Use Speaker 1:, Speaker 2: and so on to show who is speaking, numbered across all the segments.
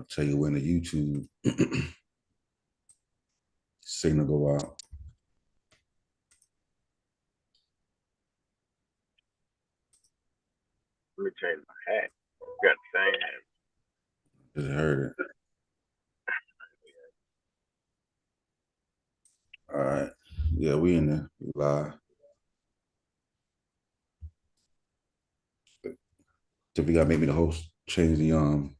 Speaker 1: I'll tell you when the YouTube signal go out.
Speaker 2: Let me change my hat. Got the same hat.
Speaker 1: Just heard it. All right. Yeah, we in there. We live. If you gotta make me the host, change the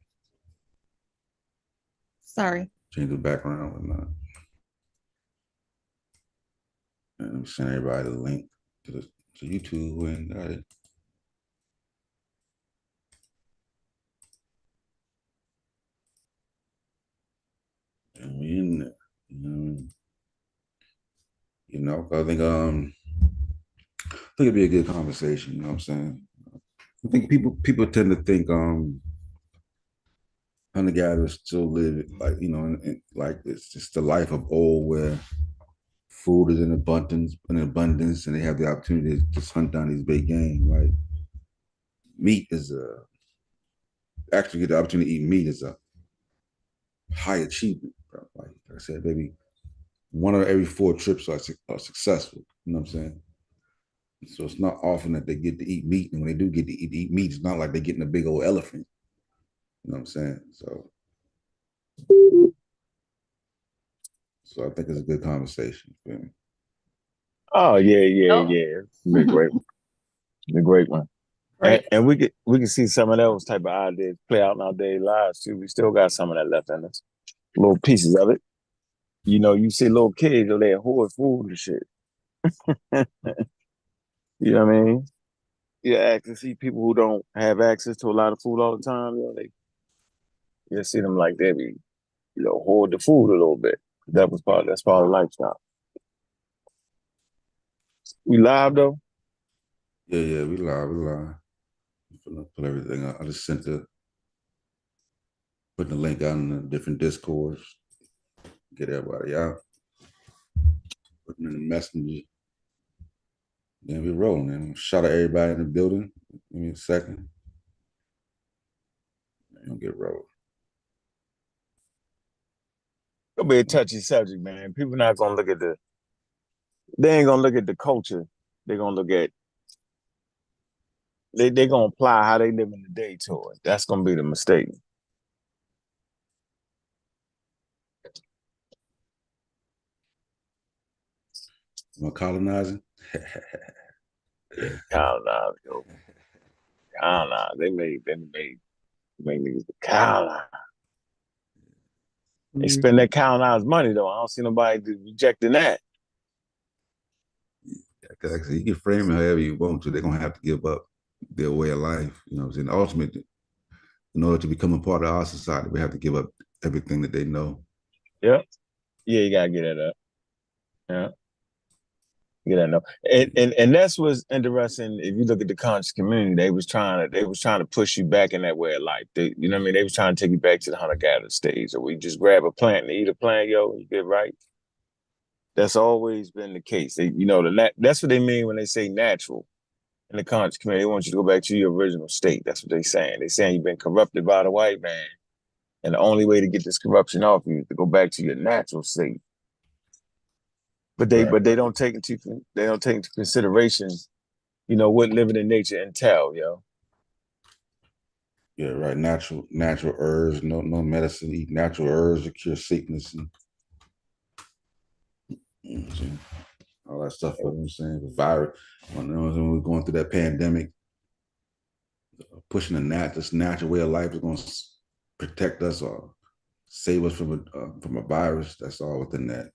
Speaker 3: Sorry.
Speaker 1: change the background and whatnot. And send everybody the link to YouTube and got it. And we in there. I think it'd be a good conversation, you know what I'm saying? I think people tend to think hunter-gatherers still live like, like it's just the life of old where food is in abundance and they have the opportunity to just hunt down these big game. Like meat is actually get the opportunity to eat meat is a high achievement, bro. Like I said, maybe 1 of every 4 trips are successful. You know what I'm saying? So it's not often that they get to eat meat, and when they do get to eat meat, it's not like they're getting a big old elephant. You know what I'm saying? So I think it's a good conversation. You know?
Speaker 2: Oh yeah. It's a great one. It's a great one. Right. And we can see some of those type of ideas play out in our daily lives too. We still got some of that left in us. Little pieces of it. You see little kids, they hoard food and shit. You know what I mean? You actually see people who don't have access to a lot of food all the time. You see them like they be, hoard the food a little bit. That's part of the lifestyle. We live though?
Speaker 1: Yeah, we live. Put everything out. I just putting the link out in the different discords. Get everybody out. Putting in the messenger. Then we rolling. And shout out everybody in the building. Give me a second. Don't get rolled.
Speaker 2: It'll be a touchy subject, man. People not gonna look at they ain't gonna look at the culture. They're gonna look at they're gonna apply how they live in the day to it. That's gonna be the mistake.
Speaker 1: Colonizing?
Speaker 2: Colonize, yo. Colonize. They made niggas colonize. They spend that colonized money though. I don't see nobody rejecting that.
Speaker 1: Because you can frame it however you want to. They're gonna have to give up their way of life. You know what I'm saying? Ultimately, in order to become a part of our society, we have to give up everything that they know.
Speaker 2: Yeah. Yeah, you gotta get that up. Yeah. You know, and that's what's interesting. If you look at the conscious community, they was trying to push you back in that way of life. You know what I mean? They was trying to take you back to the hunter-gatherer stage, or we just grab a plant and eat a plant, and you get right. That's always been the case. That's what they mean when they say natural in the conscious community. They want you to go back to your original state. That's what they're saying. They're saying you've been corrupted by the white man, and the only way to get this corruption off you is to go back to your natural state. But they don't take into consideration, what living in nature entail,
Speaker 1: Yeah, right. Natural herbs, no medicine. Eat natural herbs to cure sickness and all that stuff. You know what I'm saying? The virus. When we're going through that pandemic, pushing this natural way of life is going to protect us or save us from a virus. That's all within that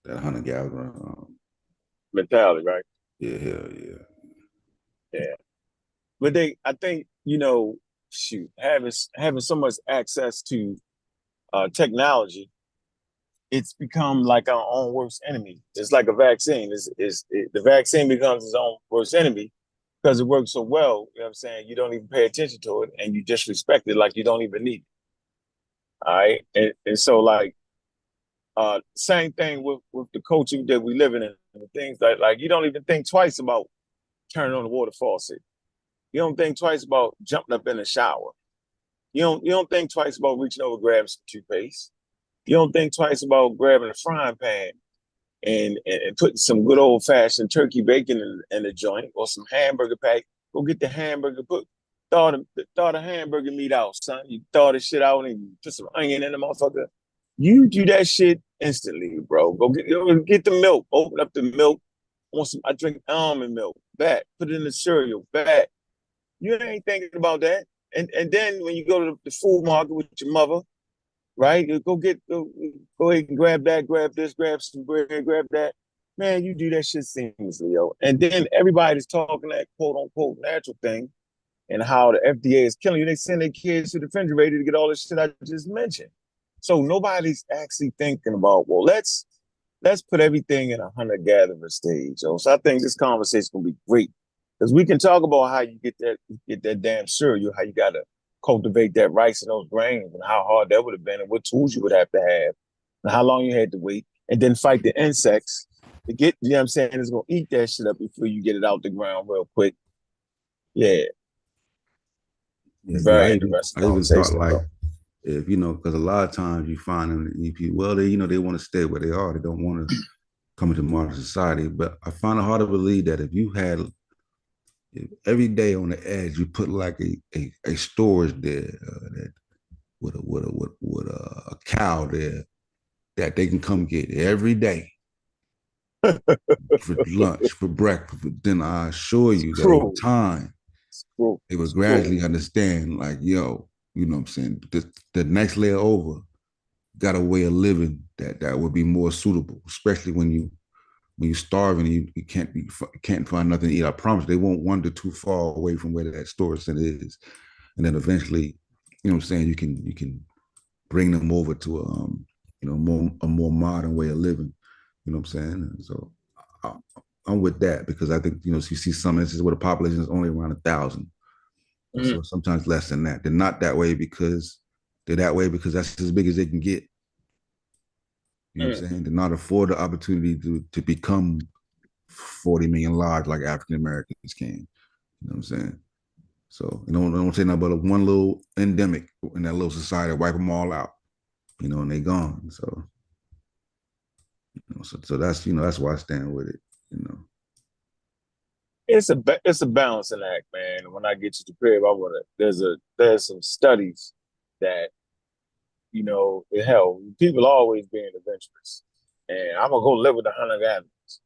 Speaker 1: hunter-gatherer
Speaker 2: mentality, right?
Speaker 1: Yeah.
Speaker 2: But I think, having so much access to technology, it's become like our own worst enemy. It's like a vaccine. The vaccine becomes its own worst enemy because it works so well. You know what I'm saying? You don't even pay attention to it, and you disrespect it like you don't even need it. All right, and so like same thing with the culture that we live in, and the things like you don't even think twice about turning on the water faucet. You don't think twice about jumping up in the shower. You don't think twice about reaching over grabbing some toothpaste. You don't think twice about grabbing a frying pan and putting some good old fashioned turkey bacon in the joint or some hamburger pack. Go get the hamburger, thaw the hamburger meat out, son. You thaw the shit out and put some onion in the motherfucker. You do that shit instantly, bro. Get the milk. Open up the milk. I drink almond milk. Back. Put it in the cereal. Back. You ain't thinking about that. And then when you go to the food market with your mother, right? Go ahead and grab that, grab this, grab some bread, grab that. Man, you do that shit seamlessly, yo. And then everybody's talking that quote unquote natural thing and how the FDA is killing you. They send their kids to the refrigerator to get all this shit I just mentioned. So nobody's actually thinking about, well, let's put everything in a hunter-gatherer stage, yo. So I think this conversation is gonna be great. Because we can talk about how you get that damn cereal, how you gotta cultivate that rice and those grains and how hard that would have been and what tools you would have to have and how long you had to wait and then fight the insects to get, you know what I'm saying, it's gonna eat that shit up before you get it out the ground real quick. Yeah.
Speaker 1: Yeah.
Speaker 2: Very interesting
Speaker 1: I even thought
Speaker 2: conversation,
Speaker 1: like,
Speaker 2: bro.
Speaker 1: if because a lot of times you find them people, well, they want to stay where they are. They don't want to come into modern society. But I find it hard to believe that if every day on the edge you put like a storage there that with a cow there that they can come get every day for lunch, for breakfast, for dinner. I assure
Speaker 2: It's
Speaker 1: you that over
Speaker 2: cruel.
Speaker 1: time
Speaker 2: It's cruel.
Speaker 1: they would
Speaker 2: It's cruel.
Speaker 1: gradually understand, like, yo, you know what I'm saying? The next layer over got a way of living that would be more suitable, especially when you're starving and you can't find nothing to eat. I promise they won't wander too far away from where that storage center is, and then eventually, you know what I'm saying, you can bring them over to a more modern way of living. You know what I'm saying? And so I, I'm with that because I think you see some instances where the population is only around 1,000, and
Speaker 2: Mm,
Speaker 1: so sometimes less than that. They're not that way because they're that way because that's as big as they can get. You know what
Speaker 2: mm.
Speaker 1: I'm saying? They're not afford the opportunity to become 40 million lives like African Americans can. You know what I'm saying? So don't say nothing about one little endemic in that little society, wipe them all out, and they gone. So so that's why I stand with it.
Speaker 2: It's a balancing act, man. When I get to the crib, I wanna there's some studies that hell, people always being adventurous. And I'm gonna go live with the hunter gatherers,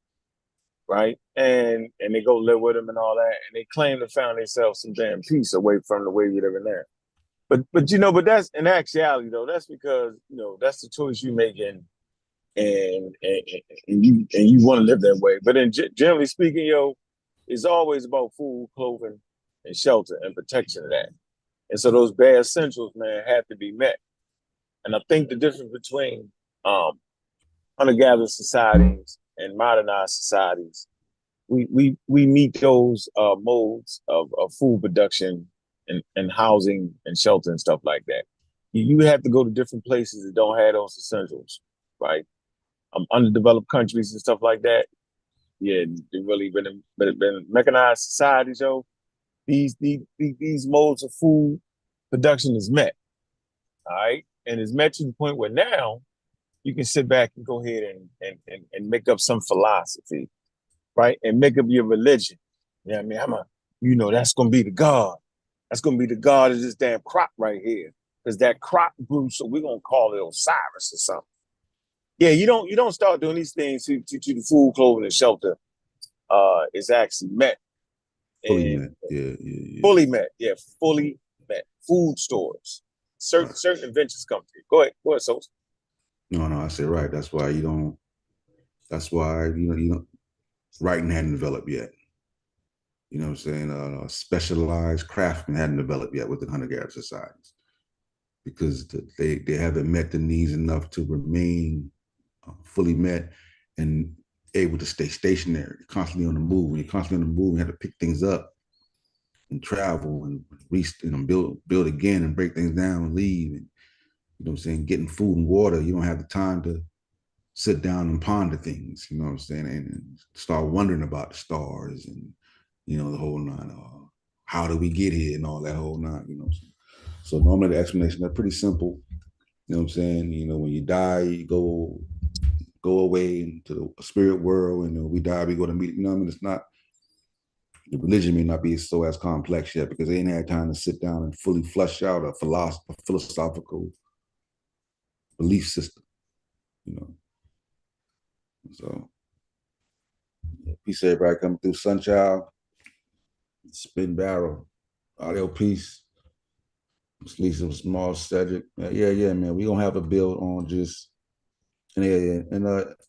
Speaker 2: right? And they go live with them and all that, and they claim to found themselves some damn peace away from the way we live in there. But that's in actuality though, that's because that's the choice you make and you want to live that way. But then generally speaking, it's always about food, clothing, and shelter and protection of that. And so those bare essentials, man, have to be met. And I think the difference between um, hunter-gatherer societies and modernized societies, we meet those modes of food production and housing and shelter and stuff like that. You have to go to different places that don't have those essentials, right? Underdeveloped countries and stuff like that. Yeah, they really been mechanized societies, yo. These modes of food production is met, all right, and it's met to the point where now you can sit back and go ahead and make up some philosophy, right? And make up your religion. You know what I mean? That's gonna be the God. That's gonna be the God of this damn crop right here. Because that crop grew, so we're gonna call it Osiris or something. Yeah, you don't start doing these things to the food, clothing, and shelter is actually met
Speaker 1: Fully
Speaker 2: and
Speaker 1: met. Yeah, yeah, yeah.
Speaker 2: fully met. Yeah, fully met. Food stores, certain
Speaker 1: Right.
Speaker 2: certain inventions come through. Go ahead, so
Speaker 1: No, no, I said right. That's why you don't. That's why writing hadn't developed yet. You know what I'm saying? Specialized craftsmen hadn't developed yet within hunter-gatherer societies because they haven't met the needs enough to remain fully met and able to stay stationary, constantly on the move. When you're constantly on the move, you have to pick things up and travel and build again and break things down and leave. And you know what I'm saying? Getting food and water, you don't have the time to sit down and ponder things, you know what I'm saying? And start wondering about the stars and, the whole nine. How do we get here and all that whole nine, you know what I'm saying? So normally the explanations are pretty simple. You know what I'm saying? You know, when you die, you go away into the spirit world, and we die, we go to meet. You know what I mean? It's not the religion may not be so as complex yet because they ain't had time to sit down and fully flesh out a philosophical belief system. You know, so peace, everybody coming through. Sunchild, Spin Barrel, Audio Peace. Lisa Small Cedric. Yeah, man. We gonna have a build on just and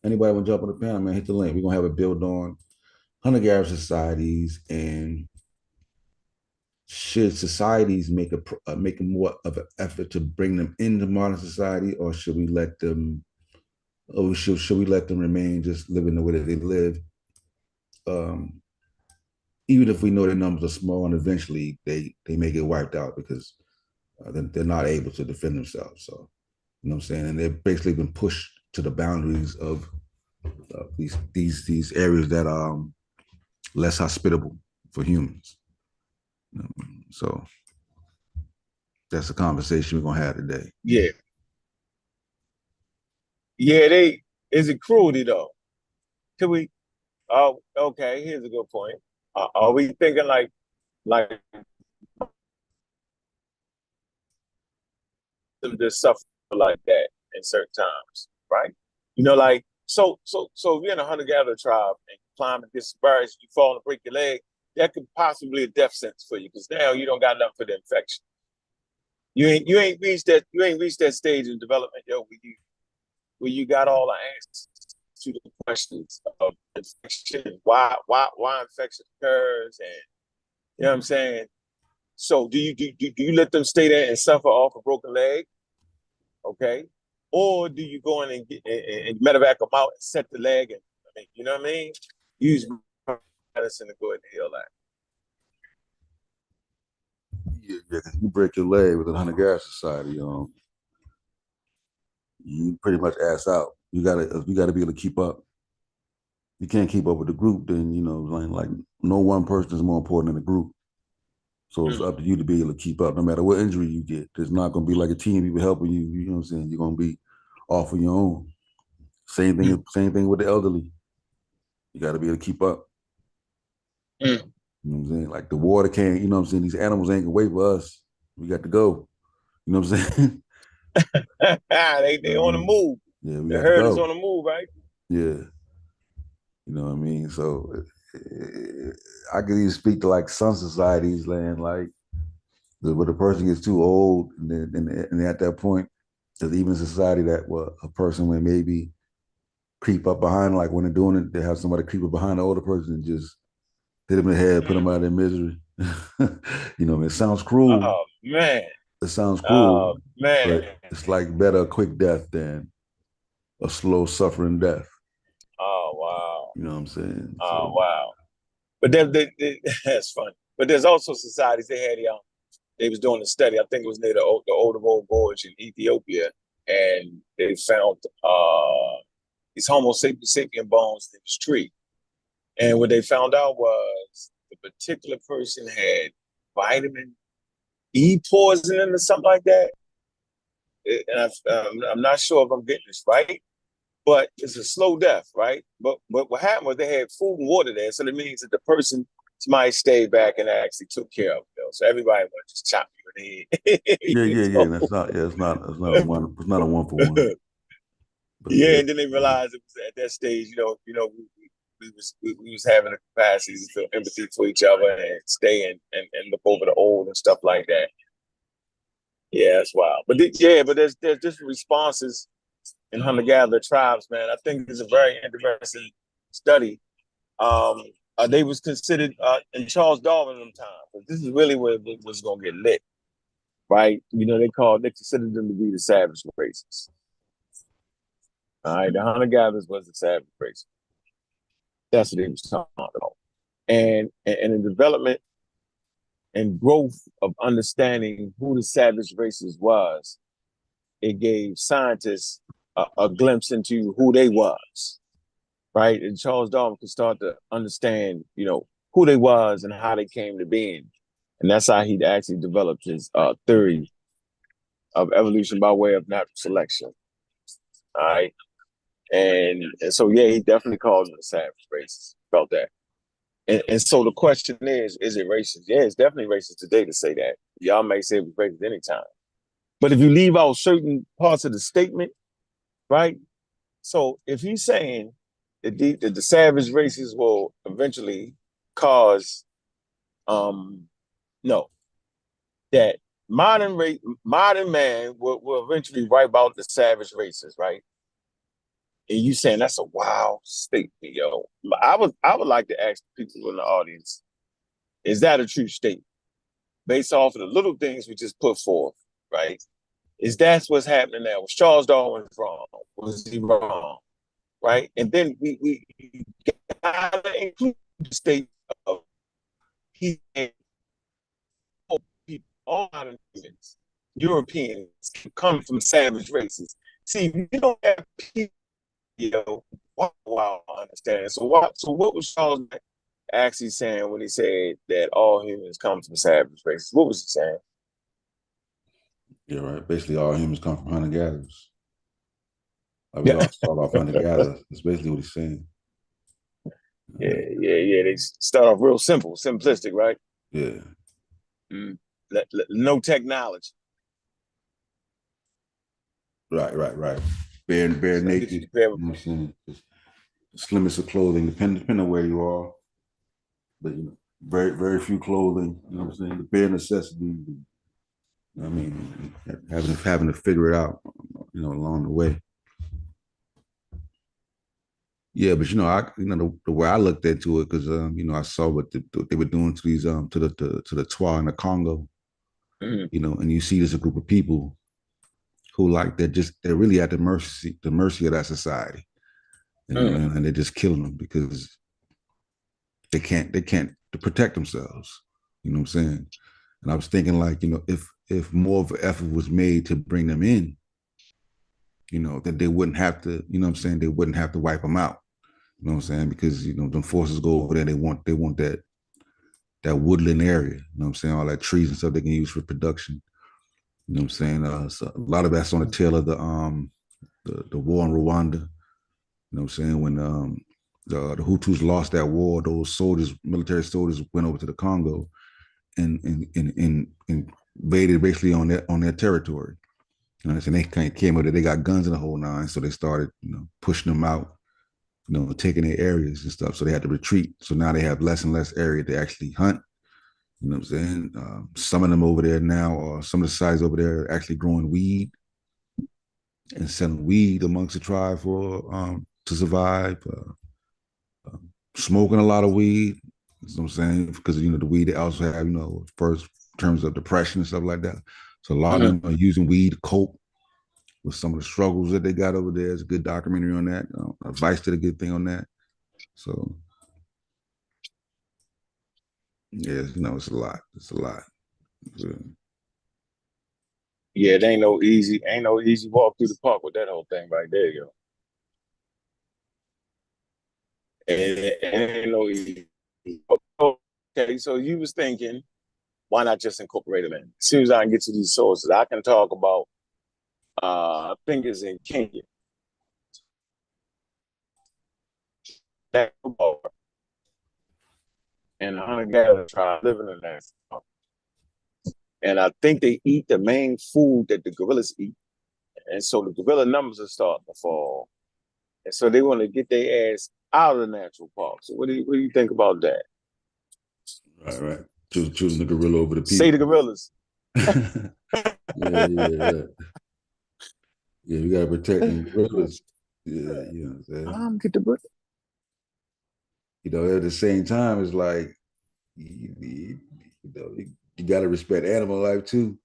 Speaker 1: anybody want to jump on the panel, man, hit the link. We're gonna have a build on hunter-gatherer societies and should societies make a more of an effort to bring them into modern society, or should we let them? Or should we let them remain just living the way that they live? Um, Even if we know their numbers are small, and eventually they may get wiped out because they're not able to defend themselves. So you know what I'm saying, and they've basically been pushed to the boundaries of these areas that are less hospitable for humans. You know, so that's a conversation we're gonna have today.
Speaker 2: Yeah. Yeah, is it cruelty though? Could we okay, here's a good point. Are we thinking like them just suffer like that in certain times, right? You know, like so if you're in a hunter-gatherer tribe and you climb against the bars, you fall and break your leg, that could possibly a death sentence for you because now you don't got nothing for the infection. You ain't reached that stage in development, yo, where you got all the answers to the questions of infection, why infection occurs, and you know what I'm saying. So do you let them stay there and suffer off a broken leg, okay, or do you go in and medevac them out and set the leg and I mean, you know what I mean? Use medicine to go ahead and heal that.
Speaker 1: Yeah, you break your leg with a hunter-gatherer society, you pretty much ass out. You gotta be able to keep up. You can't keep up with the group, then like no one person is more important than the group. So it's up to you to be able to keep up, no matter what injury you get. There's not gonna be like a team of people helping you. You know what I'm saying? You're gonna be off on your own. Same thing with the elderly. You got to be able to keep up. You know what I'm saying? Like the water can't. You know what I'm saying? These animals ain't gonna wait for us. We got to go. You know what I'm saying?
Speaker 2: They on the move.
Speaker 1: Yeah, we
Speaker 2: The
Speaker 1: got to
Speaker 2: herd is
Speaker 1: go.
Speaker 2: on the move, right?
Speaker 1: Yeah, you know what I mean. So I could even speak to like some societies, land like where the person gets too old, and at that point, there's even a society that a person would maybe creep up behind, like when they're doing it, they have somebody creep up behind the older person and just hit them in the head, put them out of their misery. It sounds cruel.
Speaker 2: Oh man.
Speaker 1: It sounds
Speaker 2: Oh
Speaker 1: cruel,
Speaker 2: man.
Speaker 1: but it's like better a quick death than a slow suffering death.
Speaker 2: Oh wow.
Speaker 1: You know what I'm saying?
Speaker 2: Oh
Speaker 1: So
Speaker 2: wow. But that's funny. But there's also societies they was doing a study. I think it was near the Old Gorge in Ethiopia, and they found these Homo sapien bones in this tree. And what they found out was the particular person had vitamin E poisoning or something like that. And I'm not sure if I'm getting this right, but it's a slow death, right? But what happened was they had food and water there, so that means that the person might stay back and actually took care of them. So everybody would just chop you in the head.
Speaker 1: yeah. That's not. Yeah, it's not a one. It's not a one for one. But
Speaker 2: Yeah,
Speaker 1: yeah,
Speaker 2: and then they realized it was at that stage, we was having a capacity to feel empathy for each other and stay and look over the old and stuff like that. Yeah, that's wild. But there's different responses in hunter-gatherer tribes, man. I think it's a very interesting study. They was considered in Charles Darwin time. This is really where it was gonna get lit, right? They considered them to be the savage races. All right, the hunter-gatherers was the savage race. That's what he was talking about. And the development and growth of understanding who the savage races was, it gave scientists a glimpse into who they was, right? And Charles Darwin could start to understand, who they was and how they came to being. And that's how he actually developed his theory of evolution by way of natural selection. All right. And so yeah, he definitely called them the savage races. Felt that. And so the question is it racist? Yeah, it's definitely racist today to say that. Y'all may say it was racist anytime. But if you leave out certain parts of the statement, right? So if he's saying that the savage races will eventually cause, no, that modern man will eventually wipe out the savage races, right? And you saying that's a wild statement, yo. I would like to ask the people in the audience, is that a true statement? Based off of the little things we just put forth, right? Is that's what's happening now? Was Charles Darwin wrong? Was he wrong? Right? And then we gotta include the state of he people, all humans, Europeans come from savage races. See, we don't have people, you know, wow, understand. So what was Charles actually saying when he said that all humans come from savage races? What was he saying?
Speaker 1: Yeah, right. Basically, all humans come from hunter gatherers. Like we
Speaker 2: Yeah,
Speaker 1: all start off hunter gatherers. That's basically what he's saying.
Speaker 2: yeah. They start off real simple, simplistic, right?
Speaker 1: Yeah.
Speaker 2: Mm. No technology.
Speaker 1: Right. Bare
Speaker 2: It's gonna get you
Speaker 1: naked.
Speaker 2: to prepare.
Speaker 1: You know what I'm saying? Just slimmest of clothing, depending on where you are. But very few clothing. You know what I'm saying? The bare necessities. I mean, having to figure it out, along the way. Yeah, but the way I looked into it, because I saw what they were doing to these to the Twa in the Congo,
Speaker 2: Mm,
Speaker 1: and you see there's a group of people who like they're really at the mercy of that society,
Speaker 2: mm,
Speaker 1: and they're just killing them because they can't to protect themselves. You know what I'm saying? And I was thinking like, if more of an effort was made to bring them in, then they wouldn't have to, what I'm saying, they wouldn't have to wipe them out. You know what I'm saying? Because the forces go over there, they want that woodland area. You know what I'm saying? All that trees and stuff they can use for production. You know what I'm saying? So a lot of that's on the tail of the war in Rwanda. You know what I'm saying? When the Hutus lost that war, those soldiers, military soldiers, went over to the Congo and invaded basically on their territory. You know, and they kind of came over there. They got guns in the whole nine, so they started, pushing them out, taking their areas and stuff. So they had to retreat. So now they have less and less area to actually hunt. You know what I'm saying? Some of them over there now, or some of the sites over there, are actually growing weed and selling weed amongst the tribe for to survive. Smoking a lot of weed. You know what I'm saying? Because the weed they also have, first terms of depression and stuff like that. So a lot of
Speaker 2: mm.
Speaker 1: them are using weed to cope with some of the struggles that they got over there. There's a good documentary on that. Vice did a good thing on that. So yeah, it's a lot. It's a lot. So,
Speaker 2: Yeah, it ain't no easy walk through the park with that whole thing right there, yo. It ain't no easy. Okay, so you was thinking, why not just incorporate them in? As soon as I can get to these sources, I can talk about I think it's in Kenya. That and hunter gatherer tribe living in that. And I think they eat the main food that the gorillas eat. And so the gorilla numbers are starting to fall. And so they want to get their ass out of the natural park. So what do you think about that?
Speaker 1: right. Choosing the gorilla over the
Speaker 2: Say
Speaker 1: people.
Speaker 2: the gorillas.
Speaker 1: Yeah. Yeah, we gotta protect them gorillas. Yeah, you know what I'm saying?
Speaker 2: Get the brick.
Speaker 1: At the same time, it's like you gotta respect animal life too.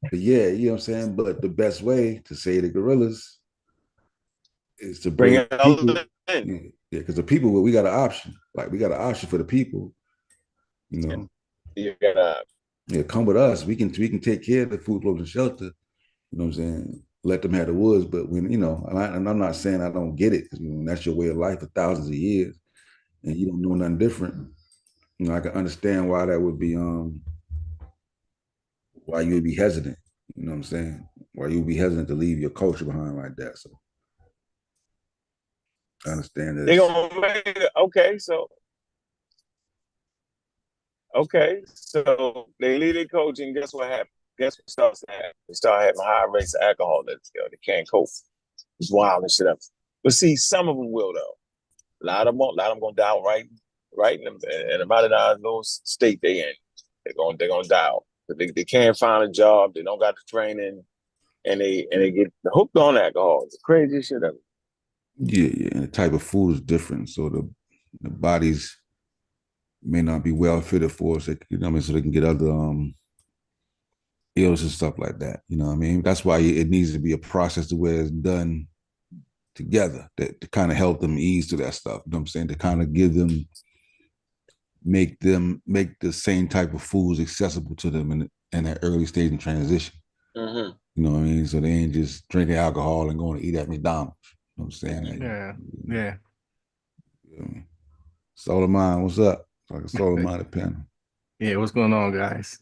Speaker 1: But yeah, you know what I'm saying? But the best way to say the gorillas is to
Speaker 2: Bring
Speaker 1: bring
Speaker 2: it all
Speaker 1: people.
Speaker 2: in.
Speaker 1: Yeah, because the people, we got an option. Like we got an option for the people, you know.
Speaker 2: You gotta
Speaker 1: Yeah, come with us. We can take care of the food, clothes, and shelter. You know what I'm saying? Let them have the woods. But and I'm not saying I don't get it, because that's your way of life for thousands of years, and you don't know nothing different. I can understand why that would be why you would be hesitant. You know what I'm saying? Why you be hesitant to leave your culture behind like that? So I understand
Speaker 2: They
Speaker 1: this.
Speaker 2: gonna make it okay, so they leave their coach, and guess what happened? Guess what starts to happen? They start having high rates of alcohol that they can't cope. It's wild and shit up. But see, some of them will though. A lot of them won't. A lot of them gonna die right in the amount of little state they in. They're gonna die out. They can't find a job. They don't got the training, and they get hooked on alcohol. It's the craziest shit ever.
Speaker 1: Yeah, yeah. And the type of food is different. So the bodies may not be well fitted for us, you know what I mean, so they can get other ills and stuff like that. You know what I mean? That's why it needs to be a process to where it's done together to kind of help them ease to that stuff. You know what I'm saying? To kind of give make the same type of foods accessible to them in that early stage in transition.
Speaker 2: Mm-hmm.
Speaker 1: You know what I mean? So they ain't just drinking alcohol and going to eat at McDonald's. You know what I'm saying?
Speaker 3: Yeah, yeah.
Speaker 1: Solar Mind, what's up? It's like a Solar Minded panel.
Speaker 3: Yeah, what's going on, guys?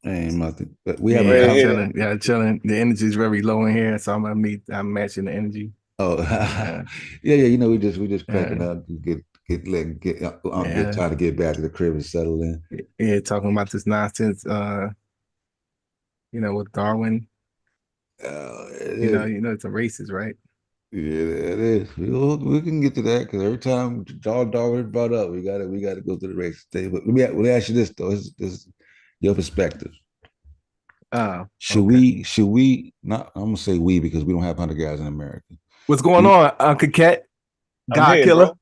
Speaker 1: Ain't nothing. But we have
Speaker 3: Yeah,
Speaker 1: a
Speaker 3: I'm
Speaker 1: conversation.
Speaker 3: chilling. Yeah, chilling. The energy is very low in here, so I'm matching the energy.
Speaker 1: Oh,
Speaker 3: Uh,
Speaker 1: yeah. You know, we just cracking
Speaker 3: uh,
Speaker 1: up, get
Speaker 3: yeah,
Speaker 1: trying to get back to the crib and settle in.
Speaker 3: yeah. Talking about this nonsense. With Darwin.
Speaker 1: It is.
Speaker 3: It's a racist, right?
Speaker 1: Yeah, it is. We can get to that because every time Darwin is brought up, we gotta go to the race state. But let me ask you this though: this your perspective.
Speaker 3: Oh,
Speaker 1: Should
Speaker 3: okay.
Speaker 1: we not? I'm gonna say we because we don't have hunter guys in America.
Speaker 3: What's going on, Uncle Cat?
Speaker 2: I'm
Speaker 3: God
Speaker 2: here,
Speaker 3: killer.
Speaker 2: bro.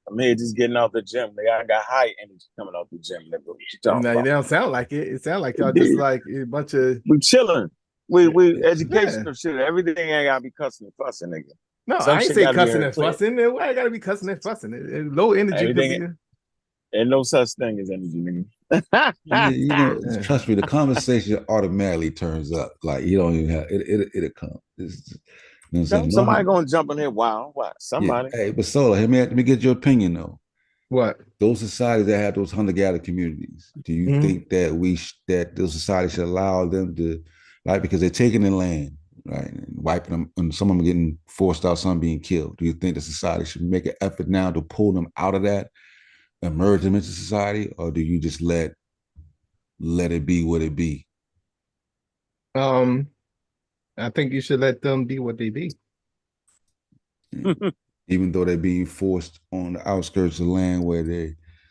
Speaker 2: I'm here just getting out the gym. I got high energy coming out the gym, nigga. What you talking
Speaker 3: No,
Speaker 2: about?
Speaker 3: they don't sound like it. It sounds like y'all just like a bunch of
Speaker 2: We chilling. We
Speaker 3: yeah.
Speaker 2: educational shit. Everything ain't gotta be cussing and fussing, nigga.
Speaker 3: No,
Speaker 2: Some
Speaker 3: I ain't
Speaker 2: shit
Speaker 3: say
Speaker 2: gotta be
Speaker 3: cussing
Speaker 2: heard
Speaker 3: and
Speaker 2: clear.
Speaker 3: fussing. Why I gotta be cussing and fussing? Low energy could
Speaker 2: Everything
Speaker 3: be.
Speaker 2: ain't no such thing as energy, nigga.
Speaker 1: Trust me, the conversation automatically turns up. Like you don't even have it'll come. You know what I'm saying?
Speaker 2: Somebody gonna jump in here. Wow, wow.
Speaker 1: Yeah.
Speaker 2: Somebody.
Speaker 1: Hey, but Sola, let me get your opinion though.
Speaker 3: What?
Speaker 1: Those societies that have those hunter-gatherer communities, do you
Speaker 3: Mhm.
Speaker 1: think that that those societies should allow them to, like, because they're taking the land, right, and wiping them, and some of them getting forced out, some being killed? Do you think the society should make an effort now to pull them out of that and merge them into society, or do you just let it be what it be?
Speaker 3: Um, I think you should let them be what they be.
Speaker 1: Even though they're being forced on the outskirts of the land where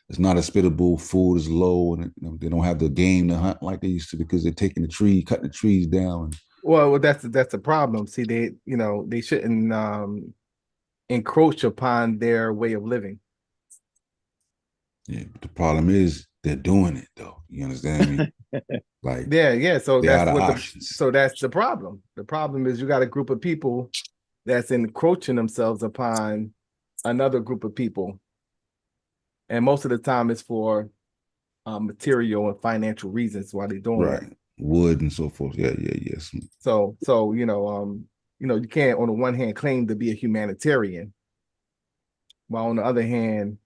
Speaker 1: it's not hospitable, food is low, and they don't have the game to hunt like they used to because they're taking cutting the trees down.
Speaker 3: Well, that's the problem. See, they shouldn't encroach upon their way of living.
Speaker 1: Yeah, but the problem is they're doing it though. You understand me? Like
Speaker 3: Yeah. So
Speaker 1: they're
Speaker 3: that's
Speaker 1: out of
Speaker 3: what
Speaker 1: options.
Speaker 3: that's the problem. The problem is you got a group of people that's encroaching themselves upon another group of people, and most of the time it's for material and financial reasons why they're doing that.
Speaker 1: Right. Wood and so forth. Yeah, yes.
Speaker 3: So you can't on the one hand claim to be a humanitarian, while on the other hand,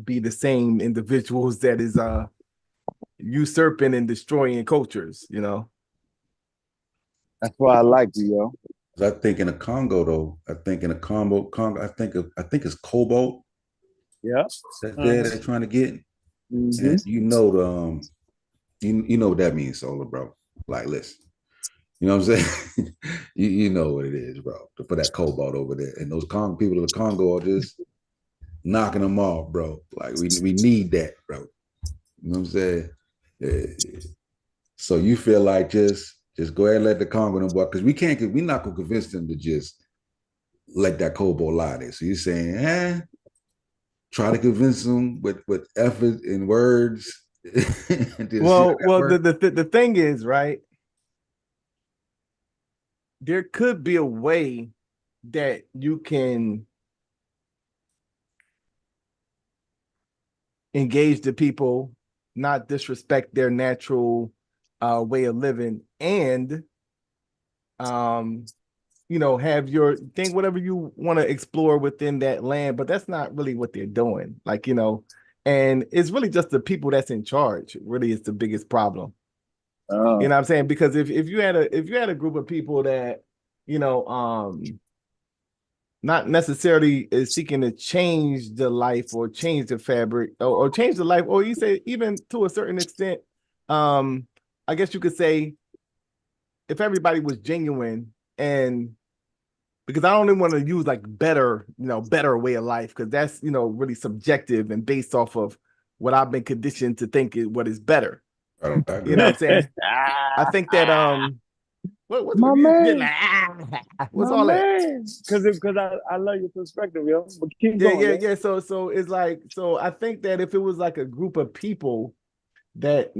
Speaker 3: be the same individuals that is usurping and destroying cultures.
Speaker 2: That's why I like you, yo.
Speaker 1: I think in the Congo though, I think in the Congo, I think it's cobalt
Speaker 2: Yeah.
Speaker 1: that they're trying to get.
Speaker 2: Mm-hmm.
Speaker 1: And you know you know what that means, Solar, bro. Like, listen, you know what I'm saying? you know what it is, bro. For that cobalt over there, and those Congo people of the Congo are just knocking them off, bro. Like we need that, bro. You know what I'm saying? Yeah. So you feel like just go ahead and let the Congo know, because we're not gonna convince them to just let that cobalt lie there. So you're saying, try to convince them with effort and words.
Speaker 3: Well, the thing is, right? There could be a way that you can engage the people, not disrespect their natural way of living, and have your think whatever you want to explore within that land, but that's not really what they're doing. And it's really just the people that's in charge really is the biggest problem. You know what I'm saying? Because if you had a group of people that, you know, not necessarily is seeking to change the life or change the fabric or change the life, or you say even to a certain extent, I guess you could say if everybody was genuine, and because I don't even want to use like better way of life, because that's, really subjective and based off of what I've been conditioned to think is what is better.
Speaker 1: I
Speaker 3: You
Speaker 1: agree.
Speaker 3: know what I'm saying? I think that what's
Speaker 2: My man.
Speaker 3: like, what's
Speaker 2: My
Speaker 3: all that?
Speaker 2: man, because I love your perspective, yo. But keep
Speaker 3: Yeah,
Speaker 2: going,
Speaker 3: yeah,
Speaker 2: yo.
Speaker 3: yeah. So it's like, so I think that if it was like a group of people that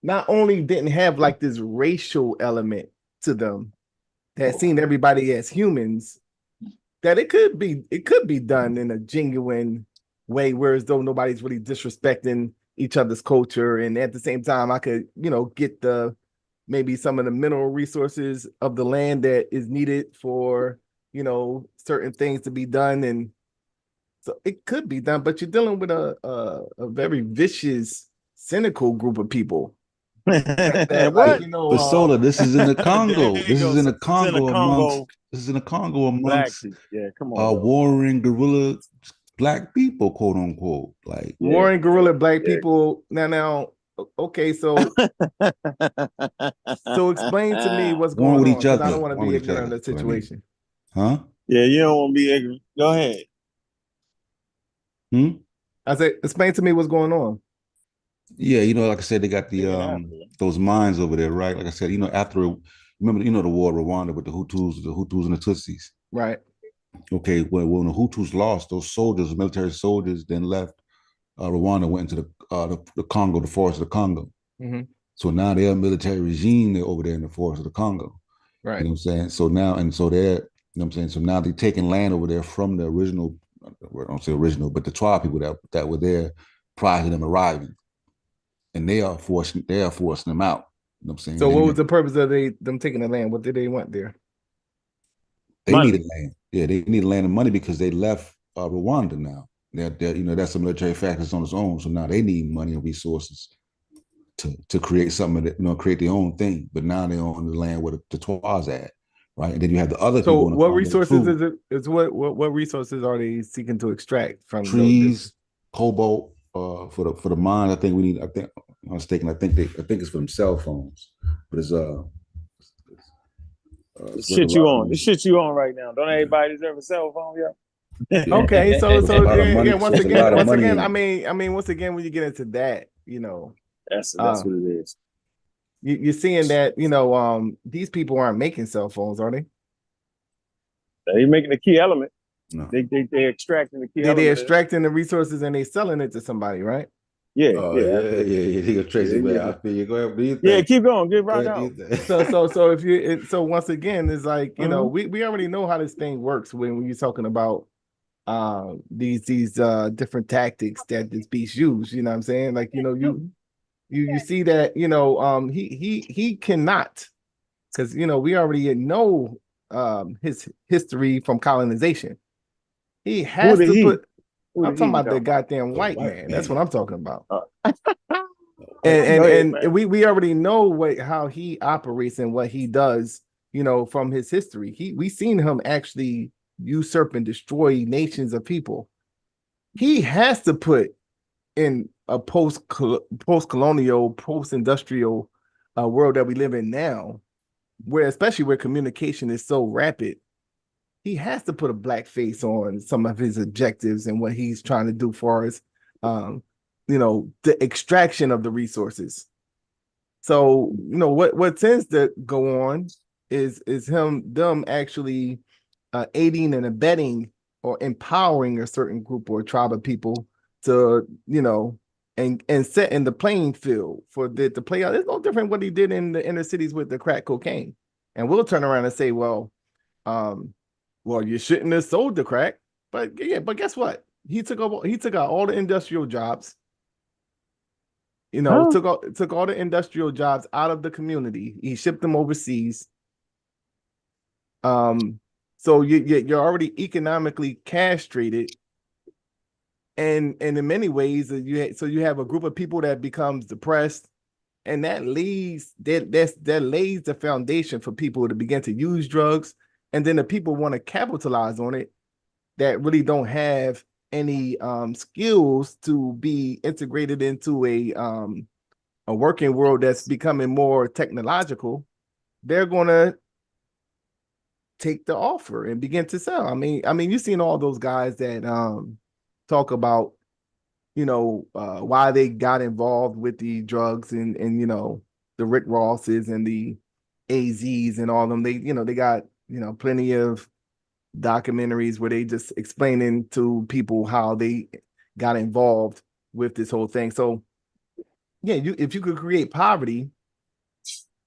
Speaker 3: not only didn't have like this racial element to them, that seen everybody as humans, that it could be done in a genuine way, whereas though nobody's really disrespecting each other's culture, and at the same time I could, get the maybe some of the mineral resources of the land that is needed for, certain things to be done. And so it could be done, but you're dealing with a very vicious, cynical group of people that like,
Speaker 2: What?
Speaker 1: But Sola, this is in the
Speaker 2: There
Speaker 1: Congo.
Speaker 2: you
Speaker 1: This
Speaker 2: go.
Speaker 1: is in the
Speaker 2: It's in the
Speaker 1: Congo amongst.
Speaker 2: Congo.
Speaker 1: This is in the Congo
Speaker 2: Black
Speaker 1: amongst
Speaker 2: people. Yeah, come on, bro.
Speaker 1: warring guerrilla black people, quote unquote. Like,
Speaker 2: Yeah,
Speaker 3: warring guerrilla black
Speaker 2: yeah.
Speaker 3: people. Now, okay, so explain to me what's
Speaker 1: warring
Speaker 3: going
Speaker 1: with
Speaker 3: on,
Speaker 1: each
Speaker 3: because I
Speaker 1: other,
Speaker 3: don't want to
Speaker 1: warring
Speaker 3: be
Speaker 1: with each
Speaker 3: ignorant
Speaker 1: other.
Speaker 3: of the
Speaker 1: That's what I mean.
Speaker 3: situation.
Speaker 1: Huh?
Speaker 2: Yeah, you don't want to be ignorant. Go ahead.
Speaker 1: Hmm?
Speaker 3: I said, explain to me what's going on.
Speaker 1: Yeah, like I said, they got the those mines over there, right? Like I said, after remember, the war of Rwanda with the Hutus and the Tutsis.
Speaker 3: Right.
Speaker 1: Okay, when the Hutus lost, those soldiers, military soldiers, then left Rwanda, went into the Congo, the forest of the Congo.
Speaker 3: Mm-hmm.
Speaker 1: So now they're a military regime. They're over there in the forest of the Congo.
Speaker 3: Right.
Speaker 1: You know what I'm saying? So now, and so they're, you know what I'm saying? So now they're taking land over there from the original, I don't say original, but the tribe people that were there prior to them arriving. And they are forcing them out. You know what I'm saying?
Speaker 3: So
Speaker 1: Then
Speaker 3: what was the purpose of them taking the land? What did they want there?
Speaker 1: they
Speaker 2: Money.
Speaker 1: needed land. Yeah, they needed land and money because they left Rwanda now. That's a military factor on its own. So now they need money and resources to create something that, create their own thing. But now they're on the land where the Twas at, right? And then you have the other
Speaker 3: So
Speaker 1: people in the
Speaker 3: what
Speaker 1: Congo
Speaker 3: resources
Speaker 1: too.
Speaker 3: is it? Is what resources are they seeking to extract from this?
Speaker 1: Trees, cobalt, for the mine. I think we need. I think I'm mistaken. I think it's for them cell phones, but it's worth a
Speaker 2: Shit
Speaker 1: lot
Speaker 2: you
Speaker 1: of
Speaker 2: on. The
Speaker 1: money.
Speaker 2: shit you on right now. Don't
Speaker 1: Yeah.
Speaker 2: everybody deserve a cell phone, yo?
Speaker 1: Yeah.
Speaker 3: Okay, so
Speaker 1: So it's a lot of money.
Speaker 3: yeah,
Speaker 1: So it's a lot of
Speaker 3: once
Speaker 1: money
Speaker 3: again,
Speaker 1: in
Speaker 3: I
Speaker 1: it.
Speaker 3: mean, once again, when you get into that,
Speaker 2: That's
Speaker 3: uh,
Speaker 2: what it is.
Speaker 3: you're seeing that, these people aren't making cell phones, are they?
Speaker 2: They making the key element.
Speaker 1: No.
Speaker 2: They extracting the key
Speaker 3: They're
Speaker 2: element.
Speaker 3: extracting the resources and they selling it to somebody, right?
Speaker 2: Yeah,
Speaker 1: Oh
Speaker 2: yeah,
Speaker 1: yeah,
Speaker 2: absolutely.
Speaker 1: yeah, yeah. Tracy, man. I
Speaker 2: Yeah,
Speaker 1: feel you. Go ahead. What do you
Speaker 2: yeah,
Speaker 1: think?
Speaker 2: keep going. Get
Speaker 1: Go
Speaker 2: right
Speaker 1: ahead. Do you
Speaker 2: out.
Speaker 1: think?
Speaker 3: So if so once again, it's like,
Speaker 2: Uh-huh.
Speaker 3: we already know how this thing works when you're talking about these different tactics that this beast use. You know what I'm saying? Like, you see that, he cannot, because we already know his history from colonization. He
Speaker 2: Who
Speaker 3: has
Speaker 2: the
Speaker 3: to
Speaker 2: he?
Speaker 3: put,
Speaker 2: Who
Speaker 3: I'm
Speaker 2: the he
Speaker 3: talking
Speaker 2: you
Speaker 3: about the
Speaker 2: talking about?
Speaker 3: goddamn
Speaker 1: The
Speaker 3: white
Speaker 1: white
Speaker 3: man. That's what
Speaker 1: man.
Speaker 3: I'm talking about.
Speaker 1: White
Speaker 3: And
Speaker 2: Go
Speaker 1: man.
Speaker 2: ahead,
Speaker 3: and,
Speaker 2: man.
Speaker 3: and we already know how he operates and what he does, from his history. We seen him actually usurp and destroy nations of people. He has to put in a post-colonial, post-industrial world that we live in now, where especially where communication is so rapid, he has to put a black face on some of his objectives and what he's trying to do for us, the extraction of the resources. So, what tends to go on is them actually aiding and abetting or empowering a certain group or tribe of people to, and setting the playing field for the play out. It's no different what he did in the inner cities with the crack cocaine. And we'll turn around and say, um, you shouldn't have sold the crack. But yeah, but guess what? He took out all the industrial jobs.
Speaker 2: Huh?
Speaker 3: Took all the industrial jobs out of the community. He shipped them overseas. So you're already economically castrated, and in many ways, you have a group of people that becomes depressed, and that lays the foundation for people to begin to use drugs, and then the people want to capitalize on it that really don't have any skills to be integrated into a working world that's becoming more technological. They're going to take the offer and begin to sell. I mean, you've seen all those guys that talk about, why they got involved with the drugs and the Rick Rosses and the AZs and all of them. They got, plenty of documentaries where they just explaining to people how they got involved with this whole thing. So yeah, if you could create poverty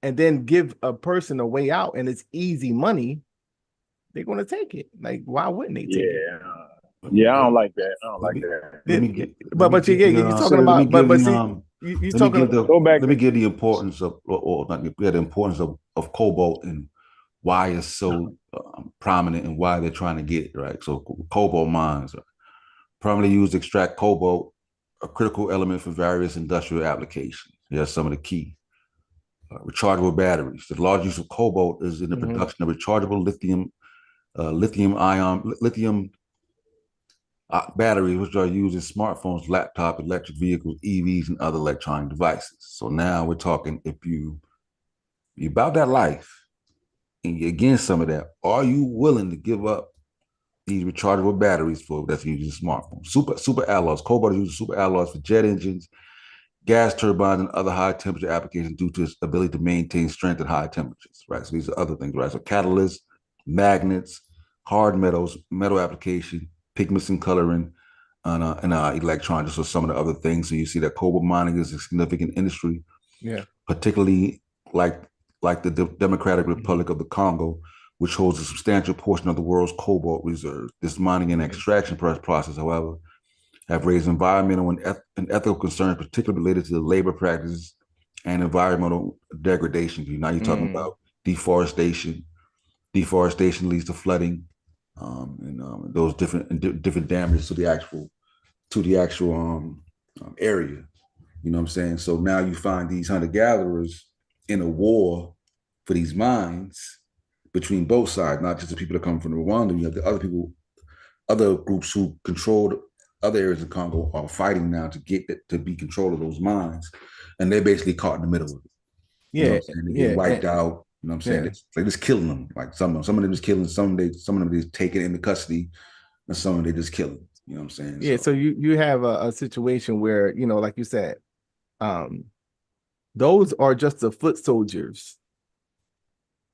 Speaker 3: and then give a person a way out and it's easy money, they're going to take it. Like, why wouldn't they take it?
Speaker 2: Yeah, I don't like that. I don't like that.
Speaker 3: You're talking about, but see, you talking about,
Speaker 2: go back.
Speaker 1: Let me give the importance of, or not the importance of cobalt and why it's so prominent and why they're trying to get it, right? So cobalt mines are primarily used to extract cobalt, a critical element for various industrial applications. Here's some of the key. Rechargeable batteries. The large use of cobalt is in the production of rechargeable lithium batteries, which are used in smartphones, laptops, electric vehicles, EVs, and other electronic devices. So now we're talking, if you're about that life and you're against some of that, are you willing to give up these rechargeable batteries that's used in smartphones? Super alloys. Cobalt is used in super alloys for jet engines, gas turbines, and other high temperature applications due to its ability to maintain strength at high temperatures, right? So these are other things, right? So catalysts, magnets, hard metals, metal application, pigments and coloring, and electronics. So some of the other things. So you see that cobalt mining is a significant industry, particularly like the Democratic Republic of the Congo, which holds a substantial portion of the world's cobalt reserves. This mining and extraction process, however, have raised environmental and ethical concerns, particularly related to the labor practices and environmental degradation. Now you're talking about deforestation. Deforestation leads to flooding, and those different damages to the actual area. You know what I'm saying? So now you find these hunter-gatherers in a war for these mines between both sides, not just the people that come from Rwanda. You have the other groups who controlled other areas of Congo are fighting now to be control of those mines, and they're basically caught in the middle of it. They get wiped out. You know what I'm saying? They're just killing them. Like some of them just killing, some of them just take it into custody, and some of them they just kill them. You know what I'm saying?
Speaker 3: Yeah. So you have a situation where, like you said, those are just the foot soldiers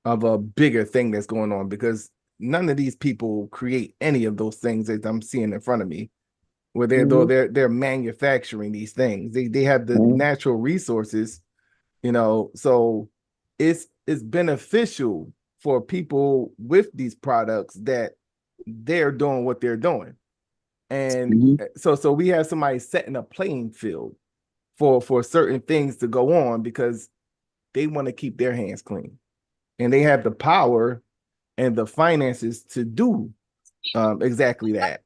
Speaker 3: of a bigger thing that's going on, because none of these people create any of those things that I'm seeing in front of me, where they're manufacturing these things. They have the natural resources, so it's beneficial for people with these products that they're doing what they're doing. And so we have somebody setting a playing field for certain things to go on, because they want to keep their hands clean, and they have the power and the finances to do exactly that.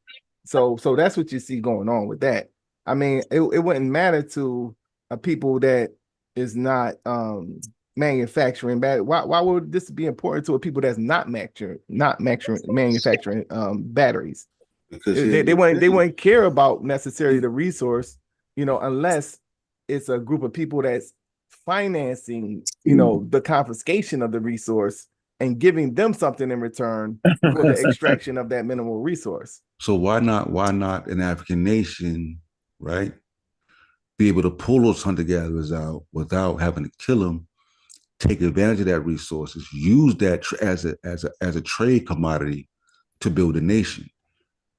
Speaker 3: So that's what you see going on with that. I mean, it wouldn't matter to people that is not manufacturing bad. Why would this be important to a people that's not manufacturing batteries? Because they wouldn't care about necessarily the resource, unless it's a group of people that's financing, the confiscation of the resource and giving them something in return for the extraction of that minimal resource.
Speaker 1: So why not an African nation, right, be able to pull those hunter-gatherers out without having to kill them, take advantage of that resources, use that as a trade commodity to build a nation,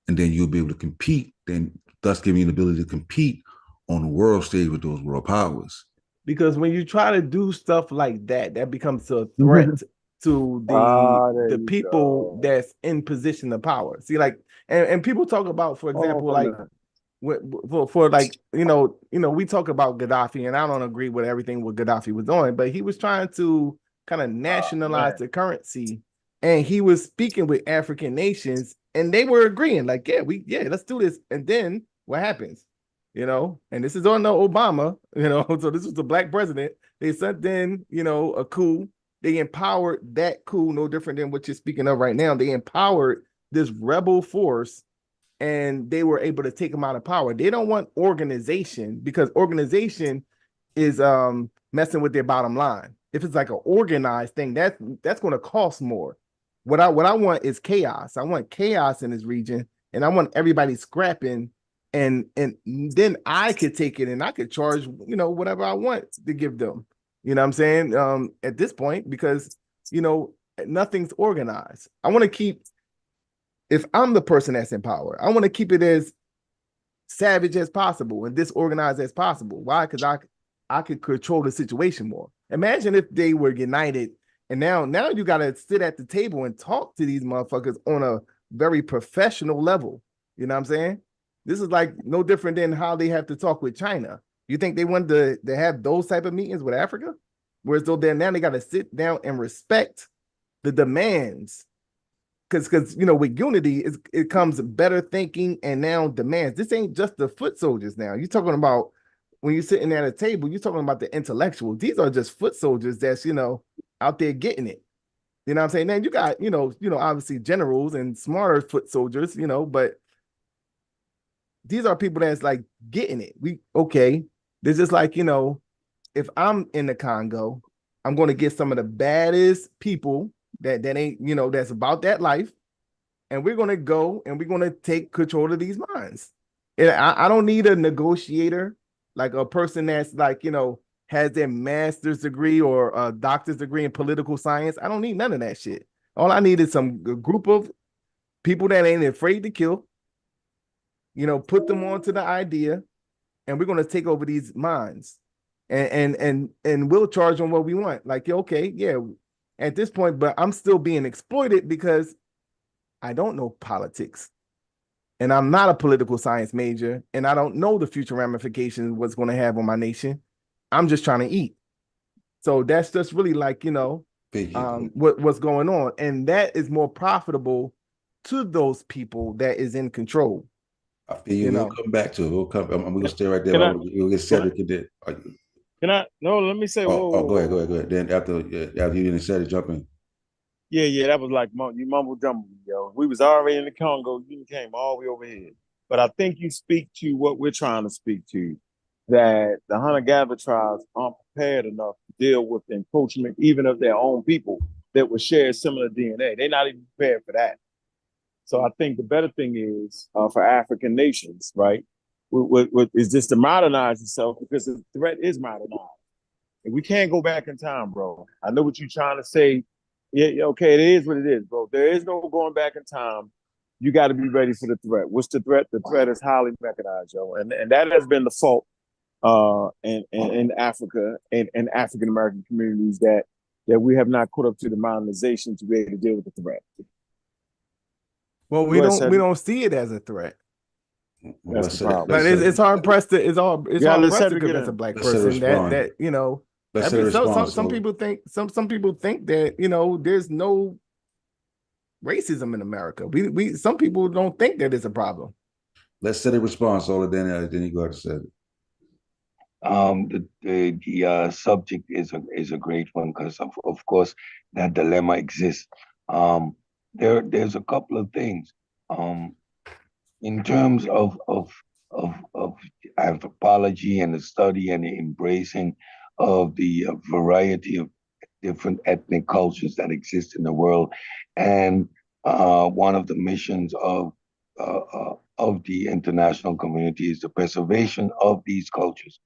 Speaker 1: and then you'll be able to compete, then thus giving you the ability to compete on the world stage with those world powers.
Speaker 3: Because when you try to do stuff like that, that becomes a threat to the people that's in position of power. See, like, and people talk about, for example, like for like, we talk about Gaddafi, and I don't agree with everything what Gaddafi was doing, but he was trying to kind of nationalize the currency, and he was speaking with African nations, and they were agreeing, like, let's do this. And then what happens? You know, and this is on the Obama, you know, so this was the black president. They sent in, you know, a coup. They empowered that coup, no different than what you're speaking of right now. They empowered this rebel force and they were able to take them out of power. They don't want organization because organization is messing with their bottom line. If it's like an organized thing, that's going to cost more. What I want is chaos. I want chaos in this region, and I want everybody scrapping, and then I could take it and I could charge, you know, whatever I want to give them. You know what I'm saying? At this point, because you know nothing's organized. I want to keep. If I'm the person that's in power, I want to keep it as savage as possible and disorganized as possible. Why? Because I could control the situation more. Imagine if they were united and now you got to sit at the table and talk to these motherfuckers on a very professional level. You know what I'm saying? This is like no different than how they have to talk with China. You think they wanted to have those type of meetings with Africa? Whereas though now they got to sit down and respect the demands. Because you know, with unity, it comes better thinking and now demands. This ain't just the foot soldiers now. You're talking about when you're sitting at a table, you're talking about the intellectuals. These are just foot soldiers that's, you know, out there getting it. You know what I'm saying? Now you got, obviously generals and smarter foot soldiers, you know, but these are people that's like getting it. They're just like, you know, if I'm in the Congo, I'm going to get some of the baddest people that ain't, you know, that's about that life. And we're going to go and we're going to take control of these mines. And I don't need a negotiator, like a person that's like, you know, has their master's degree or a doctor's degree in political science. I don't need none of that shit. All I need is some group of people that ain't afraid to kill, you know, put them onto the idea, and we're going to take over these mines. And we'll charge them what we want. Like, okay, yeah, at this point, but I'm still being exploited because I don't know politics. And I'm not a political science major, and I don't know the future ramifications what's going to have on my nation. I'm just trying to eat. So that's just really like, you know, what's going on. And that is more profitable to those people that is in control.
Speaker 1: I feel you. We'll come back to it. I'm going to stay right there. We'll get Cedric in there.
Speaker 2: No, let me say.
Speaker 1: Go ahead. Then after you didn't say it, jump in.
Speaker 2: Yeah, that was like you mumble jumble, yo. We was already in the Congo. You came all the way over here. But I think you speak to what we're trying to speak to, that the hunter-gatherer tribes aren't prepared enough to deal with the encroachment, even of their own people that would share similar DNA. They're not even prepared for that. So I think the better thing is for African nations, right, is just to modernize itself, because the threat is modernized. And we can't go back in time, bro. I know what you're trying to say. Yeah, okay, it is what it is, bro. There is no going back in time. You got to be ready for the threat. What's the threat? The threat is highly mechanized, yo. And that has been the fault in Africa and African American communities that we have not caught up to the modernization to be able to deal with the threat.
Speaker 3: Well, we don't see it as a threat.
Speaker 2: That's the problem.
Speaker 3: But it's hard pressed to convince a black person that you know. Some people think that, you know, there's no racism in America. We some people don't think that it's a problem.
Speaker 1: Let's set a response. Then you go ahead and say
Speaker 4: it. The subject is a great one because of course that dilemma exists. There's a couple of things. In terms of anthropology and the study and the embracing of the variety of different ethnic cultures that exist in the world, and one of the missions of the international community is the preservation of these cultures.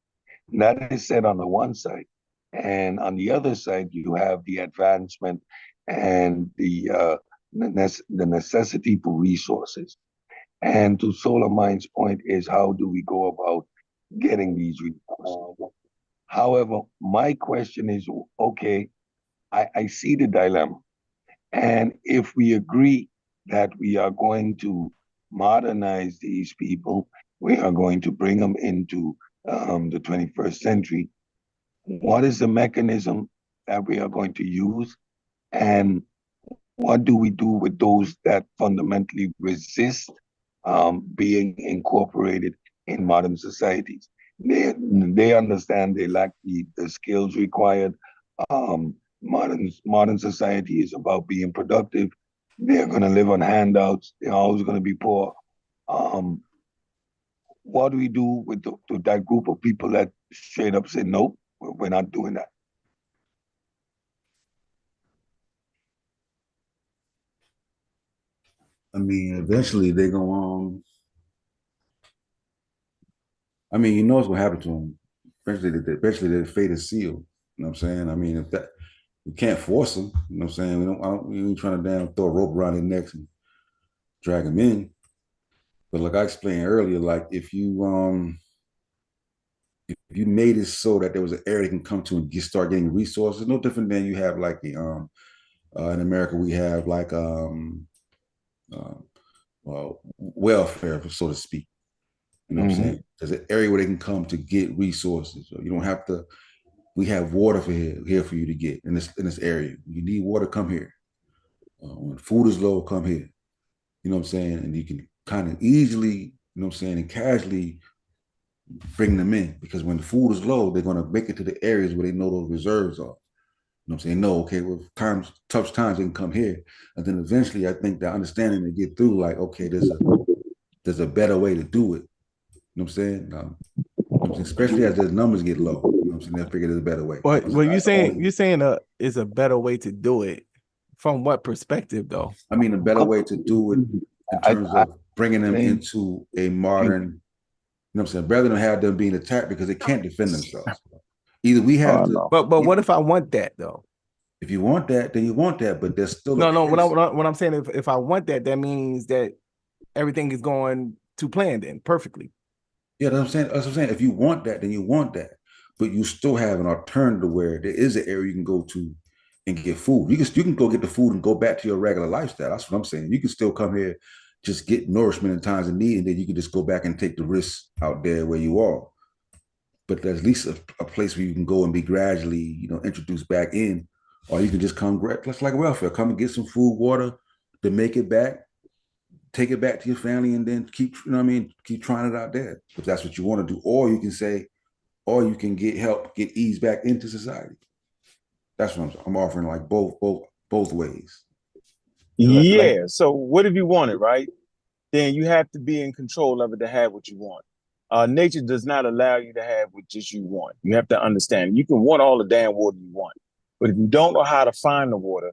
Speaker 4: And that is said on the one side, and on the other side, you have the advancement and the necessity for resources. And to Solar Mind's point is, how do we go about getting these resources? However, my question is, okay, I see the dilemma. And if we agree that we are going to modernize these people, we are going to bring them into the 21st century, what is the mechanism that we are going to use? And what do we do with those that fundamentally resist being incorporated in modern societies. They understand they lack the skills required. Modern society is about being productive. They're going to live on handouts. They're always going to be poor. Um, what do we do with that group of people that straight up say, nope, we're not doing that?
Speaker 1: I mean, eventually they're gonna I mean, you know what's gonna happen to them. Eventually their fate is sealed. You know what I'm saying? I mean, if that we can't force them, you know what I'm saying? We ain't trying to damn throw a rope around their necks and drag them in. But like I explained earlier, like if you made it so that there was an area they can come to and start getting resources, no different than you have like the in America we have like uh, welfare, so to speak. You know what I'm saying? There's an area where they can come to get resources. So you don't have to. We have water for here for you to get in this area. You need water, come here. When food is low, come here. You know what I'm saying? And you can kind of easily, you know what I'm saying, and casually bring them in because when the food is low, they're gonna make it to the areas where they know those reserves are. You know what I'm saying? No, okay, well, tough times they can come here. And then eventually I think the understanding they get through, like, okay, there's a better way to do it. You know what I'm saying? Especially as the numbers get low. You know what I'm saying? They'll figure there's a better way.
Speaker 3: Well, you're saying is a better way to do it. From what perspective, though?
Speaker 1: I mean, a better way to do it in terms of bringing them into a modern, you know what I'm saying, rather than have them being attacked because they can't defend themselves. Either we have to.
Speaker 3: But what if I want that though?
Speaker 1: If you want that, then you want that. But there's still
Speaker 3: no. What I'm saying, if I want that, that means that everything is going to plan then perfectly.
Speaker 1: Yeah, that's what I'm saying. That's what I'm saying. If you want that, then you want that. But you still have an alternative where there is an area you can go to and get food. You can go get the food and go back to your regular lifestyle. That's what I'm saying. You can still come here, just get nourishment in times of need, and then you can just go back and take the risks out there where you are. But there's at least a place where you can go and be gradually, you know, introduced back in, or you can just come, let's like welfare, come and get some food, water, to make it back, take it back to your family, and then keep, you know what I mean, keep trying it out there if that's what you want to do. Or you can say, or you can get help, get eased back into society. That's what I'm offering, like both ways.
Speaker 2: Yeah. So what if you want it, right? Then you have to be in control of it to have what you want. Nature does not allow you to have what just you want. You have to understand. You can want all the damn water you want, but if you don't know how to find the water,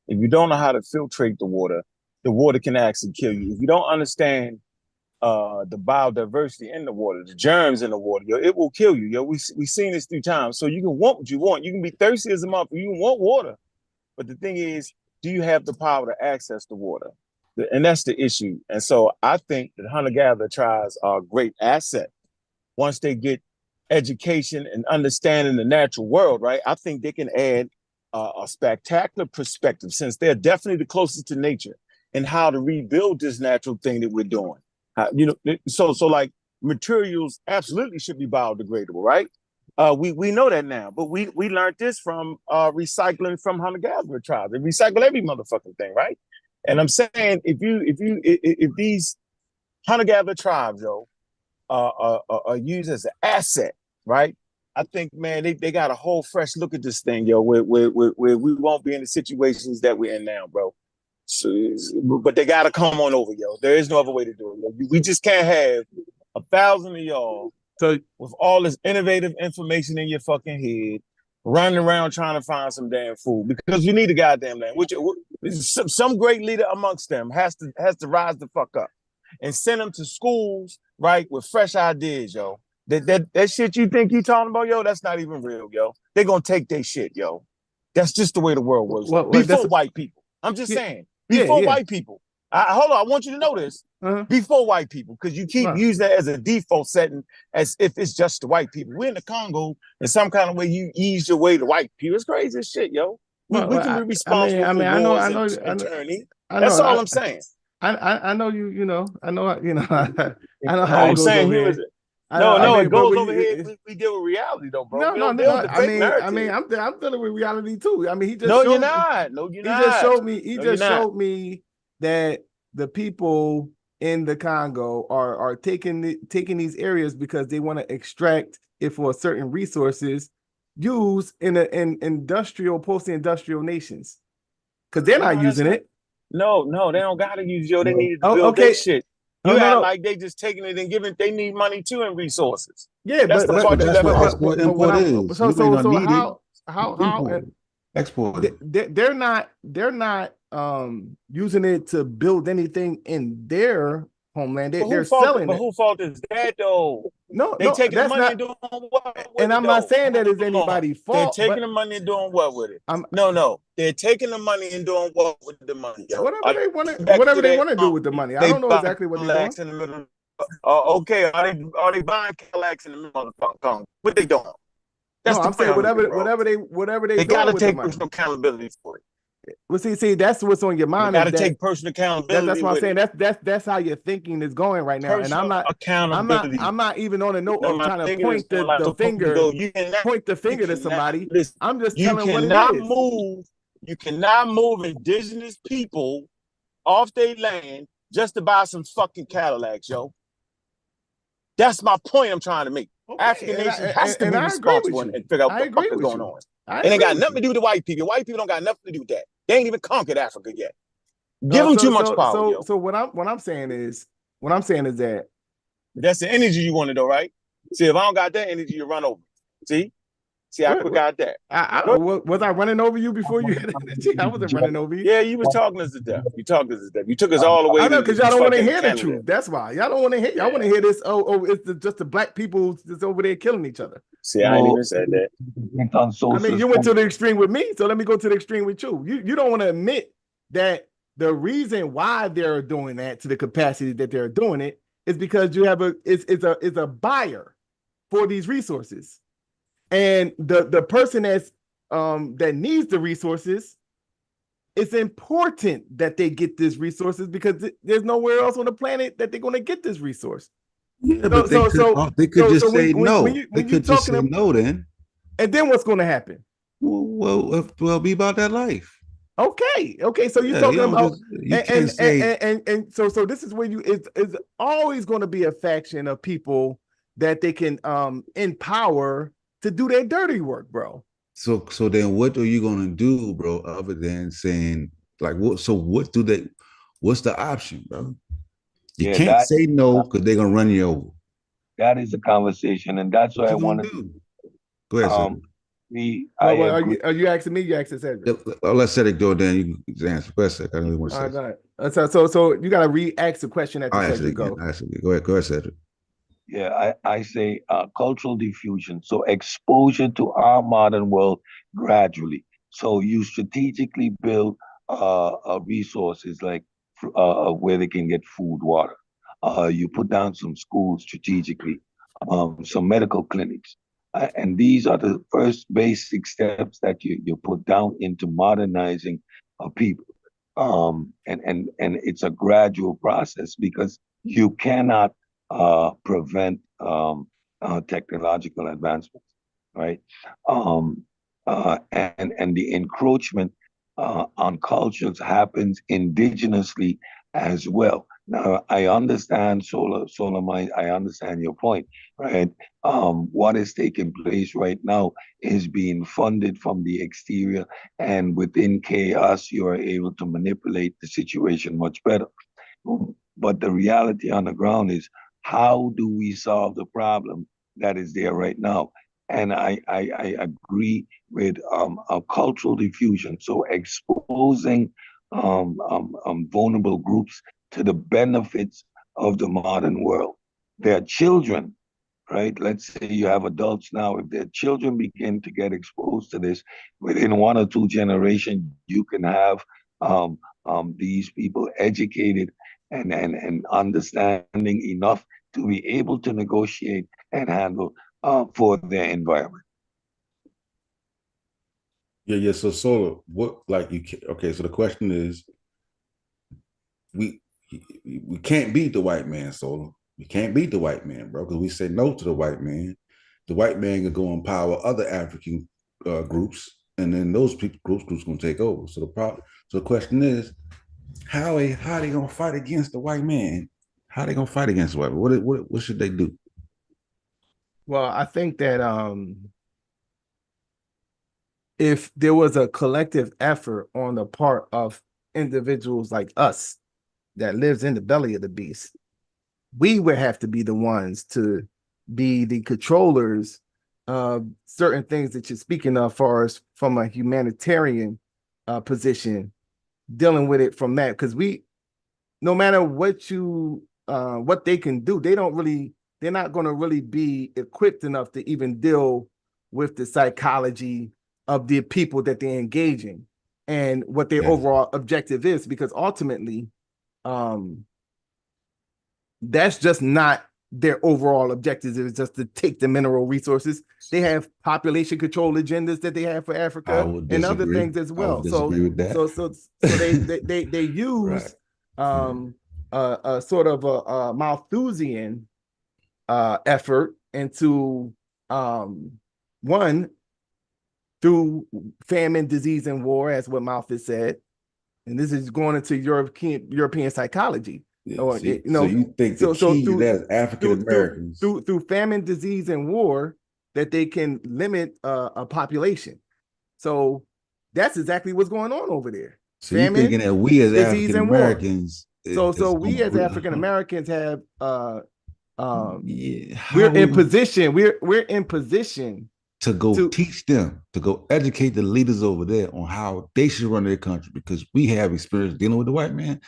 Speaker 2: if you don't know how to filtrate the water can actually kill you. If you don't understand the biodiversity in the water, the germs in the water, yo, it will kill you. Yo, we've seen this through time. So you can want what you want. You can be thirsty as a motherfucker. You can want water. But the thing is, do you have the power to access the water? And that's the issue. And so I think that hunter-gatherer tribes are a great asset once they get education and understanding the natural world, right? I think they can add a spectacular perspective since they're definitely the closest to nature and how to rebuild this natural thing that we're doing. So like materials absolutely should be biodegradable, right? We know that now, but we learned this from recycling from hunter-gatherer tribes. They recycle every motherfucking thing, right? And I'm saying if these hunter-gatherer tribes, yo, are used as an asset, right? I think, man, they got a whole fresh look at this thing, yo, where we won't be in the situations that we're in now, bro. So, but they got to come on over, yo. There is no other way to do it. We just can't have 1,000 of y'all with all this innovative information in your fucking head, running around trying to find some damn food because you need a goddamn land. Some great leader amongst them has to rise the fuck up and send them to schools, right, with fresh ideas, yo. That shit you think you talking about, yo, that's not even real, yo. They're gonna take their shit, yo. That's just the way the world works. Before white people. I'm just saying. Before white people. Hold on, I want you to know this. Before white people, because you keep using that as a default setting as if it's just the white people. We're in the Congo, in some kind of way you ease your way to white people. It's crazy as shit, yo. We can be responsible for wars and tyranny. That's all I'm saying.
Speaker 3: I know you know, I know I know how
Speaker 2: I'm
Speaker 3: it goes
Speaker 2: saying
Speaker 3: over
Speaker 2: here.
Speaker 3: here.
Speaker 2: It goes over here. We deal with reality, though, bro.
Speaker 3: No. I mean, I'm dealing with reality too. I mean, he just
Speaker 2: you're not. No, you're not.
Speaker 3: He just showed me that the people in the Congo are taking these areas because they want to extract it for certain resources used in industrial, post-industrial nations. Because they're not using it.
Speaker 2: No, they don't gotta use yo. They need to build
Speaker 3: okay.
Speaker 2: their shit. You
Speaker 3: no,
Speaker 2: act
Speaker 3: no.
Speaker 2: like they just taking it and giving. They need money too and resources.
Speaker 3: Yeah,
Speaker 2: that's the part you
Speaker 1: that's
Speaker 2: left
Speaker 1: what
Speaker 2: out.
Speaker 1: export import is.
Speaker 3: How
Speaker 1: export?
Speaker 3: They're not using it to build anything in their homeland. They're selling it.
Speaker 2: But who fault is that though?
Speaker 3: No,
Speaker 2: they taking
Speaker 3: that's
Speaker 2: the money
Speaker 3: not.
Speaker 2: And doing what?
Speaker 3: And I'm not saying that is anybody's fault.
Speaker 2: They're taking the money and doing what with it? No, they're taking the money and doing what with the money? Yo?
Speaker 3: Whatever they want to do with the money. I don't know exactly what they're doing.
Speaker 2: In the middle. Okay, are they buying Cadillacs in the middle of the Congo? What they doing?
Speaker 3: That's no, I'm saying whatever they
Speaker 2: gotta take personal accountability for it.
Speaker 3: Well, see, that's what's on your mind.
Speaker 2: You gotta take personal accountability.
Speaker 3: That's what I'm saying. That's how your thinking is going right now. Personal and I'm not even on a note of trying to point the finger to somebody. Listen, I'm just telling what it is.
Speaker 2: You cannot move indigenous people off their land just to buy some fucking Cadillacs, yo. That's my point I'm trying to make. Okay, African nation has to be responsible and figure out what the fuck is going on. It ain't got nothing to do with the white people. White people don't got nothing to do with that. They ain't even conquered Africa yet. Give them too much power.
Speaker 3: So what I'm saying is that
Speaker 2: that's the energy you wanted, though, right? See, if I don't got that energy, you run over. See, I forgot that.
Speaker 3: Was I running over you before you had energy? I wasn't running over you.
Speaker 2: Yeah, you was talking us to death. You talked us to death. You took us all the way.
Speaker 3: I know, because y'all don't want to hear the truth. That's why y'all don't want to hear. Y'all want to hear this. It's just the black people that's over there killing each other.
Speaker 2: See, I ain't even said that.
Speaker 3: I mean, you went to the extreme with me, so let me go to the extreme with you. You don't want to admit that the reason why they're doing that to the capacity that they're doing it is because you have it's a buyer for these resources. And the person that's that needs the resources, it's important that they get these resources because there's nowhere else on the planet that they're going to get this resource.
Speaker 1: Yeah, but they could just say no. They could just say no then.
Speaker 3: And then what's going to happen?
Speaker 1: Well, be about that life.
Speaker 3: Okay. So you're talking about and so this is where it's always going to be a faction of people that they can empower to do their dirty work, bro.
Speaker 1: So then what are you gonna do, bro, other than saying like what's the option, bro? You can't say no because they're gonna run you over.
Speaker 4: That is a conversation, and that's what I want to do.
Speaker 1: Go ahead,
Speaker 3: are you asking me? You asking Cedric?
Speaker 1: I'll let Cedric do it, then you can answer. Go ahead, Cedric. I don't really want to say.
Speaker 3: So you gotta re-ask the question at the Cedric go.
Speaker 1: Go ahead, Cedric.
Speaker 4: Yeah, I say cultural diffusion. So exposure to our modern world gradually. So you strategically build resources like where they can get food, water. You put down some schools strategically, some medical clinics. And these are the first basic steps that you put down into modernizing people. And it's a gradual process because you cannot prevent technological advancements, right? And the encroachment on cultures happens indigenously as well. Now, I understand solar mind. I understand your point, right? What is taking place right now is being funded from the exterior, and within chaos, you are able to manipulate the situation much better. But the reality on the ground is, how do we solve the problem that is there right now? And I agree with a cultural diffusion. So exposing vulnerable groups to the benefits of the modern world. Their children, right? Let's say you have adults now. If their children begin to get exposed to this, within 1 or 2 generations, you can have these people educated and understanding enough to be able to negotiate and handle for their environment.
Speaker 1: Yeah. So Solar, what okay? So the question is, we can't beat the white man, Solar. We can't beat the white man, bro, because we say no to the white man. The white man can go empower other African groups, and then those groups gonna take over. So the question is, how are they gonna fight against the white man How they gonna fight against white? What should they do?
Speaker 3: Well, I think that if there was a collective effort on the part of individuals like us that lives in the belly of the beast, we would have to be the ones to be the controllers of certain things that you're speaking of, far as from a humanitarian position, dealing with it from that. Because no matter what they can do, they're not going to really be equipped enough to even deal with the psychology of the people that they're engaging and what their overall objective is, because ultimately, that's just not their overall objectives. Is just to take the mineral resources. They have population control agendas that they have for Africa and other things as well.
Speaker 1: I would disagree with that.
Speaker 3: So they use a sort of a Malthusian effort into one, through famine, disease, and war, as what Malthus said, and this is going into European psychology.
Speaker 1: Yeah, so you think the key to that is African Americans
Speaker 3: through famine, disease, and war, that they can limit a population. So that's exactly what's going on over there.
Speaker 1: So you're thinking that we as African Americans,
Speaker 3: so we as African Americans have we're in position
Speaker 1: to go teach them, to go educate the leaders over there on how they should run their country, because we have experience dealing with the white man.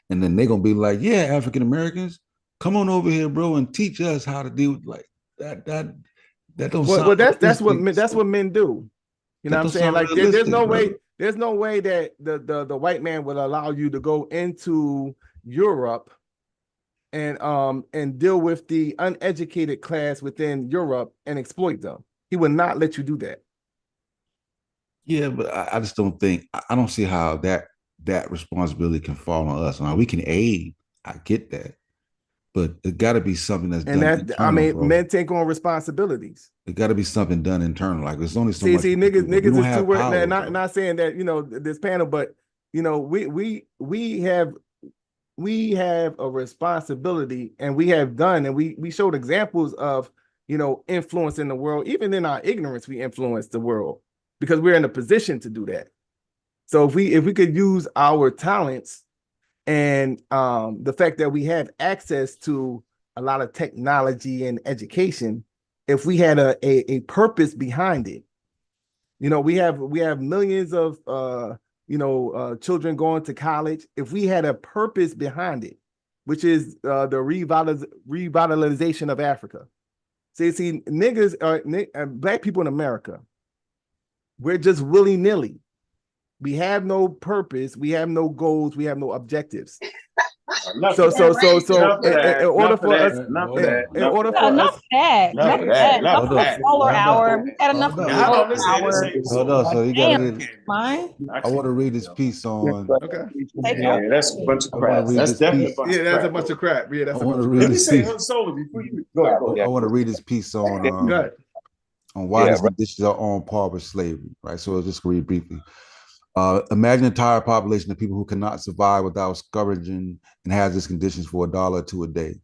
Speaker 1: And then they're gonna be like, yeah, African Americans, come on over here, bro, and teach us how to deal with like that. That don't sound.
Speaker 3: Well, that's what men do. You know what I'm saying? Like there's no way that the white man will allow you to go into Europe and deal with the uneducated class within Europe and exploit them. He would not let you do that.
Speaker 1: Yeah, but I just don't think, I don't see how that responsibility can fall on us. Now, we can aid, I get that, but it got to be something that's done.
Speaker 3: And that, I mean, men take on responsibilities.
Speaker 1: It got to be something done internal. Like there's only so much.
Speaker 3: See, niggas is too worried. Not saying that, you know, this panel, but you know, we have a responsibility, and we have done, and we showed examples of, you know, influence in the world. Even in our ignorance, we influence the world because we're in a position to do that. So if we could use our talents and the fact that we have access to a lot of technology and education, if we had a purpose behind it, you know, we have millions of children going to college. If we had a purpose behind it, which is the revitalization of Africa. See, black people in America, we're just willy-nilly. We have no purpose. We have no goals. We have no objectives. In order for us,
Speaker 5: solar hour, had enough hour.
Speaker 1: Hold on, so you gotta get mine. I want to read this piece on.
Speaker 3: Okay.
Speaker 2: Yeah, that's a bunch of crap. That's definitely
Speaker 3: that's a bunch of crap. Yeah, that's.
Speaker 1: I want to read this piece.
Speaker 2: Before you go ahead.
Speaker 1: I want to read this piece on why these conditions are on par with slavery. Right. So I'll just read briefly. Imagine an entire population of people who cannot survive without scavenging and hazardous conditions for $1 or $2 a day.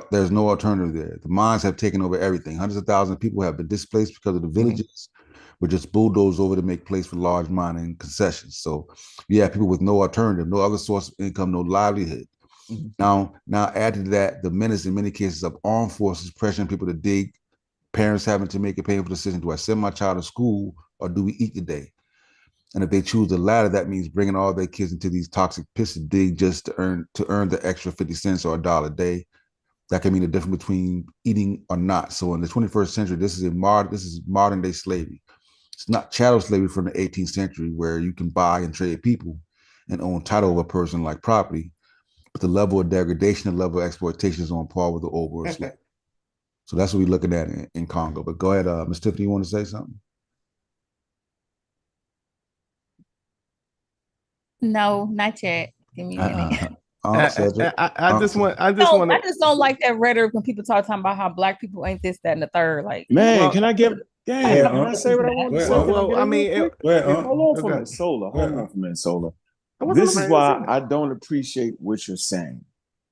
Speaker 1: There's no alternative there. The mines have taken over everything. Hundreds of thousands of people have been displaced because of the villages were just bulldozed over to make place for large mining concessions. So you have people with no alternative, no other source of income, no livelihood. Now add to that the menace in many cases of armed forces pressuring people to dig, parents having to make a painful decision: do I send my child to school or do we eat today? And if they choose the latter, that means bringing all their kids into these toxic pits to dig just to earn the extra 50 cents or $1 a day. That can mean the difference between eating or not. So in the 21st century, this is modern day slavery. It's not chattel slavery from the 18th century where you can buy and trade people and own title of a person like property. But the level of degradation, the level of exploitation is on par with the old world slavery. So that's what we're looking at in Congo. But go ahead, Ms. Tiffany, you want to say something?
Speaker 5: No, not yet. Give me a minute.
Speaker 3: I just
Speaker 5: don't like that rhetoric when people talking about how black people ain't this, that, and the third. Like,
Speaker 2: man, can I say what I want to say?
Speaker 3: Well, I mean,
Speaker 2: hold on for Minnesota. This is why I don't appreciate what you're saying.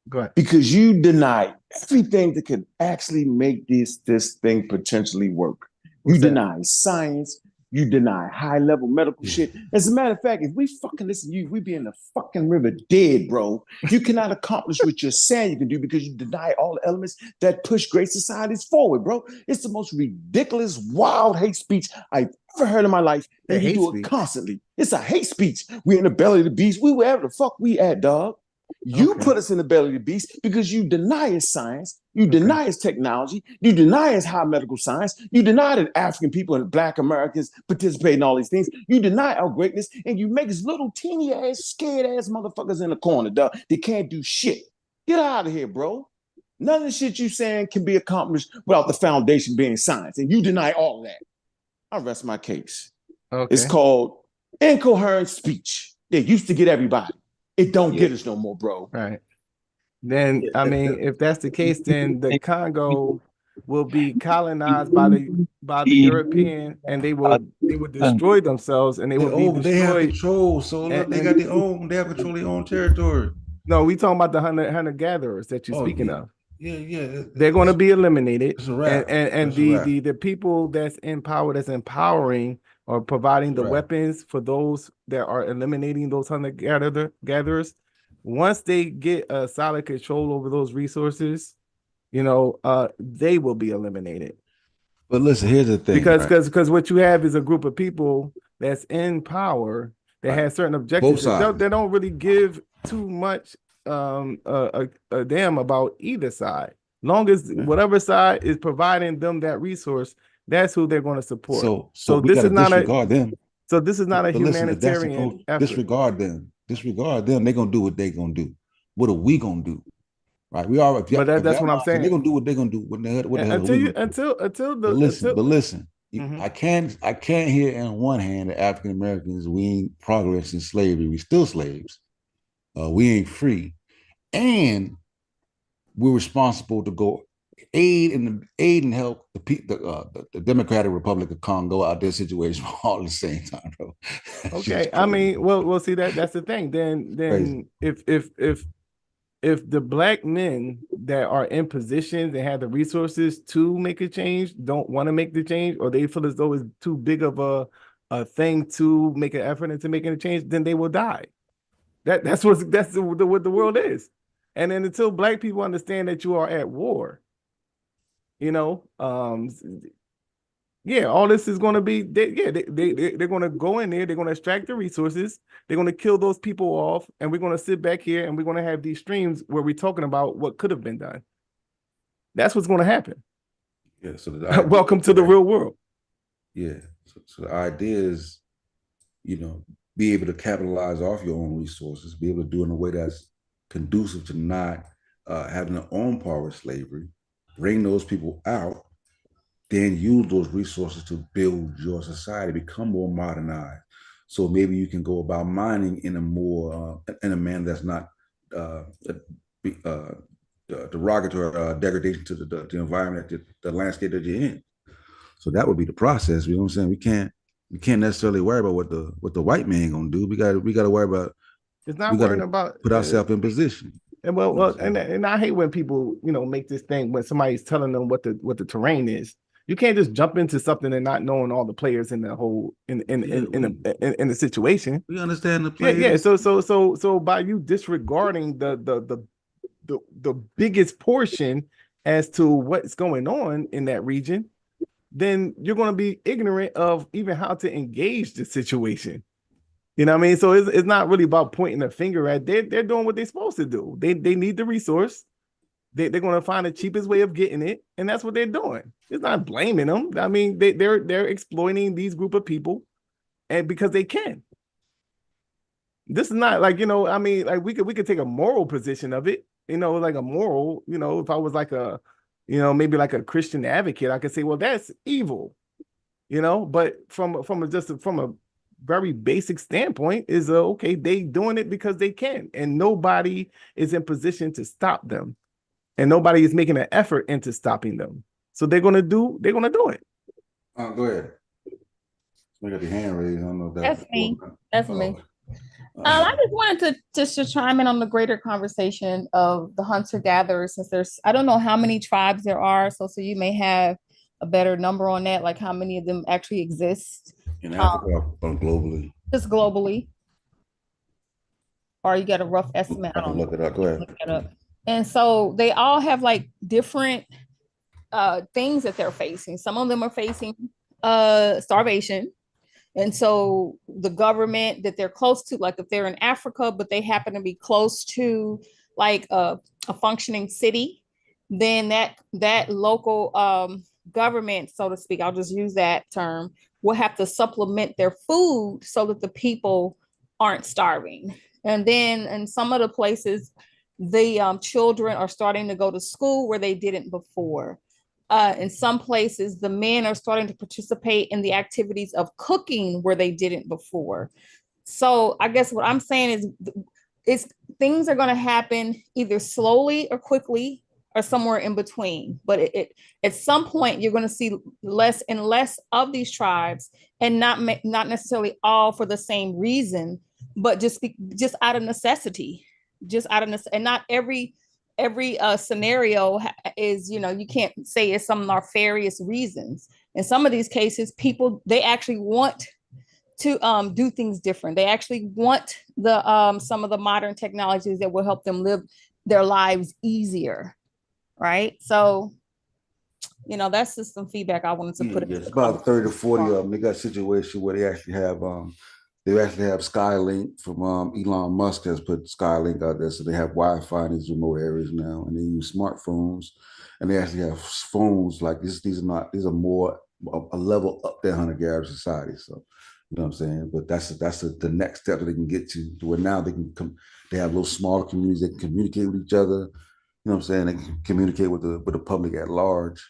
Speaker 3: Go ahead.
Speaker 2: Because you deny everything that could actually make this thing potentially work.
Speaker 3: What's
Speaker 2: You
Speaker 3: that?
Speaker 2: deny science. You deny high-level medical shit. As a matter of fact, if we fucking listen to you, we be in the fucking river dead, bro. You cannot accomplish what you're saying you can do because you deny all the elements that push great societies forward, bro. It's the most ridiculous, wild hate speech I've ever heard in my life, and you do it constantly. It's a hate speech. We're in the belly of the beast. We wherever the fuck we at, dog. You put us in the belly of the beast because you deny its science, you deny its technology, you deny its high medical science, you deny that African people and Black Americans participate in all these things, you deny our greatness, and you make us little teeny ass, scared ass motherfuckers in the corner, dog. They can't do shit. Get out of here, bro. None of the shit you saying can be accomplished without the foundation being science, and you deny all of that. I rest my case. It's called incoherent speech. They used to get everybody. It don't get us no more, bro.
Speaker 3: Right. Then, I mean, if that's the case, then the Congo will be colonized by the European, and they will destroy themselves, and they will be destroyed.
Speaker 1: They have control, so they got their own. They have control of their own territory.
Speaker 3: No, we talking about the hunter gatherers that you're speaking of.
Speaker 1: Yeah.
Speaker 3: They're going to be eliminated,
Speaker 1: it's a wrap.
Speaker 3: and the people that's in power, that's empowering or providing the weapons for those that are eliminating those hunter gatherers. Once they get a solid control over those resources, they will be eliminated.
Speaker 1: But listen, here's the thing,
Speaker 3: because what you have is a group of people that's in power that has certain objectives that don't really give too much a damn about either side. Long as whatever side is providing them that resource, that's who they're going to support.
Speaker 1: So this is not disregard them.
Speaker 3: So this is not a humanitarian effort.
Speaker 1: Disregard them. They're gonna do what they're gonna do. What are we gonna do? Right? We are.
Speaker 3: But that's what I'm saying.
Speaker 1: They're gonna do what they're gonna do. What the hell? But listen. I can't hear on one hand that African Americans, we ain't progress in slavery. We still slaves. We ain't free, and we're responsible to go aid and help the Democratic Republic of Congo out their situation all at the same time, bro.
Speaker 3: Okay, I mean, well, see that's the thing. Then if the Black men that are in positions and have the resources to make a change don't want to make the change, or they feel as though it's too big of a thing to make an effort into making a change, then they will die. That's what the world is. And then until Black people understand that you are at war, all this is going to be, they're going to go in there, they're going to extract the resources, they're going to kill those people off, and we're going to sit back here and we're going to have these streams where we're talking about what could have been done. That's what's going to happen.
Speaker 1: Yeah. So
Speaker 3: welcome to the real world.
Speaker 1: Yeah. So the idea is, be able to capitalize off your own resources, be able to do it in a way that's conducive to not having their own power of slavery, bring those people out, then use those resources to build your society, become more modernized. So maybe you can go about mining in a manner that's not derogatory degradation to the environment, the landscape that you're in. So that would be the process. You know what I'm saying? We can't necessarily worry about what the white man gonna do. We got to worry about.
Speaker 3: It's not worrying about
Speaker 1: put ourselves in position.
Speaker 3: And and I hate when people make this thing when somebody's telling them what the terrain is. You can't just jump into something and not knowing all the players in the whole in the situation.
Speaker 1: We understand the players.
Speaker 3: Yeah. So by you disregarding the biggest portion as to what's going on in that region, then you're going to be ignorant of even how to engage the situation. You know what I mean? So it's not really about pointing a finger at. They're doing what they're supposed to do. They need the resource. They're going to find the cheapest way of getting it, and that's what they're doing. It's not blaming them. I mean, they're exploiting these group of people, and because they can. This is not like I mean, like we could take a moral position of it. Like a moral. If I was like a, maybe like a Christian advocate, I could say, well, that's evil. But from a very basic standpoint is okay, they doing it because they can, and nobody is in position to stop them, and nobody is making an effort into stopping them. So they're gonna do it.
Speaker 1: Go ahead. We got the hand raised. I don't know if
Speaker 5: that's me. That's me. I just wanted to chime in on the greater conversation of the hunter-gatherers, since I don't know how many tribes there are, so you may have a better number on that, like how many of them actually exist
Speaker 1: in Africa or globally.
Speaker 5: just globally, or you got a rough estimate.
Speaker 1: I can look it up. Go ahead.
Speaker 5: Look it up. And so they all have like different things that they're facing. Some of them are facing starvation. And so the government that they're close to, like if they're in Africa, but they happen to be close to like a functioning city, then that local government, so to speak, I'll just use that term, will have to supplement their food so that the people aren't starving. And then in some of the places, the children are starting to go to school where they didn't before. In some places, the men are starting to participate in the activities of cooking where they didn't before. So I guess what I'm saying is things are going to happen either slowly or quickly or somewhere in between. But at some point, you're going to see less and less of these tribes, and not necessarily all for the same reason, but just out of necessity, and not every scenario is, you can't say it's some nefarious reasons. In some of these cases, people, they actually want to do things different. They actually want some of the modern technologies that will help them live their lives easier, right? So, that's just some feedback I wanted to put.
Speaker 1: It's about 30 to 40 of them. They got a situation where they actually have Skylink from Elon Musk has put Skylink out there, so they have Wi-Fi in these remote areas now, and they use smartphones, and they actually have phones like this. These are more a level up there hunter-gatherer society. So, you know what I'm saying? But that's the next step that they can get to where now they can they have little smaller communities that can communicate with each other. You know what I'm saying? They can communicate with the public at large.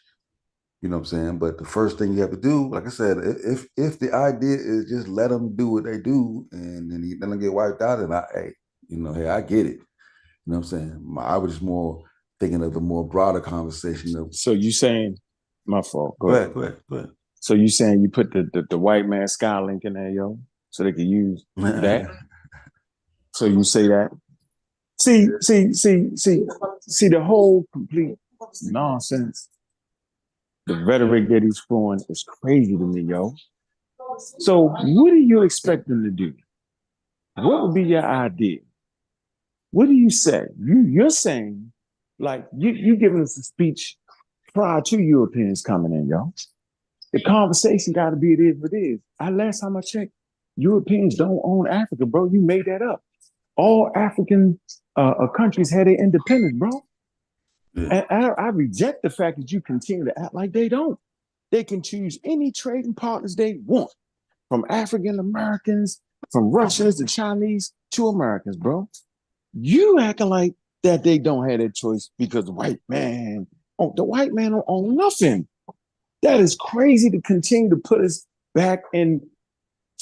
Speaker 1: You know what I'm saying? But the first thing you have to do, like I said, if the idea is just let them do what they do and then they get wiped out, and I get it. You know what I'm saying? I was just more thinking of the more broader conversation.
Speaker 2: So you saying, my fault.
Speaker 1: Go ahead.
Speaker 2: So you saying you put the white man Skylink in there, yo, so they can use that? So you say that? See, the whole complete nonsense. The rhetoric that he's throwing is crazy to me, yo. So what do you expect them to do? What would be your idea? What do you say? You're saying, like, you giving us a speech prior to Europeans coming in, yo. The conversation got to be it is what it is. Last time I checked, Europeans don't own Africa, bro. You made that up. All African countries had their independence, bro. Yeah. And I reject the fact that you continue to act like they don't. They can choose any trading partners they want, from African Americans, from Russians to Chinese to Americans, bro. You acting like that they don't have that choice because the white man don't own nothing. That is crazy to continue to put us back in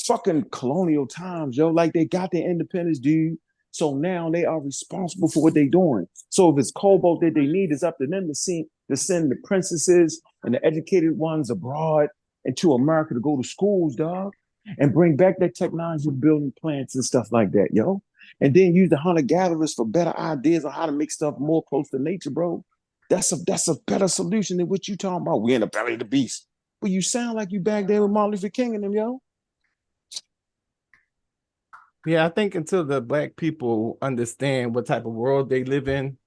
Speaker 2: fucking colonial times, yo. Like they got their independence, dude. So now they are responsible for what they're doing. So if it's cobalt that they need, it's up to them to send the princesses and the educated ones abroad and to America to go to schools, dog, and bring back that technology of building plants and stuff like that, yo. And then use the hunter-gatherers for better ideas on how to make stuff more close to nature, bro. That's a better solution than what you talking about. We're in the belly of the beast. But you sound like you back there with Martin Luther King and them, yo.
Speaker 3: Yeah, I think until the Black people understand what type of world they live in,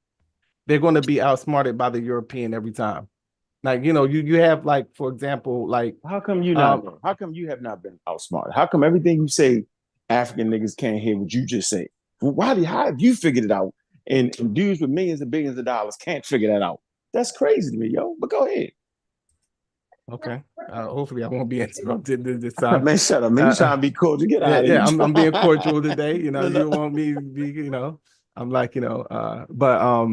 Speaker 3: they're going to be outsmarted by the European every time. Like, you have, like, for example, like,
Speaker 2: how come you have not been outsmarted? How come everything you say, African niggas can't hear what you just say? Well, how have you figured it out? And dudes with millions and billions of dollars can't figure that out. That's crazy to me, yo. But go ahead.
Speaker 3: Okay. Hopefully I won't be interrupted this time.
Speaker 2: Man, shut up, man. You trying to be cordial. Get out of here.
Speaker 3: Yeah, I'm being cordial today. You want me to be, I'm like, but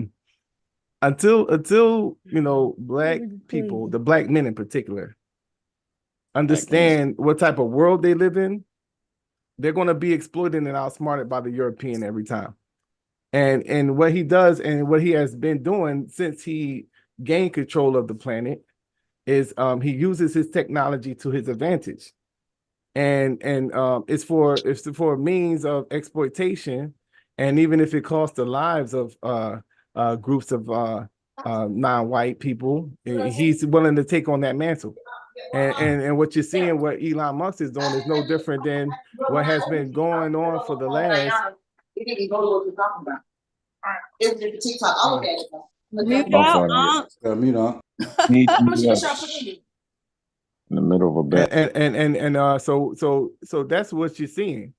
Speaker 3: until Black people, the Black men in particular, understand what type of world they live in, they're going to be exploited and outsmarted by the European every time. And what he does and what he has been doing since he gained control of the planet is he uses his technology to his advantage. and it's for means of exploitation, and even if it costs the lives of groups of non-white people, he's willing to take on that mantle. And what you're seeing, what Elon Musk is doing, is no different than what has been going on for the last.
Speaker 5: Mute out.
Speaker 1: Mute on.
Speaker 2: In the middle of a bet.
Speaker 3: And so that's what you're seeing.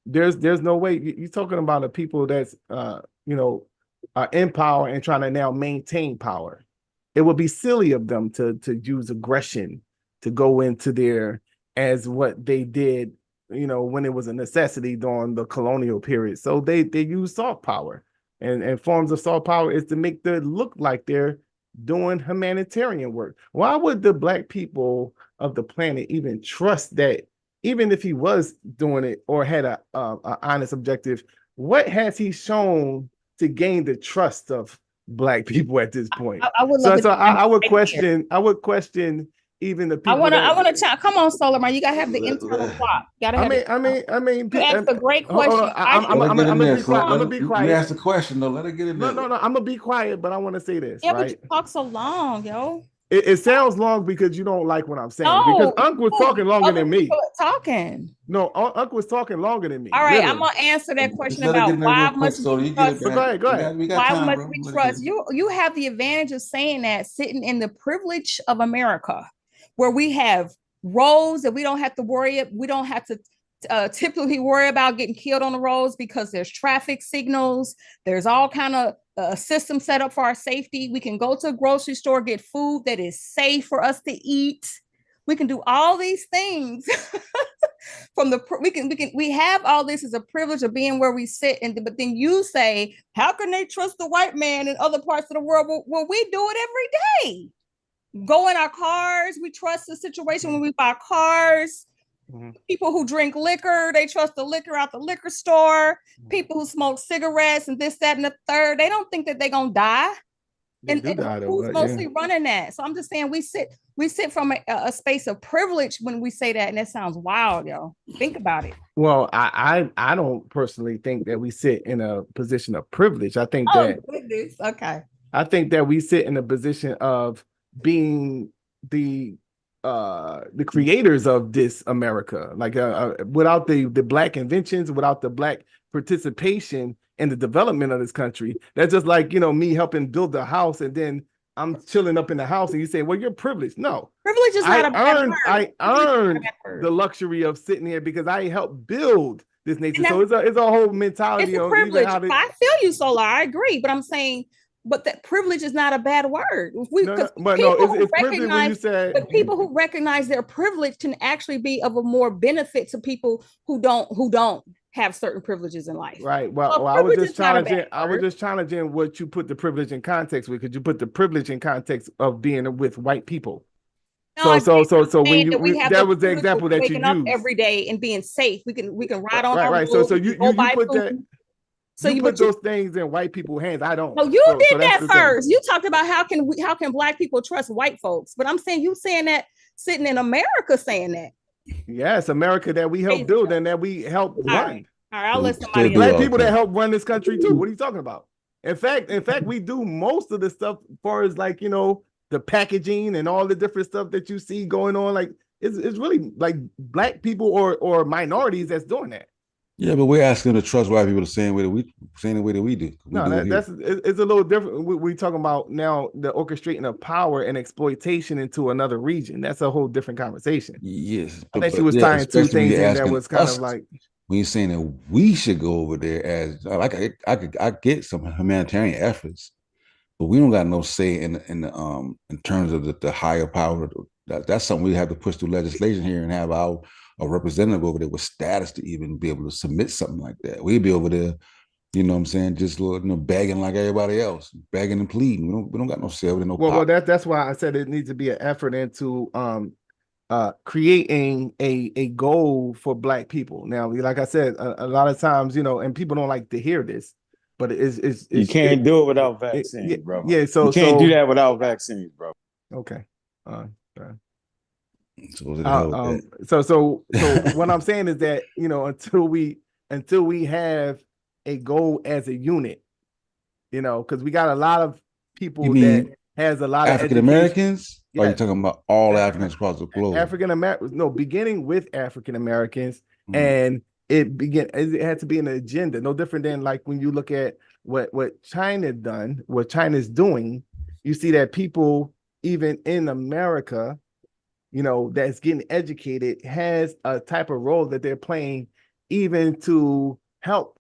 Speaker 3: There's no way you're talking about the people that's are in power and trying to now maintain power. It would be silly of them to use aggression to go into there as what they did, when it was a necessity during the colonial period. So they use soft power, and forms of soft power is to make them look like they're doing humanitarian work. Why would the Black people of the planet even trust that, even if he was doing it or had a honest objective? What has he shown to gain the trust of Black people at this point?
Speaker 5: I would
Speaker 3: question even the people.
Speaker 5: I want to come on, Solar, you gotta have the internal clock. You asked a great question.
Speaker 3: I'm gonna be quiet.
Speaker 1: You asked the question though. Let her get in there.
Speaker 3: No, I'm gonna be quiet, but I want to say this.
Speaker 5: Yeah,
Speaker 3: right?
Speaker 5: but you talk so long, yo.
Speaker 3: It sounds long because you don't like what I'm saying. Because Uncle was talking longer than me. No, Uncle was talking longer than me.
Speaker 5: All right, literally. I'm gonna answer that question about why must we trust.
Speaker 3: Go ahead.
Speaker 5: Why must we trust? You have the advantage of saying that, sitting in the privilege of America, where we have roads that we don't have to worry. We don't have to typically worry about getting killed on the roads because there's traffic signals. There's all kind of system set up for our safety. We can go to a grocery store, get food that is safe for us to eat. We can do all these things we have all this as a privilege of being where we sit. But then you say, how can they trust the white man in other parts of the world? Well, we do it every day. Go in our cars. We trust the situation when we buy cars. Mm-hmm. People who drink liquor, they trust the liquor out the liquor store. Mm-hmm. People who smoke cigarettes and this, that, and the third, they don't think that they're gonna die. And who's mostly running that? So I'm just saying we sit from a space of privilege when we say that, and that sounds wild, yo. Think about it.
Speaker 3: Well, I don't personally think that we sit in a position of privilege. I think
Speaker 5: okay.
Speaker 3: I think that we sit in a position of being the creators of this America, like without the Black inventions, without the Black participation in the development of this country. That's just like, me helping build the house, and then I'm chilling up in the house and you say, well, you're privileged. No,
Speaker 5: privilege is not a bad word.
Speaker 3: I earned the luxury of sitting here because I helped build this nation. So it's a whole mentality.
Speaker 5: It's a privilege. I feel you, Solar. I agree, but I'm saying, but that privilege is not a bad word. It's privilege when you say. But people who recognize their privilege can actually be of a more benefit to people who don't have certain privileges in life.
Speaker 3: Right. Well, I was just challenging what you put the privilege in context with, because you put the privilege in context of being with white people. No, so when that was the example that you used.
Speaker 5: Up every day and being safe, we can ride on.
Speaker 3: Right. So you put that. So you put those things in white people's hands. I don't.
Speaker 5: No, you did that first. You talked about how can Black people trust white folks, but I'm saying you saying that sitting in America saying that.
Speaker 3: Yes, America that we helped build and that we helped run.
Speaker 5: All right, I'll let somebody else.
Speaker 3: Black people that help run this country too. What are you talking about? In fact, we do most of the stuff as far as like, the packaging and all the different stuff that you see going on. Like it's really like Black people or minorities that's doing that.
Speaker 1: Yeah, but we're asking them to trust white people the same way that we do.
Speaker 3: It's a little different. We're talking about now the orchestrating of power and exploitation into another region. That's a whole different conversation.
Speaker 1: Yes,
Speaker 3: I think she was tying two things in that was kind of like
Speaker 1: when you're saying that we should go over there as like I get some humanitarian efforts, but we don't got no say in terms of the higher power. That's something we have to push through legislation here and have a representative over there with status to even be able to submit something like that. We'd be over there, you know what I'm saying, just begging like everybody else, begging and pleading. We don't got no say over there, no power.
Speaker 3: Well, that's why I said it needs to be an effort into creating a goal for Black people. Now, like I said, a lot of times, and people don't like to hear this, but
Speaker 2: you can't do it without vaccines, bro.
Speaker 3: Yeah, so
Speaker 2: you can't do that without vaccines, bro.
Speaker 3: Okay.
Speaker 1: So what the hell with that?
Speaker 3: So what I'm saying is that, you know, until we have a goal as a unit, you know, because we got a lot of people that has a lot of
Speaker 1: African
Speaker 3: education.
Speaker 1: Americans? Or are you talking about all Africans across the globe?
Speaker 3: African Americans, no, beginning with African Americans, and it had to be an agenda, no different than like when you look at what China done, what China's doing, you see that people even in America, you know, that's getting educated has a type of role that they're playing, even to help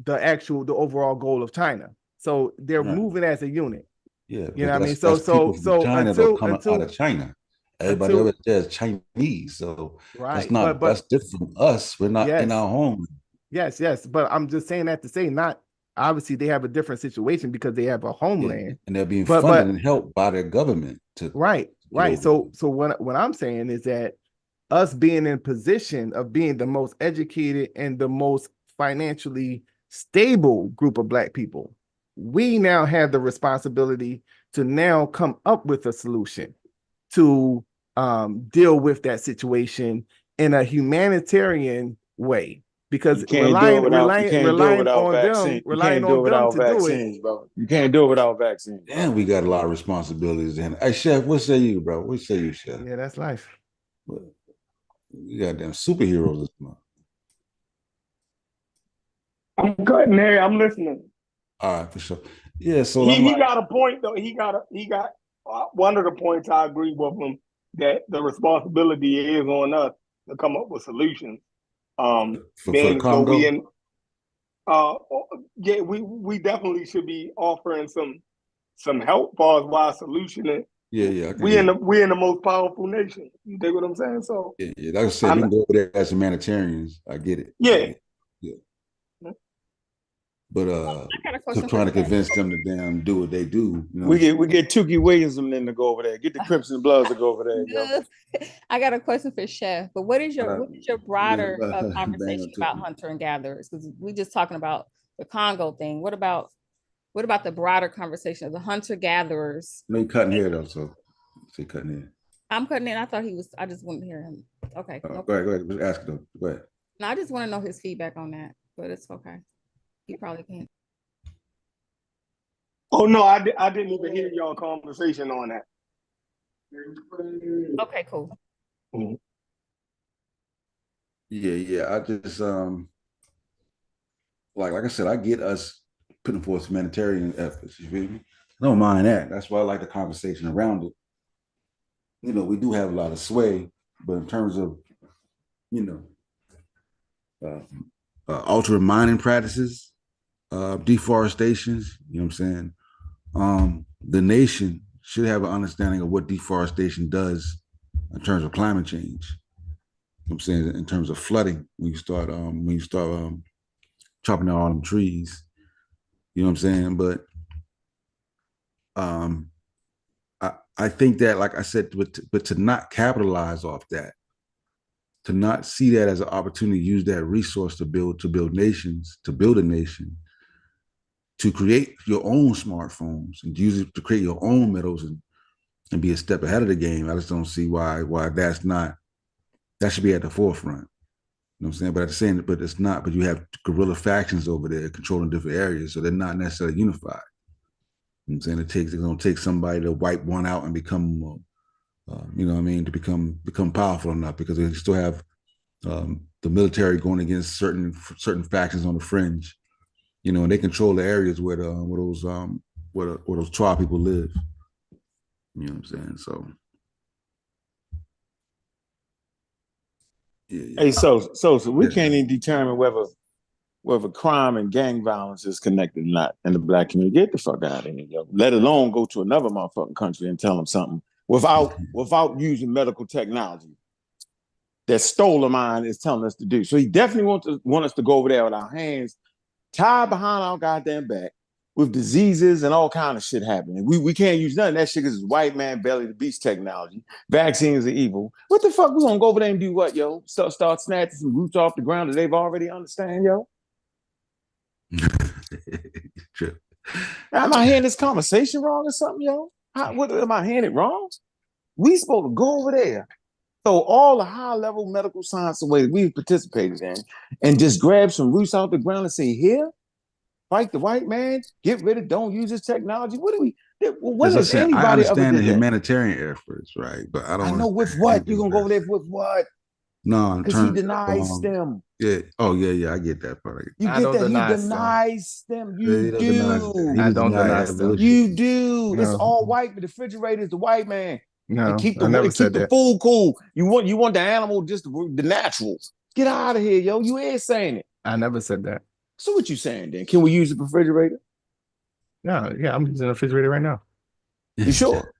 Speaker 3: the overall goal of China. So they're moving as a unit.
Speaker 1: Yeah,
Speaker 3: you know what I mean.
Speaker 1: So China
Speaker 3: until
Speaker 1: come out of China. Everybody over there is Chinese, so
Speaker 3: right.
Speaker 1: That's different from us. We're not in our home.
Speaker 3: Yes, but I'm just saying that to say not obviously they have a different situation because they have a homeland,
Speaker 1: and they're being funded and helped by their government to
Speaker 3: right. So what I'm saying is that us being in position of being the most educated and the most financially stable group of Black people, we now have the responsibility to now come up with a solution to deal with that situation in a humanitarian way. Because relying on them to do it,
Speaker 2: bro. You can't do it without vaccines.
Speaker 1: And we got a lot of responsibilities. And hey, Chef, what say you, bro? What say you, Chef?
Speaker 3: Yeah, that's life.
Speaker 1: You got damn superheroes this month.
Speaker 6: I'm cutting here. I'm listening.
Speaker 1: All right, for sure. Yeah, so
Speaker 6: he got a point though. He got one of the points I agree with him, that the responsibility is on us to come up with solutions.
Speaker 1: For the Congo?
Speaker 6: We definitely should be offering some help for us while solutioning. We in the most powerful nation. You dig what I'm saying? So
Speaker 1: like I said, we can go over there as humanitarians. I get it.
Speaker 6: Yeah.
Speaker 1: But trying to convince them to damn do what they do. You know?
Speaker 2: We get Tukey Williams and then to go over there. Get the Crips and Bloods to go over there. Yo.
Speaker 5: I got a question for Chef. But what is your broader conversation about hunter and gatherers? Because we just talking about the Congo thing. What about the broader conversation of the hunter gatherers?
Speaker 1: No, you're cutting here though, so you're cutting in.
Speaker 5: I'm cutting in. I thought he was. I just wanted to hear him. Okay.
Speaker 1: Go ahead. Just ask him. Go ahead.
Speaker 5: No, I just want to know his feedback on that, but it's okay. He probably can't.
Speaker 6: Oh no, I didn't even hear y'all conversation on that.
Speaker 5: Okay, cool.
Speaker 6: Mm-hmm.
Speaker 1: Yeah. I just like I said, I get us putting forth humanitarian efforts. You feel me? I don't mind that. That's why I like the conversation around it. You know, we do have a lot of sway, but in terms of, altering mining practices, deforestations, you know what I'm saying? The nation should have an understanding of what deforestation does in terms of climate change. You know what I'm saying? In terms of flooding, when you start chopping down all them trees, you know what I'm saying? But I think that, like I said, but to not capitalize off that, to not see that as an opportunity to use that resource to build nations, to build a nation, to create your own smartphones and use it to create your own metals and be a step ahead of the game. I just don't see why that should be at the forefront. You know what I'm saying? But at the same, but it's not. But you have guerrilla factions over there controlling different areas, so they're not necessarily unified. You know what I'm saying? It's going to take somebody to wipe one out and become, you know what I mean, to become powerful enough, because they still have the military going against certain factions on the fringe, you know, and they control the areas where those tribe people live. You know what I'm saying? So, yeah.
Speaker 2: Hey, so we can't even determine whether crime and gang violence is connected or not in the Black community. Get the fuck out of here, yo. Let alone go to another motherfucking country and tell them something without using medical technology that Stoller Mind is telling us to do. So he definitely want us to go over there with our hands tied behind our goddamn back with diseases and all kind of shit happening. We can't use none of that shit because it's white man belly to beast technology. Vaccines are evil. What the fuck? We gonna go over there and do what, yo? Start snatching some roots off the ground that they've already understand, yo?
Speaker 1: True.
Speaker 2: Am I hearing this conversation wrong or something, yo? Am I hearing it wrong? We supposed to go over there throw all the high-level medical science away that we've participated in and just grab some roots out the ground and say, here, fight the white man, get rid of, don't use this technology. What do we, when
Speaker 1: As I
Speaker 2: has
Speaker 1: said, I
Speaker 2: anybody ever
Speaker 1: understand the
Speaker 2: did that?
Speaker 1: humanitarian efforts, right? But I don't
Speaker 2: I know with
Speaker 1: understand
Speaker 2: what?
Speaker 1: anything
Speaker 2: You're going to go over there with what?
Speaker 1: No, in
Speaker 2: Because he
Speaker 1: terms
Speaker 2: denies
Speaker 1: of,
Speaker 2: them.
Speaker 1: yeah. Oh, yeah, I get that part.
Speaker 2: You
Speaker 3: I
Speaker 2: get
Speaker 3: don't
Speaker 2: that? He
Speaker 3: deny STEM.
Speaker 2: denies them.
Speaker 1: Yeah,
Speaker 2: You
Speaker 1: he don't deny that.
Speaker 2: do.
Speaker 1: He
Speaker 3: I
Speaker 1: just
Speaker 3: don't
Speaker 1: denied
Speaker 3: deny STEM.
Speaker 1: evolution.
Speaker 2: You do. It's
Speaker 3: No.
Speaker 2: all white. The refrigerator is the white man.
Speaker 3: No,
Speaker 2: And keep
Speaker 3: I never
Speaker 2: keep
Speaker 3: said
Speaker 2: the
Speaker 3: that.
Speaker 2: food cool. You want the animal, just the natural. Get out of here, yo. You is saying it.
Speaker 3: I never said that.
Speaker 2: So what you saying then? Can we use the refrigerator?
Speaker 3: No, yeah, I'm using a refrigerator right now.
Speaker 2: You sure?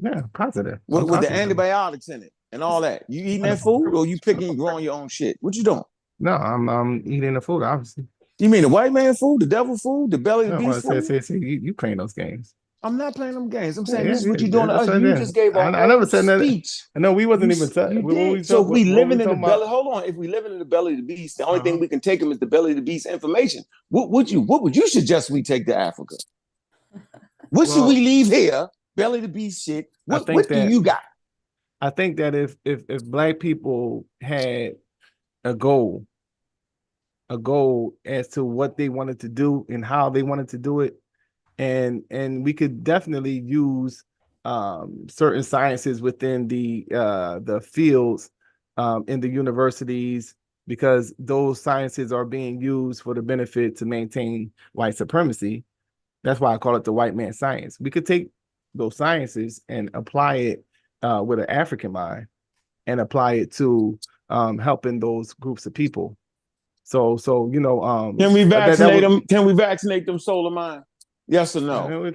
Speaker 3: Yeah, positive.
Speaker 2: With the antibiotics in it and all that. You eating that food or you picking and growing your own shit? What you doing?
Speaker 3: No, I'm eating the food, obviously.
Speaker 2: You mean the white man food, the devil food, the belly of the beast food?
Speaker 3: See, you playing those games.
Speaker 2: I'm not playing them games. I'm saying this is what you're doing to
Speaker 3: that's
Speaker 2: us.
Speaker 3: what
Speaker 2: You
Speaker 3: I
Speaker 2: just gave a
Speaker 3: I
Speaker 2: whole
Speaker 3: never said that.
Speaker 2: speech.
Speaker 3: No, we wasn't even
Speaker 2: You did. So if we living in the belly, hold on. If we living in the belly of the beast, the only thing we can take them is the belly of the beast information. What would you suggest we take to Africa? What should we leave here? Belly of the beast shit. What do you got?
Speaker 3: I think that if Black people had a goal as to what they wanted to do and how they wanted to do it, and we could definitely use certain sciences within the fields in the universities, because those sciences are being used for the benefit to maintain white supremacy. That's why I call it the white man science. We could take those sciences and apply it with an African mind and apply it to helping those groups of people. So you know,
Speaker 2: can we vaccinate them? Can we vaccinate them solar mind? Yes or no?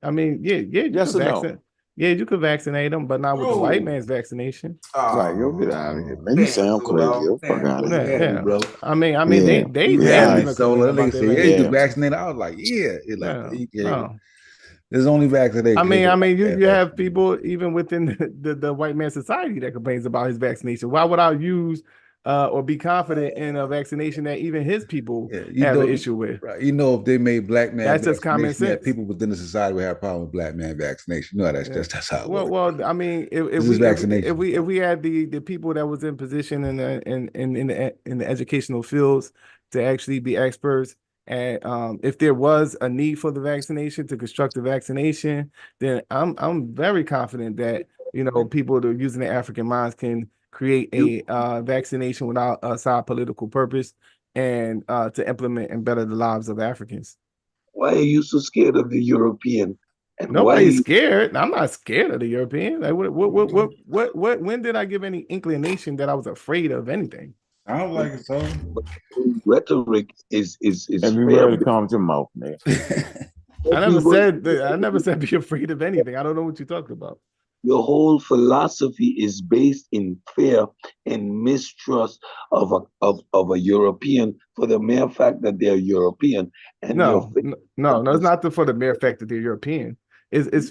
Speaker 3: I mean, yeah.
Speaker 2: Yes or no?
Speaker 3: Yeah, you could vaccinate them, but not with the white man's vaccination.
Speaker 2: Right, yo, get out of here, man. You sound crazy. Yo, fuck out of here.
Speaker 3: Yeah.
Speaker 1: Bro.
Speaker 3: I mean,
Speaker 2: Yeah.
Speaker 3: they
Speaker 1: solar. They say, yeah, you can vaccinate. I was like, yeah.
Speaker 3: No.
Speaker 1: There's only vaccination.
Speaker 3: I mean, you have people even within the white man society that complains about his vaccination. Why would I use or be confident in a vaccination that even his people have an issue with?
Speaker 1: Right. You know, if they made black man,
Speaker 3: that's just common sense.
Speaker 1: People within the society would have a problem with black man vaccination. No, that's how it works.
Speaker 3: Well, I mean, if we had the people that was in position in the educational fields to actually be experts, and if there was a need for the vaccination to construct the vaccination, then I'm very confident that people that are using the African minds can create a vaccination without a side political purpose and to implement and better the lives of Africans.
Speaker 4: Why are you so scared of the European?
Speaker 3: And nobody's scared. I'm not scared of the European. Like what when did I give any inclination that I was afraid of anything?
Speaker 1: I don't like it, so.
Speaker 4: Rhetoric is
Speaker 2: everywhere to calm your mouth, man.
Speaker 3: I never said be afraid of anything. I don't know what you're talking about.
Speaker 4: Your whole philosophy is based in fear and mistrust of a European for the mere fact that they're European. And
Speaker 3: no, it's not for the mere fact that they're European. It's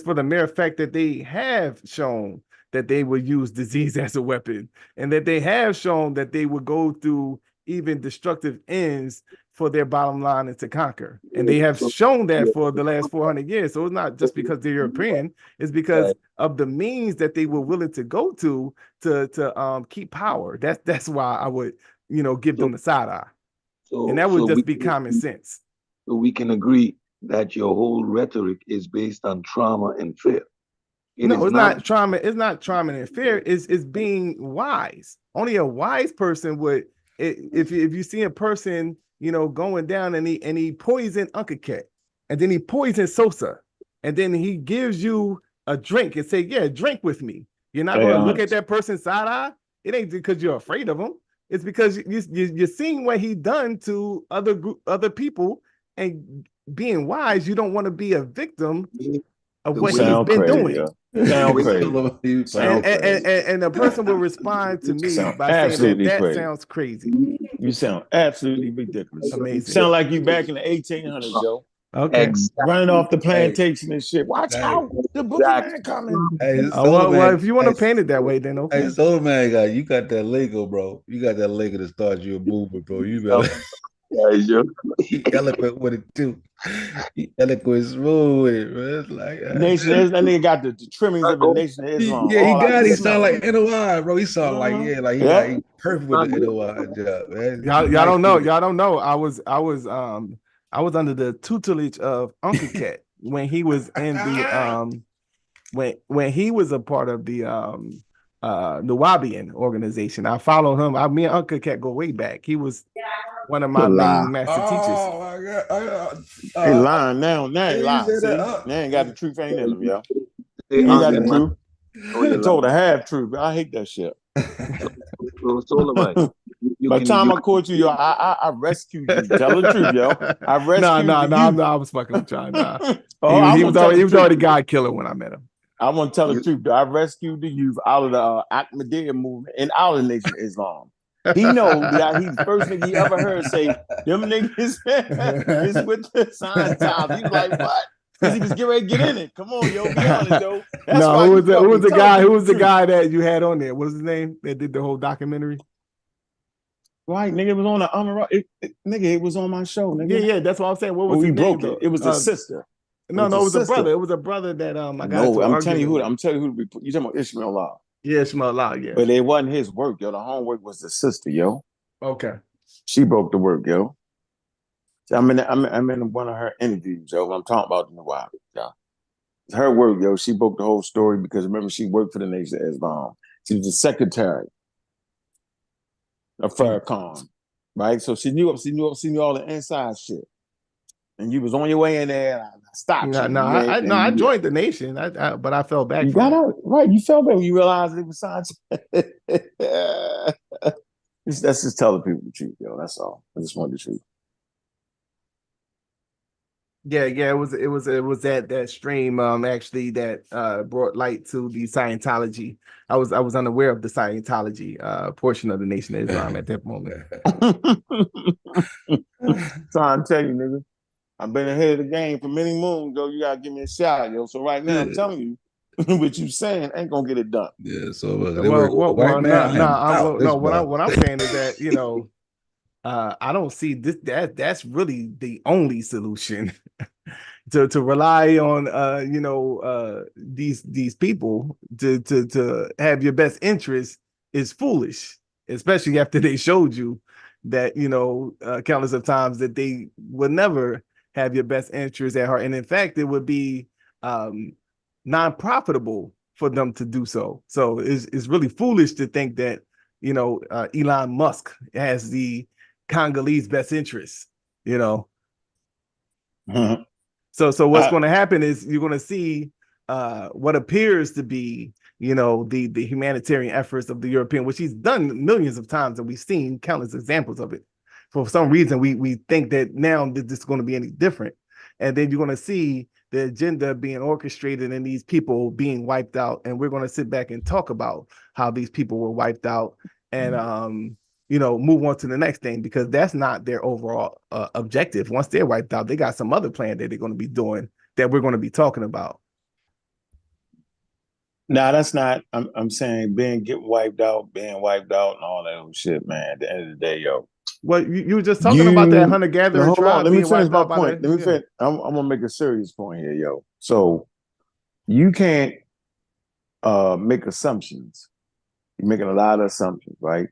Speaker 3: for the mere fact that they have shown that they will use disease as a weapon, and that they have shown that they will go through even destructive ends for their bottom line and to conquer. And they have shown that for the last 400 years. So it's not just because they're European, it's because of the means that they were willing to go to keep power. That's why I would, give them the side eye. And that would just be common sense.
Speaker 4: So we can agree that your whole rhetoric is based on trauma and fear.
Speaker 3: It's not trauma. It's not trauma and fear. It's being wise. Only a wise person would. If you see a person, going down and he poisoned Uncle Ket, and then he poisoned Sosa, and then he gives you a drink and say, "Yeah, drink with me." You're not going to look at that person's side eye. It ain't because you're afraid of him. It's because you're seeing what he done to other people, and being wise, you don't want to be a victim of what he's been doing.
Speaker 2: Sound crazy.
Speaker 3: And the person will respond to me by saying that sounds crazy.
Speaker 2: You sound absolutely ridiculous.
Speaker 3: Amazing.
Speaker 2: You sound like you back in the 1800s, Joe.
Speaker 3: Okay.
Speaker 2: Running off the plantation and shit. Watch out. The boogeyman coming.
Speaker 3: Well, if you want to paint it that way, then okay.
Speaker 1: Hey, Soul Man, you got that Lego, bro. You got that Lego to start you a movement, bro. You better.
Speaker 4: Yeah, sure.
Speaker 1: He eloquent with it too. He eloquent smooth with it, bro. It's like
Speaker 2: Nation is that nigga got the trimmings of the Nation of Islam.
Speaker 1: yeah, he
Speaker 2: All I
Speaker 1: got
Speaker 2: can
Speaker 1: it. He
Speaker 2: smell
Speaker 1: sound
Speaker 2: it.
Speaker 1: like NOI, bro. He sound like
Speaker 2: Yeah.
Speaker 1: he perfect with the NOI job, man.
Speaker 3: Y'all
Speaker 1: Nice
Speaker 3: don't know.
Speaker 1: dude.
Speaker 3: Y'all don't know. I was under the tutelage of Uncle Cat when he was in the when he was a part of the Nuwabian organization. I followed him. Me and Uncle Cat go way back. He was one of my main master teachers.
Speaker 1: Oh my God.
Speaker 2: He lying now. Now he
Speaker 1: you
Speaker 2: lying.
Speaker 1: said
Speaker 2: See?
Speaker 1: that,
Speaker 2: Now ain't got the truth ain't in him, yo.
Speaker 4: Hey,
Speaker 2: He ain't got the
Speaker 4: man.
Speaker 2: truth.
Speaker 4: Oh,
Speaker 2: He
Speaker 4: you're
Speaker 2: told a
Speaker 4: lying.
Speaker 2: half truth. I hate that shit.
Speaker 4: Solomon,
Speaker 2: By the time I caught you, yo, I rescued you. Tell the truth, yo. I rescued you.
Speaker 3: I was fucking with y'all. Nah.
Speaker 2: Oh,
Speaker 3: he was already God killer when I met him.
Speaker 2: I want to tell the truth, though. I rescued the youth out of the Ahmadiyya movement and out of the Nation of Islam. He know that he's the first nigga he ever heard say, them niggas is with the Scientology. He was like, what? Because he was getting ready to get in it. Come on, yo, be honest, yo. That's why
Speaker 3: who was the guy that you had on there? What's his name that did the whole documentary?
Speaker 2: Right, nigga, it was on the nigga, it was on my show, nigga.
Speaker 3: Yeah, that's what I'm saying. What was his name?
Speaker 2: It was a sister.
Speaker 3: No, it was a brother. It was a brother that I got
Speaker 2: no,
Speaker 3: I'm
Speaker 2: telling you who you talking about Ishmael Law.
Speaker 3: Yeah, Ishmael Law, yeah.
Speaker 2: But it wasn't his work, yo. The homework was the sister, yo.
Speaker 3: Okay.
Speaker 2: She broke the work, yo. I'm in one of her interviews, yo. I'm talking about in a while, yo. It's her work, yo. She broke the whole story because remember she worked for the Nation of Islam. She was the secretary of Farrakhan, right? So she knew all the inside shit. And you was on your way in there, and I stopped you.
Speaker 3: I joined the Nation, but I fell back.
Speaker 2: You got out, right? You fell back when you realized it was science. Let's just tell the people the truth, yo. That's all. I just want the truth.
Speaker 3: Yeah, it was that stream actually that brought light to the Scientology. I was unaware of the Scientology portion of the Nation of Islam at that moment.
Speaker 2: So I'm telling you, nigga, I've been ahead of the game for many moons, yo. You gotta give me a shout, yo. So right now, I'm telling you, what you saying ain't gonna get it done.
Speaker 1: Yeah. So what
Speaker 3: I'm saying is that I don't see this. That's really the only solution to rely on these people to have your best interest is foolish, especially after they showed you that countless of times that they would never have your best interest at heart, and in fact it would be non-profitable for them to do so. So it's really foolish to think that Elon Musk has the Congolese best interests.
Speaker 2: Mm-hmm.
Speaker 3: So what's going to happen is you're going to see what appears to be the humanitarian efforts of the European, which he's done millions of times, and we've seen countless examples of it. For some reason, we think that now that this is going to be any different, and then you're going to see the agenda being orchestrated and these people being wiped out, and we're going to sit back and talk about how these people were wiped out, and move on to the next thing, because that's not their overall objective. Once they're wiped out, they got some other plan that they're going to be doing that we're going to be talking about.
Speaker 2: No, that's not. I'm saying getting wiped out, being wiped out, and all that old shit, man. At the end of the day, yo.
Speaker 3: Well, you were just talking about that hunter-gatherer tribe.
Speaker 2: Let me finish my point. Let me finish. I'm gonna make a serious point here, yo. So you can't make assumptions. You're making a lot of assumptions, right?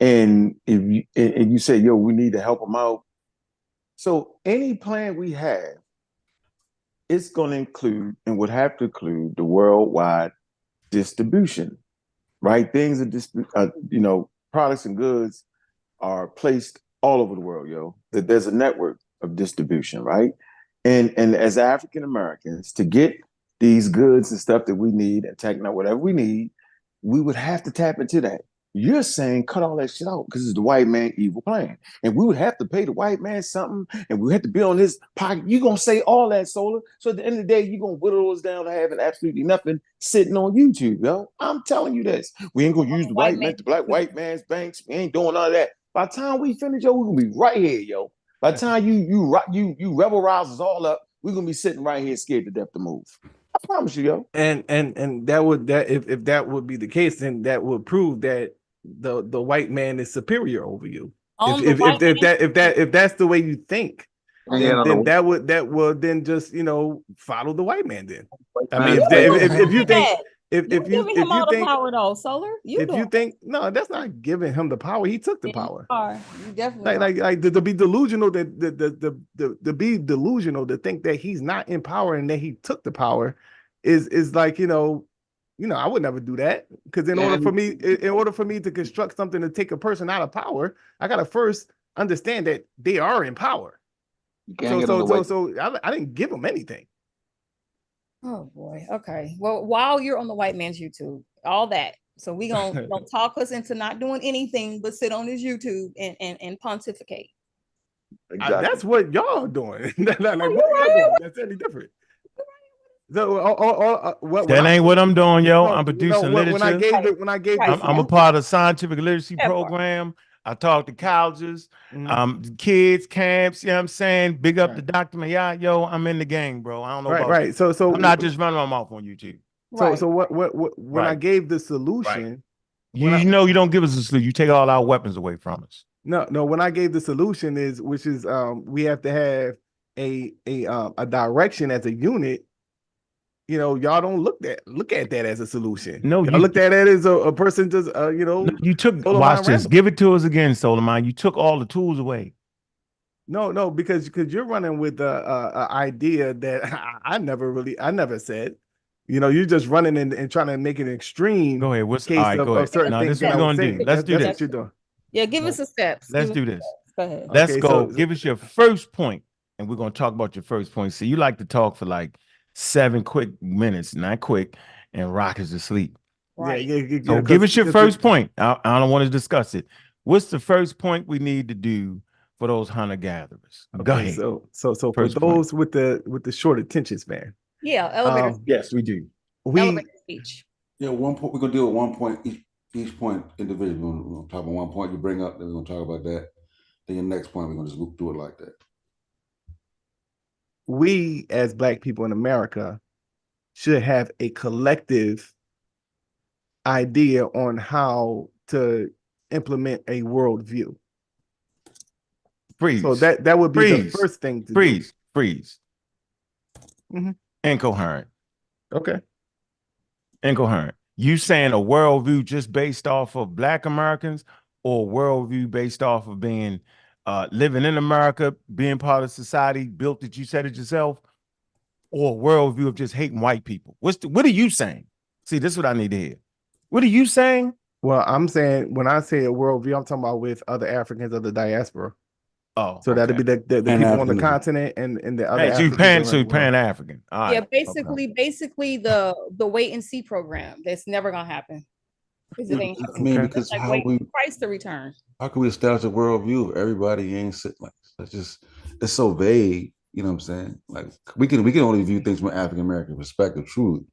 Speaker 2: And if you say, yo, we need to help them out. So any plan we have, it's going to include and would have to include the worldwide distribution, right? Things are, products and goods are placed all over the world, yo. That there's a network of distribution, right? And as African Americans, to get these goods and stuff that we need and techno, whatever we need, we would have to tap into that. You're saying cut all that shit out because it's the white man evil plan. And we would have to pay the white man something and we have to be on his pocket. You're going to say all that, Solar. So at the end of the day, you're going to whittle us down to having absolutely nothing sitting on YouTube, yo. I'm telling you this. We ain't going to use the white man's banks. We ain't doing none of that. By the time we finish, yo, we're going to be right here, yo. By the time you rebel rouse us all up, we're going to be sitting right here scared to death to move. I promise you, yo.
Speaker 3: And if that would be the case, then that would prove that the white man is superior over you. If that's the way you think, then that will then just follow the white man. Then I mean, if you think if you think
Speaker 5: power though, Solar,
Speaker 3: you think no, that's not giving him the power. He took the power.
Speaker 5: You definitely
Speaker 3: like to be delusional to be delusional to think that he's not in power and that he took the power is like I would never do that, because in order for me to construct something to take a person out of power, I gotta first understand that they are in power. So I didn't give them anything.
Speaker 5: Oh boy. Okay. Well, while you're on the white man's YouTube, all that. So we gonna talk us into not doing anything but sit on his YouTube and pontificate.
Speaker 3: Exactly. That's what y'all doing. That's any different. So
Speaker 7: that ain't what I'm doing, yo. I'm producing literature. I'm a part of scientific literacy program. I talk to colleges, kids, camps, you know what I'm saying? Big up the document. Yeah, yo, I'm in the game, bro. I don't know about you. So I'm not just running my mouth on YouTube.
Speaker 3: So when I gave the solution,
Speaker 7: you don't give us a solution. You take all our weapons away from us.
Speaker 3: No, when I gave the solution which is we have to have a direction as a unit. Y'all don't look at that as a solution.
Speaker 7: No,
Speaker 3: you looked at it as a person just No,
Speaker 7: you took watch this. Give it to us again, Solomon. You took all the tools away.
Speaker 3: No, because you're running with the idea that I never said. You're just running and trying to make it extreme.
Speaker 7: Go ahead. What's case of certain things? This is what we're gonna do. Let's do this.
Speaker 3: What you're doing.
Speaker 5: Yeah, give us the steps.
Speaker 7: Let's do this.
Speaker 5: Go ahead.
Speaker 7: Let's go. Give us your first point, and we're gonna talk about your first point. So you like to talk for like 7 quick minutes, not quick, and rock is asleep.
Speaker 5: Right.
Speaker 7: So give us your first point. I don't want to discuss it. What's the first point we need to do for those hunter gatherers? Go ahead.
Speaker 3: So for those with the short attention span.
Speaker 5: Yeah, elevator speech.
Speaker 7: Yes, we do.
Speaker 5: Elevator speech.
Speaker 1: Yeah, 1 point. We're gonna deal with 1 point each point individually. We're gonna talk about 1 point you bring up, then we're gonna talk about that. Then your next point, we're gonna just do it like that.
Speaker 3: We as Black people in America should have a collective idea on how to implement a worldview.
Speaker 7: Freeze.
Speaker 3: So that would be the first thing to do.
Speaker 7: Freeze. Incoherent.
Speaker 3: Okay.
Speaker 7: Incoherent. You saying a worldview just based off of Black Americans, or worldview based off of being living in America, being part of society, built it, you said it yourself, or a worldview of just hating white people? What are you saying? See, this is what I need to hear. What are you saying?
Speaker 3: Well, I'm saying, when I say a worldview, I'm talking about with other Africans of the diaspora.
Speaker 7: Oh,
Speaker 3: so that'd be the people on the continent and the other.
Speaker 7: So you're Pan-African.
Speaker 5: Yeah, basically the wait and see program. That's never gonna happen. Because it ain't.
Speaker 1: I mean, because
Speaker 5: like
Speaker 1: how
Speaker 5: Christ to return.
Speaker 1: How can we establish a worldview if everybody ain't sitting like it's so vague? You know what I'm saying? Like we can only view things from an African American perspective, truly.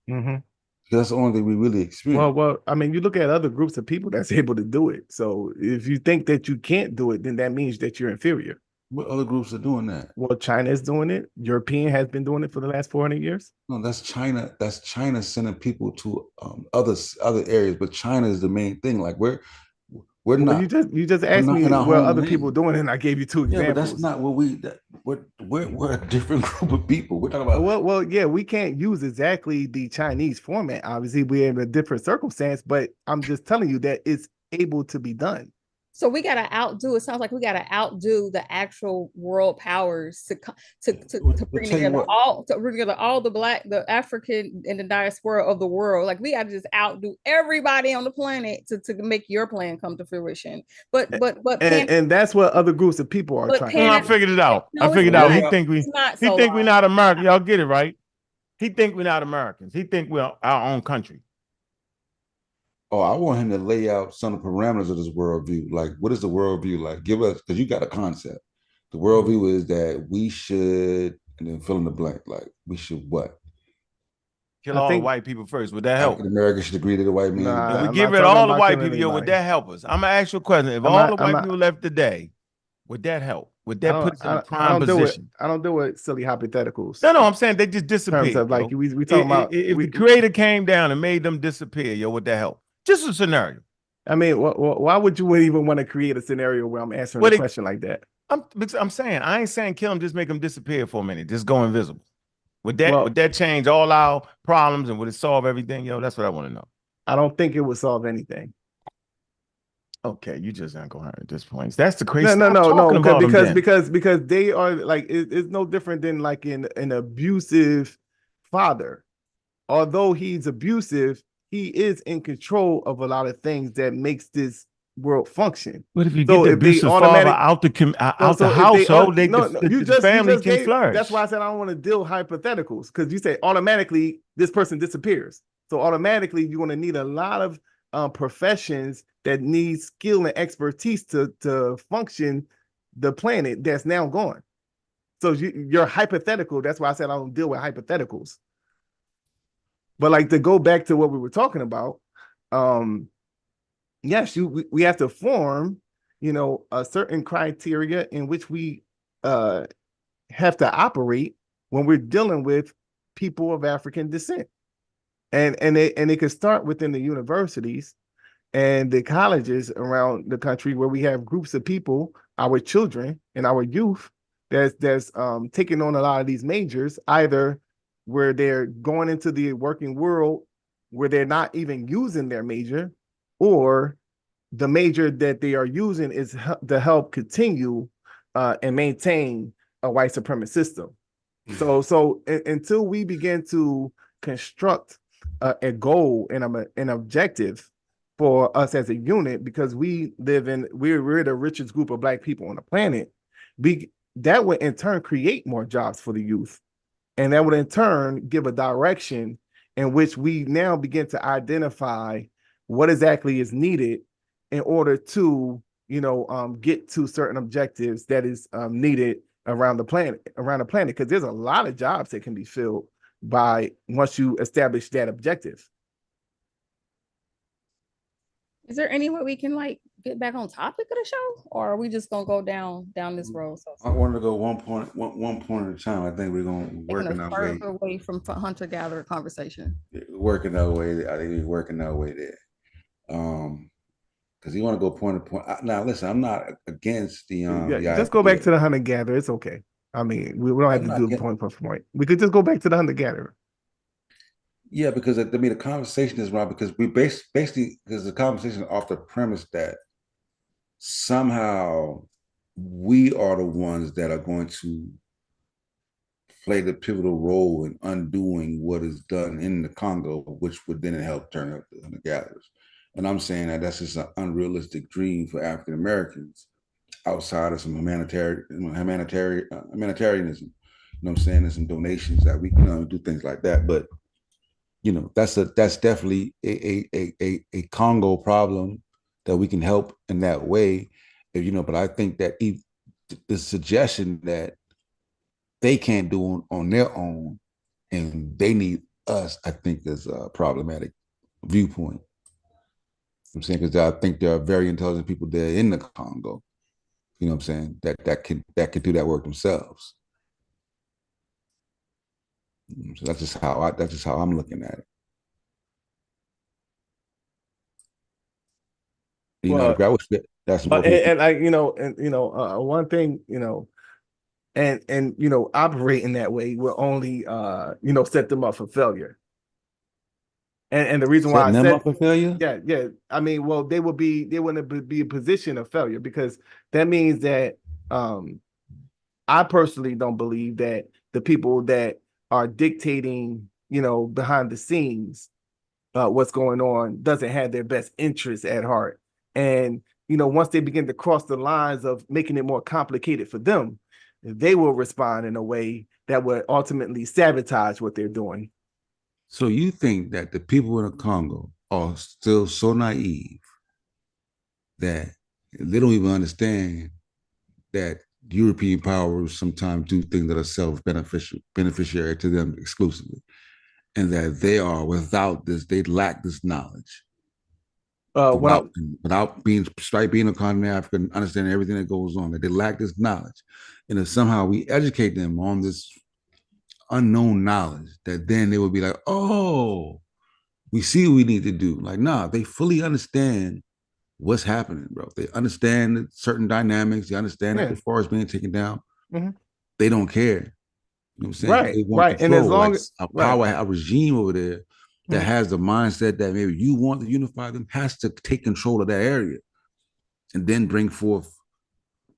Speaker 1: That's the only thing we really experience.
Speaker 3: Well, I mean, you look at other groups of people that's able to do it. So if you think that you can't do it, then that means that you're inferior.
Speaker 1: What other groups are doing that?
Speaker 3: Well, China is doing it. European has been doing it for the last 400 years.
Speaker 1: No, that's China. That's China sending people to other areas, but China is the main thing. Like we're not.
Speaker 3: You just asked me what other people doing, and I gave you 2 examples.
Speaker 1: Yeah, but that's not what we're a different group of people. We're talking about.
Speaker 3: Well, yeah, we can't use exactly the Chinese format. Obviously, we're in a different circumstance, but I'm just telling you that it's able to be done.
Speaker 5: So we gotta outdo. It sounds like we gotta outdo the actual world powers to bring together all the African and the diaspora of the world. Like we gotta just outdo everybody on the planet to make your plan come to fruition. But
Speaker 3: that's what other groups of people are trying.
Speaker 7: I figured it out. I figured it out. He think we're not American. Y'all get it right. He think we're not Americans. He think we're our own country.
Speaker 1: Oh, I want him to lay out some of the parameters of this worldview. Like, what is the worldview like? Give us, because you got a concept. The worldview is that we should, and then fill in the blank. Like, we should what?
Speaker 7: Kill all the white people first. Would that help?
Speaker 1: America should agree to the white man.
Speaker 7: We get rid of all the white people. Yo, would that help us? I'm gonna ask you a question. If all the white people left today, would that help? Would that put us in a prime position?
Speaker 3: I don't do with silly hypotheticals.
Speaker 7: No, I'm saying they just disappear.
Speaker 3: Like we talking about
Speaker 7: if the creator came down and made them disappear, yo, would that help? Just a scenario.
Speaker 3: I mean, why would you even want to create a scenario where I'm answering a question like that?
Speaker 7: I'm saying, I ain't saying kill him, just make him disappear for a minute, just go invisible. Would that change all our problems, and would it solve everything? Yo, that's what I want to know.
Speaker 3: I don't think it would solve anything.
Speaker 7: Okay, you just incoherent at this point. That's the crazy.
Speaker 3: No, because they are like it's no different than like an abusive father. Although he's abusive, he is in control of a lot of things that makes this world function.
Speaker 7: But if you get the abusive father out the household, the family can flourish.
Speaker 3: That's why I said I don't want to deal hypotheticals, because you say automatically this person disappears. So automatically you're going to need a lot of professions that need skill and expertise to function the planet that's now gone. So you're hypothetical. That's why I said I don't deal with hypotheticals. But like, to go back to what we were talking about, yes, we have to form, a certain criteria in which we have to operate when we're dealing with people of African descent, and it could start within the universities and the colleges around the country, where we have groups of people, our children and our youth, that's taking on a lot of these majors, either where they're going into the working world where they're not even using their major, or the major that they are using is to help continue and maintain a white supremacist system. So until we begin to construct a goal and an objective for us as a unit, because we're the richest group of Black people on the planet, that would in turn create more jobs for the youth. And that would in turn give a direction in which we now begin to identify what exactly is needed in order to, get to certain objectives that is needed around the planet. Because there's a lot of jobs that can be filled by once you establish that objective.
Speaker 5: Is there any way we can like get back on topic of the show, or are we just gonna go down this road?
Speaker 1: I wanted to go one point at a time. I think we're gonna work our way
Speaker 5: away from hunter-gatherer conversation.
Speaker 1: Working our way. I think we're working our way there. Because you want to go point to point. Now, listen, I'm not against the
Speaker 3: just go back to the hunter-gatherer. It's okay. I mean, we don't have to do point for point. We could just go back to the hunter-gatherer.
Speaker 1: Yeah, because the conversation is wrong, because we basically, because the conversation is off the premise that somehow we are the ones that are going to play the pivotal role in undoing what is done in the Congo, which would then help turn up the hunter-gatherers. And I'm saying that that's just an unrealistic dream for African Americans outside of some humanitarianism. You know what I'm saying? There's some donations that we can do things like that, but that's definitely a Congo problem that we can help in that way, But I think that the suggestion that they can't do on their own and they need us, I think is a problematic viewpoint. I'm saying, because I think there are very intelligent people there in the Congo. You know what I'm saying? That could do that work themselves. So that's just how I'm looking at it. That's
Speaker 3: one thing, and operating that way will only set them up for failure. And the reason why I said
Speaker 1: up for failure,
Speaker 3: yeah. I mean, well, they wouldn't be a position of failure, because that means that I personally don't believe that the people that are dictating, behind the scenes, what's going on, doesn't have their best interests at heart. And once they begin to cross the lines of making it more complicated for them, they will respond in a way that would ultimately sabotage what they're doing.
Speaker 1: So you think that the people in the Congo are still so naive that they don't even understand that European powers sometimes do things that are self-beneficiary to them exclusively, and that they are without this, they lack this knowledge. Without being a continent Africa and understanding everything that goes on, that they lack this knowledge. And if somehow we educate them on this unknown knowledge, that then they will be like, oh, we see what we need to do. Like, nah, they fully understand what's happening, bro. They understand certain dynamics. They understand that the forest being taken down. They don't care. You know what I'm saying?
Speaker 3: Right,
Speaker 1: they want
Speaker 3: right. And as
Speaker 1: control,
Speaker 3: long
Speaker 1: like
Speaker 3: as
Speaker 1: a power, a regime over there that has the mindset that maybe you want to unify them, has to take control of that area, and then bring forth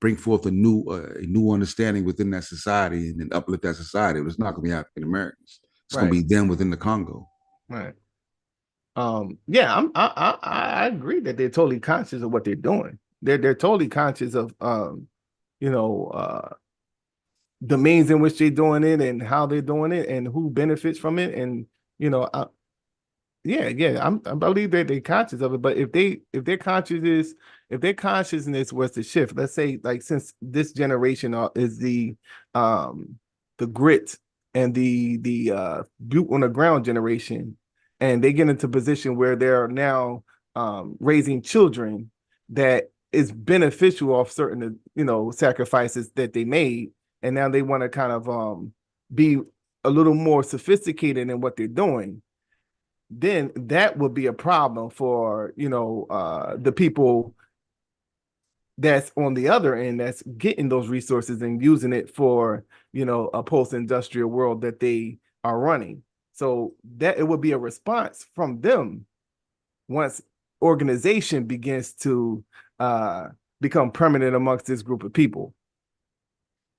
Speaker 1: a new understanding within that society, and then uplift that society. But it's not going to be African Americans. It's going to be them within the Congo.
Speaker 3: Right. Yeah, I agree that they're totally conscious of what they're doing. They're totally conscious of you know, the means in which they're doing it and how they're doing it and who benefits from it. And you know, I believe that they're conscious of it. But if their consciousness was to shift, let's say, like, since this generation is the grit and the boot on the ground generation, and they get into a position where they're now raising children that is beneficial of certain, you know, sacrifices that they made, and now they want to kind of be a little more sophisticated in what they're doing, then that would be a problem for, you know, the people that's on the other end that's getting those resources and using it for, you know, a post-industrial world that they are running. So that it would be a response from them once organization begins to become permanent amongst this group of people.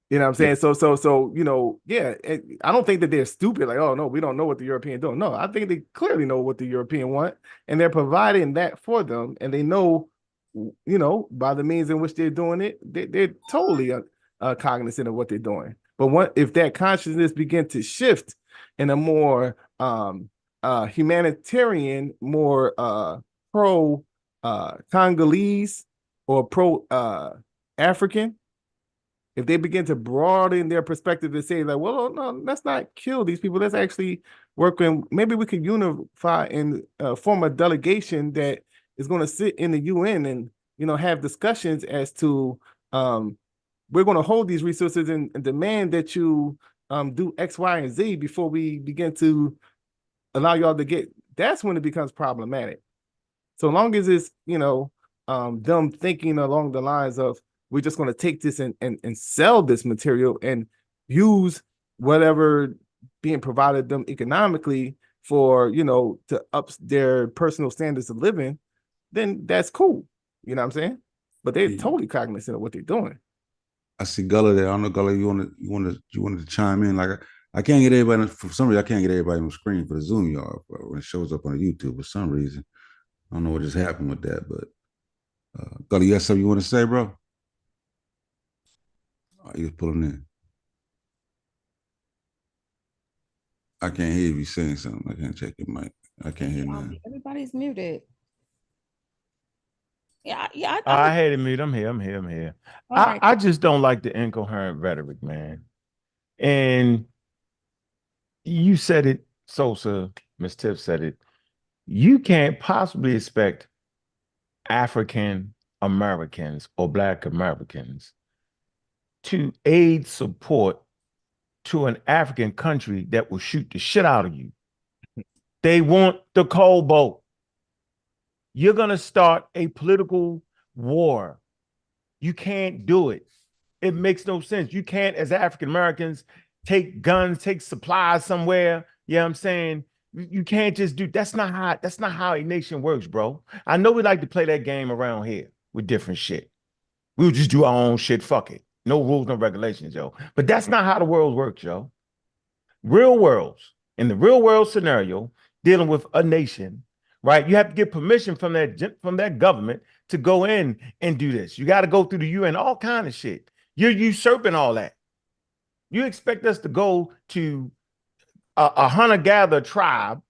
Speaker 3: You know what I'm saying? So, you know, yeah, I don't think that they're stupid. Like, oh, no, we don't know what the European do. No, I think they clearly know what the European want, and they're providing that for them. And they know, you know, by the means in which they're doing it, they're totally cognizant of what they're doing. But if that consciousness begin to shift in a more humanitarian, more pro Congolese or pro African, if they begin to broaden their perspective and say, like, well, no, let's not kill these people. Let's actually work on, maybe we could unify and form a delegation that is going to sit in the UN and, you know, have discussions as to we're going to hold these resources and demand that you do X, Y, and Z before we begin to allow y'all to get. That's when it becomes problematic. So long as it's, you know, them thinking along the lines of, we're just going to take this and sell this material and use whatever being provided them economically for, you know, to up their personal standards of living, then that's cool. You know what I'm saying? But they're totally cognizant of what they're doing.
Speaker 1: I see Gullah there. I don't know, Gullah, you wanted to chime in. Like, I can't get everybody, for some reason, I can't get everybody on the screen for the Zoom, y'all, when it shows up on YouTube for some reason. I don't know what just happened with that, but Gullah, you got something you want to say, bro? You was pulling in. I can't hear you saying something. I can't check your mic. I can't hear nothing.
Speaker 5: Everybody's muted. Yeah.
Speaker 7: I had it mute. I'm here. I just don't like the incoherent rhetoric, man. And you said it, Sosa, Ms. Tiff said it. You can't possibly expect African Americans or Black Americans to aid support to an African country that will shoot the shit out of you. They want the cobalt. You're going to start a political war. You can't do it. It makes no sense. You can't, as African Americans, take guns, take supplies somewhere. You know what I'm saying? You can't just do, that's not how a nation works, bro. I know we like to play that game around here with different shit. We'll just do our own shit. Fuck it. No rules, no regulations, yo. But that's not how the world works, yo. Real worlds, in the real world scenario, dealing with a nation, right? You have to get permission from that government to go in and do this. You got to go through the UN, all kind of shit. You're usurping all that. You expect us to go to a hunter-gatherer tribe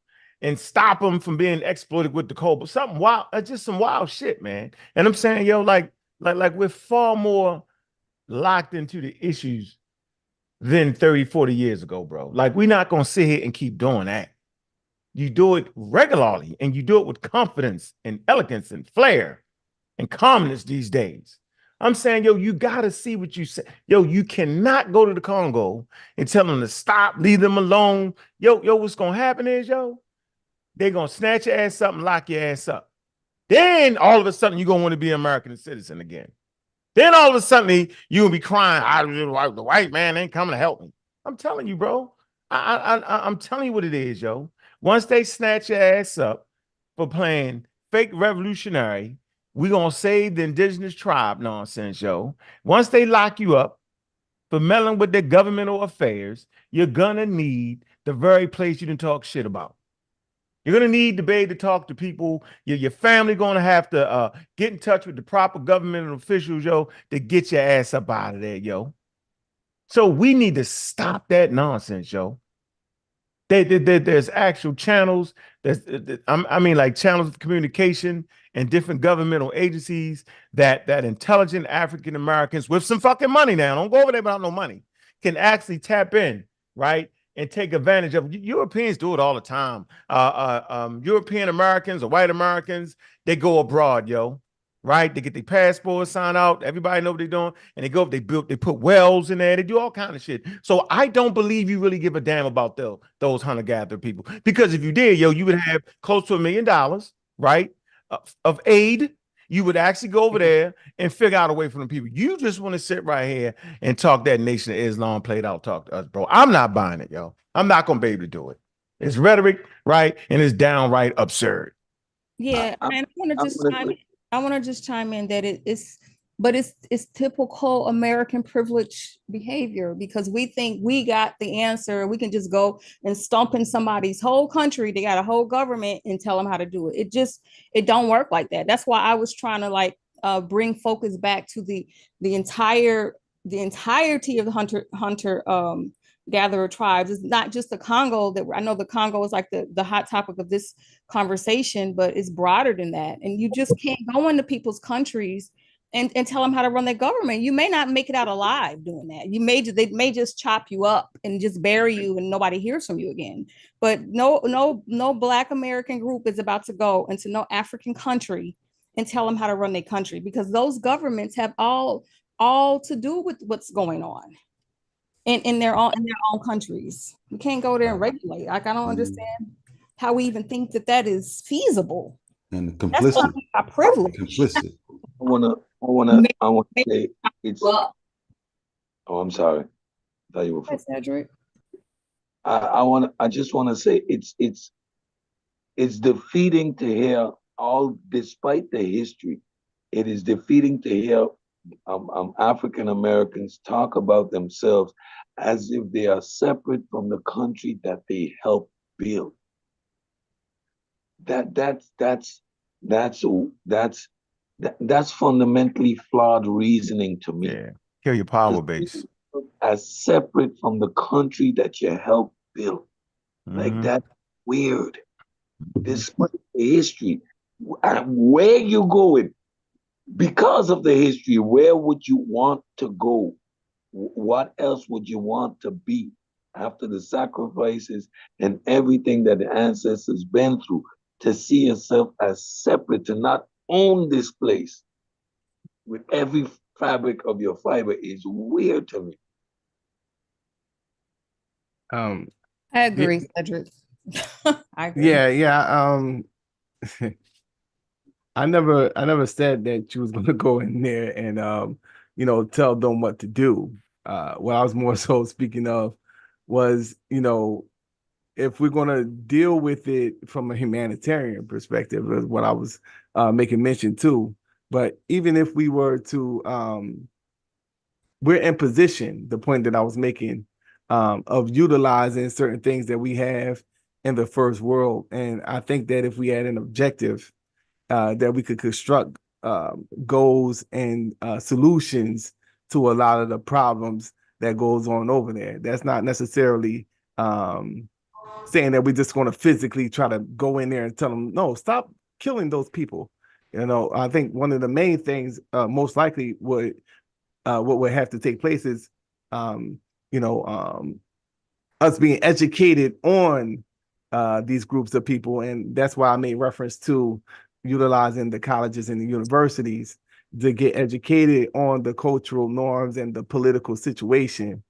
Speaker 7: and stop them from being exploited with the cobalt? Something wild, just some wild shit, man. And I'm saying, yo, like we're far more locked into the issues than 30, 40 years ago, bro. Like, we're not going to sit here and keep doing that. You do it regularly, and you do it with confidence and elegance and flair and calmness these days. I'm saying, yo, you got to see what you say. Yo, you cannot go to the Congo and tell them to stop, leave them alone. Yo, what's going to happen is, yo, they're going to snatch your ass up and lock your ass up. Then all of a sudden you're gonna want to be an American citizen again. Then all of a sudden you'll be crying, the white man ain't coming to help me. I'm telling you, bro. I'm telling you what it is, yo. Once they snatch your ass up for playing fake revolutionary, we're gonna save the indigenous tribe nonsense, yo. Once they lock you up for meddling with their governmental affairs, you're gonna need the very place you didn't talk shit about. You're going to need to be able to talk to people. Your family going to have to get in touch with the proper governmental officials, yo, to get your ass up out of there, yo. So we need to stop that nonsense, yo. There's actual channels. Like channels of communication and different governmental agencies that intelligent African Americans with some fucking money now, don't go over there without no money, can actually tap in, right? And take advantage of. Europeans do it all the time. European Americans or white Americans, they go abroad, yo, right? They get their passports signed out. Everybody know what they're doing. And they put wells in there. They do all kind of shit. So I don't believe you really give a damn about those hunter-gatherer people. Because if you did, yo, you would have close to $1 million, right, of aid. You would actually go over there and figure out a way for them people. You just want to sit right here and talk that Nation of Islam played out talk to us, bro. I'm not buying it, yo. I'm not going to be able to do it. It's rhetoric, right? And it's downright absurd.
Speaker 5: Yeah, and I want to just chime in that it's typical American privilege behavior, because we think we got the answer. We can just go and stomp in somebody's whole country. They got a whole government and tell them how to do it. It don't work like that. That's why I was trying to bring focus back to the entirety of the hunter gatherer tribes. It's not just the Congo. That I know the Congo is like the hot topic of this conversation, but it's broader than that. And you just can't go into people's countries and tell them how to run their government. You may not make it out alive doing that. They may just chop you up and just bury you and nobody hears from you again. But no Black American group is about to go into no African country and tell them how to run their country, because those governments have all to do with what's going on in their own countries. We can't go there and regulate. Like, I don't understand how we even think that is feasible.
Speaker 1: And complicit.
Speaker 5: That's privilege.
Speaker 1: Complicit.
Speaker 4: I want to say it's. Oh, I'm sorry. I thought you were.
Speaker 5: Cedric.
Speaker 4: I just want to say it's defeating to hear despite the history. It is defeating to hear African Americans talk about themselves as if they are separate from the country that they helped build. That's fundamentally flawed reasoning to me.
Speaker 7: Yeah, kill your power base.
Speaker 4: As separate from the country that you helped build. Like, that's weird. Despite the history, where you going? Because of the history, where would you want to go? What else would you want to be after the sacrifices and everything that the ancestors been through? To see yourself as separate, to not own this place with every fabric of your fiber is weird to me.
Speaker 5: I agree, Cedric. I agree.
Speaker 3: Yeah. I never said that you was gonna go in there and tell them what to do. What I was more so speaking of was, if we're gonna deal with it from a humanitarian perspective, is what I was making mention to. But even if we were to, we're in position, the point that I was making, of utilizing certain things that we have in the first world. And I think that if we had an objective that we could construct goals and solutions to a lot of the problems that goes on over there. That's not necessarily saying that we're just going to physically try to go in there and tell them, no, stop killing those people. I think one of the main things most likely what would have to take place is, us being educated on these groups of people. And that's why I made reference to utilizing the colleges and the universities to get educated on the cultural norms and the political situation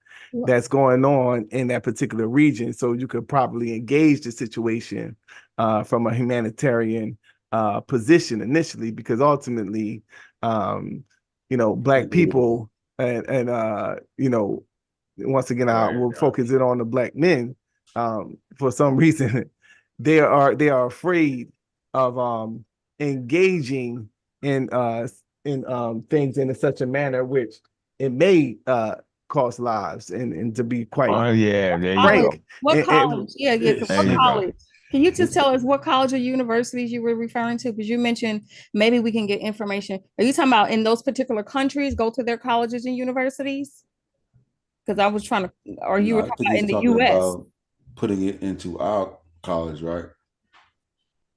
Speaker 3: that's going on in that particular region, so you could properly engage the situation from a humanitarian position initially, because ultimately, Black people and once again, I will focus it on the Black men. For some reason, they are afraid of engaging in things in such a manner which it may cost lives, and to be quite frank.
Speaker 5: What college? What college? Can you just tell us what college or universities you were referring to? Because you mentioned maybe we can get information. Are you talking about in those particular countries, go to their colleges and universities? Because I was trying to, or you were talking about in the US.
Speaker 1: Putting it into our college, right?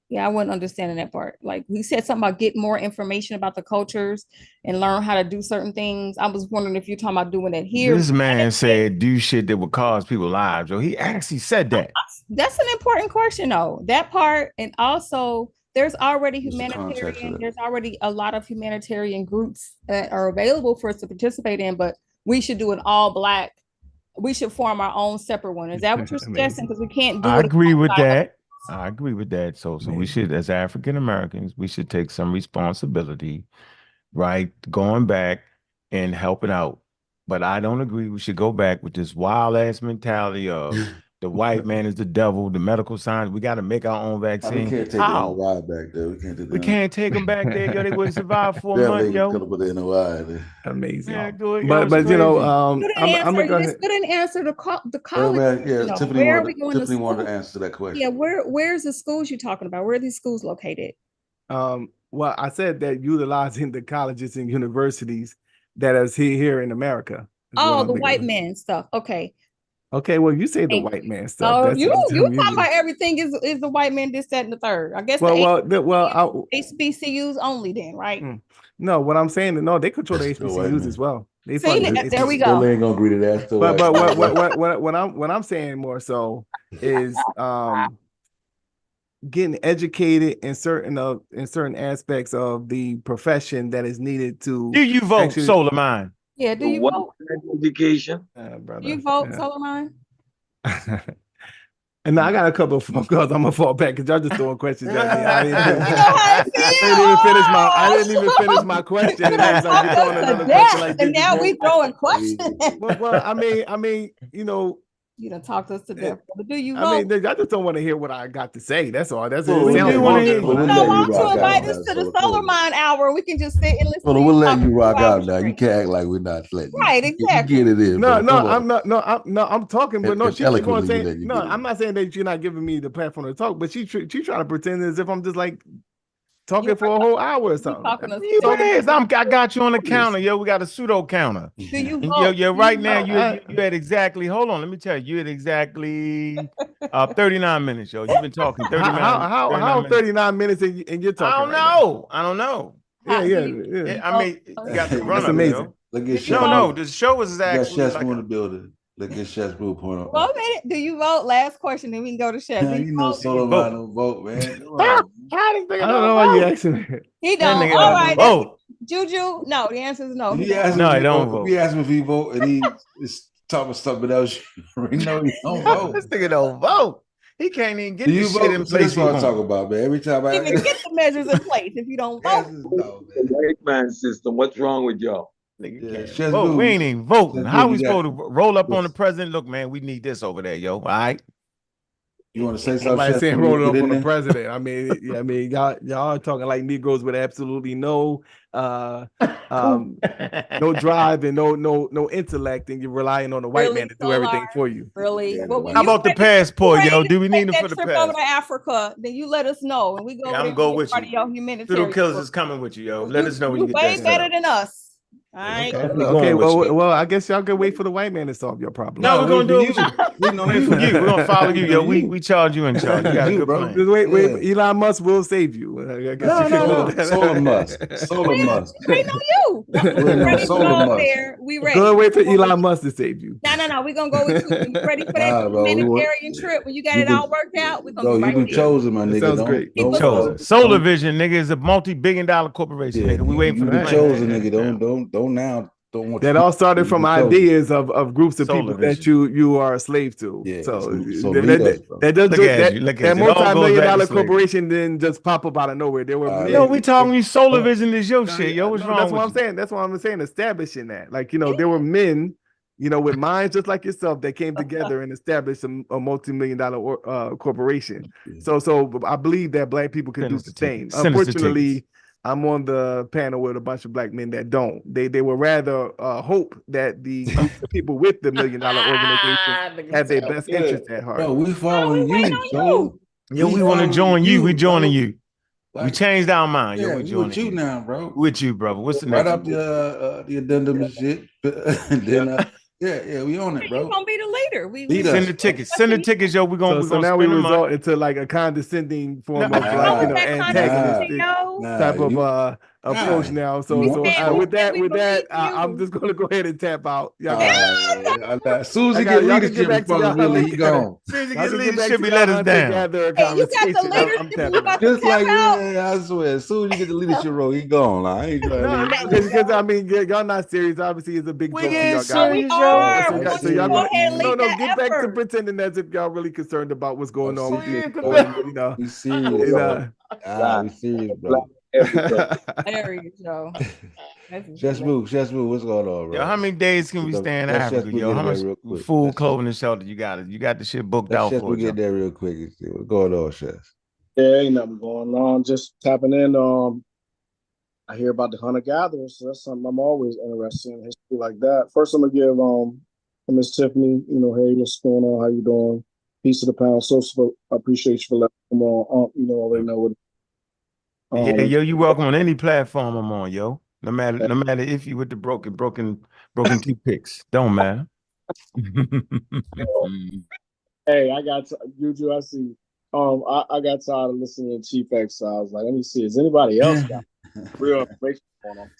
Speaker 5: Yeah, I wasn't understanding that part. Like we said something about get more information about the cultures and learn how to do certain things. I was wondering if you're talking about doing that here.
Speaker 7: This man said do shit that would cause people lives. So he actually said that.
Speaker 5: That's an important question, though. That part, and also there's already humanitarian. There's already a lot of humanitarian groups that are available for us to participate in, but we should do an all Black. We should form our own separate one. Is that what you're suggesting? Because we can't do it.
Speaker 7: I agree with that. I agree with that. So we should, as African Americans, we should take some responsibility, right? Going back and helping out. But I don't agree we should go back with this wild ass mentality of the white man is the devil, the medical science. We got to make our own vaccine.
Speaker 1: We can't take the NOI back there.
Speaker 7: We can't take them back there. Yo, they wouldn't survive for a month, yo.
Speaker 1: Put the NOI.
Speaker 3: Amazing.
Speaker 7: Yeah,
Speaker 3: but
Speaker 5: I'm just couldn't answer the college.
Speaker 1: Tiffany wanted to answer that question.
Speaker 5: Yeah, where's the schools you're talking about? Where are these schools located?
Speaker 3: Well, I said that utilizing the colleges and universities that is here in America.
Speaker 5: Oh, the white man stuff. Okay.
Speaker 3: Okay, well, you say the white man stuff.
Speaker 5: Oh, you talking about everything is the white man, this, that, and the third. I guess HBCUs only then, right?
Speaker 3: No, what I'm saying, no, they control the HBCUs as well.
Speaker 5: There we go.
Speaker 1: Still ain't gonna agree to that.
Speaker 3: But what I'm saying more so is getting educated in certain aspects of the profession that is needed to.
Speaker 7: Do you vote, Solar Mind?
Speaker 5: Yeah, do you vote?
Speaker 4: Education.
Speaker 3: Brother.
Speaker 5: You vote, Solar Mind?
Speaker 3: And now I got a couple of phone calls. I'm gonna fall back because y'all just throwing questions at me. I didn't even finish my question.
Speaker 5: And now we throwing questions.
Speaker 3: Well, I mean,
Speaker 5: you done talked us to death. But do you vote?
Speaker 3: I just don't want to hear what I got to say. That's all. That's it.
Speaker 5: Why don't you invite us to the Solar Mind Hour? We can just sit and listen.
Speaker 1: We'll let you rock out now. You can't act like we're not letting you.
Speaker 5: Right, exactly.
Speaker 1: Get it in.
Speaker 3: I'm talking, but no, she's going to say no. I'm not saying that you're not giving me the platform to talk, but she trying to pretend as if I'm just like talking for a whole hour or something.
Speaker 7: I got you on the counter, yo. We got a pseudo counter.
Speaker 5: Do you vote?
Speaker 7: Yo, right now you had exactly. Hold on, let me tell you. You had exactly 39 minutes, yo. You've been talking 39.
Speaker 3: How 39 minutes and you're talking?
Speaker 7: I don't know.
Speaker 3: Yeah.
Speaker 7: I mean, you got the run.
Speaker 3: That's amazing.
Speaker 7: The show was actually.
Speaker 1: Chef's in the building. Look at Chef's Blue point on.
Speaker 5: Well, a minute. Do you vote? Last question, then we can go to Chef.
Speaker 1: Solar Mind don't vote, man.
Speaker 3: I don't know why you asking me.
Speaker 5: He don't. All right. Vote. Juju, no. The answer is no.
Speaker 7: I don't vote.
Speaker 1: We asked him if he vote, and he is talking something else. He don't vote.
Speaker 7: This nigga don't vote. He can't even get this shit in place.
Speaker 1: That's what I talk about, man. Every time I
Speaker 5: even get the measures in place if you don't vote.
Speaker 4: White man system. What's wrong with y'all?
Speaker 7: We ain't even voting. How we supposed to roll up on the president? Look, man, we need this over there, yo. All right.
Speaker 1: You want to say
Speaker 3: something? Saying roll up on the president. I mean, y'all are talking like Negroes with absolutely no drive and no intellect, and you're relying on the white man to do everything for you.
Speaker 5: Really?
Speaker 7: How about the passport, yo? Do we need him for the passport?
Speaker 5: Over to Africa, then you let us know, and we go.
Speaker 7: I'm go with you. Pseudo Killers is coming with you, yo. Let us know when you get
Speaker 5: way better than us. All right.
Speaker 3: Okay. Well, I guess y'all can wait for the white man to solve your problem.
Speaker 7: No, we're gonna do it. We're gonna follow you, yo. We charge you in charge. You got a good plan.
Speaker 3: Just wait. Elon Musk will save you. I guess
Speaker 1: no. Solar Musk.
Speaker 5: We know you.
Speaker 1: Solar Musk.
Speaker 5: We ready.
Speaker 3: Go wait for Elon Musk to save you.
Speaker 5: No. We're gonna go with you. You ready for that humanitarian trip when you got it all worked out? We're gonna
Speaker 1: you've been chosen, my nigga.
Speaker 3: Sounds great.
Speaker 7: Chosen. Solar Vision, nigga, is a multi-billion-dollar corporation, nigga. We waiting for the
Speaker 1: chosen, nigga. Don't now don't want
Speaker 3: that all started from ideas of groups of people that you are a slave to.
Speaker 1: Yeah,
Speaker 3: so
Speaker 7: that
Speaker 3: multi-million-dollar corporation didn't just pop up out of nowhere. There were
Speaker 7: no, we talking solar vision is your shit. Yo, what's wrong?
Speaker 3: That's what I'm saying. That's what I'm saying. Establishing that, like, there were men, with minds just like yourself that came together and established a multi-million-dollar corporation. So I believe that Black people can do the same. Unfortunately, I'm on the panel with a bunch of Black men that don't. They would rather hope that the people with the $1 million organization have their best interest at heart.
Speaker 1: Bro, we following you, bro.
Speaker 7: Yo, we want to join you. We joining you. Like, we changed our mind.
Speaker 1: Yeah, we with you now, bro.
Speaker 7: With you, brother. What's the
Speaker 1: right
Speaker 7: next?
Speaker 1: Up the addendum and shit. And then yeah, we on it, bro.
Speaker 5: You're gonna be the leader. We
Speaker 7: send the tickets. Send the tickets, yo. We're gonna
Speaker 3: so now we result into like a condescending form of antagonistic type of approach now. So with that, I'm just gonna go ahead and tap out.
Speaker 1: As soon as he get leadership responsibility, he gone.
Speaker 7: As soon as he get leadership, he let us down.
Speaker 5: You got the leadership.
Speaker 1: Just like I swear, as soon as you get the leadership role, he gone.
Speaker 3: Because I mean, y'all not serious. Obviously, it's a big joke for y'all guys.
Speaker 5: We are.
Speaker 3: So y'all get back to pretending as if y'all really concerned about what's going on with you.
Speaker 1: We serious. We serious, bro.
Speaker 5: There you go.
Speaker 1: Chess move, what's going on, bro?
Speaker 7: Yo, how many days can we stay in Africa? Yo, how much food, clothing, and shelter you got? You got the shit booked out for us.
Speaker 1: We get there real quick and see what's going on, Chess.
Speaker 8: Yeah, ain't nothing going on. Just tapping in. I hear about the hunter-gatherers, so that's something I'm always interested in, history like that. First, I'm gonna give Miss Tiffany, hey, what's going on? How you doing? Peace to the panel. SOSA, I appreciate you for letting me come on. Already know what.
Speaker 7: Yeah, yo, you welcome on any platform I'm on, yo. No matter if you with the broken toothpicks, don't matter.
Speaker 8: Hey, I got Juju. I see. I got tired of listening to Chief X. So I was like, let me see. Is anybody else got real information going on?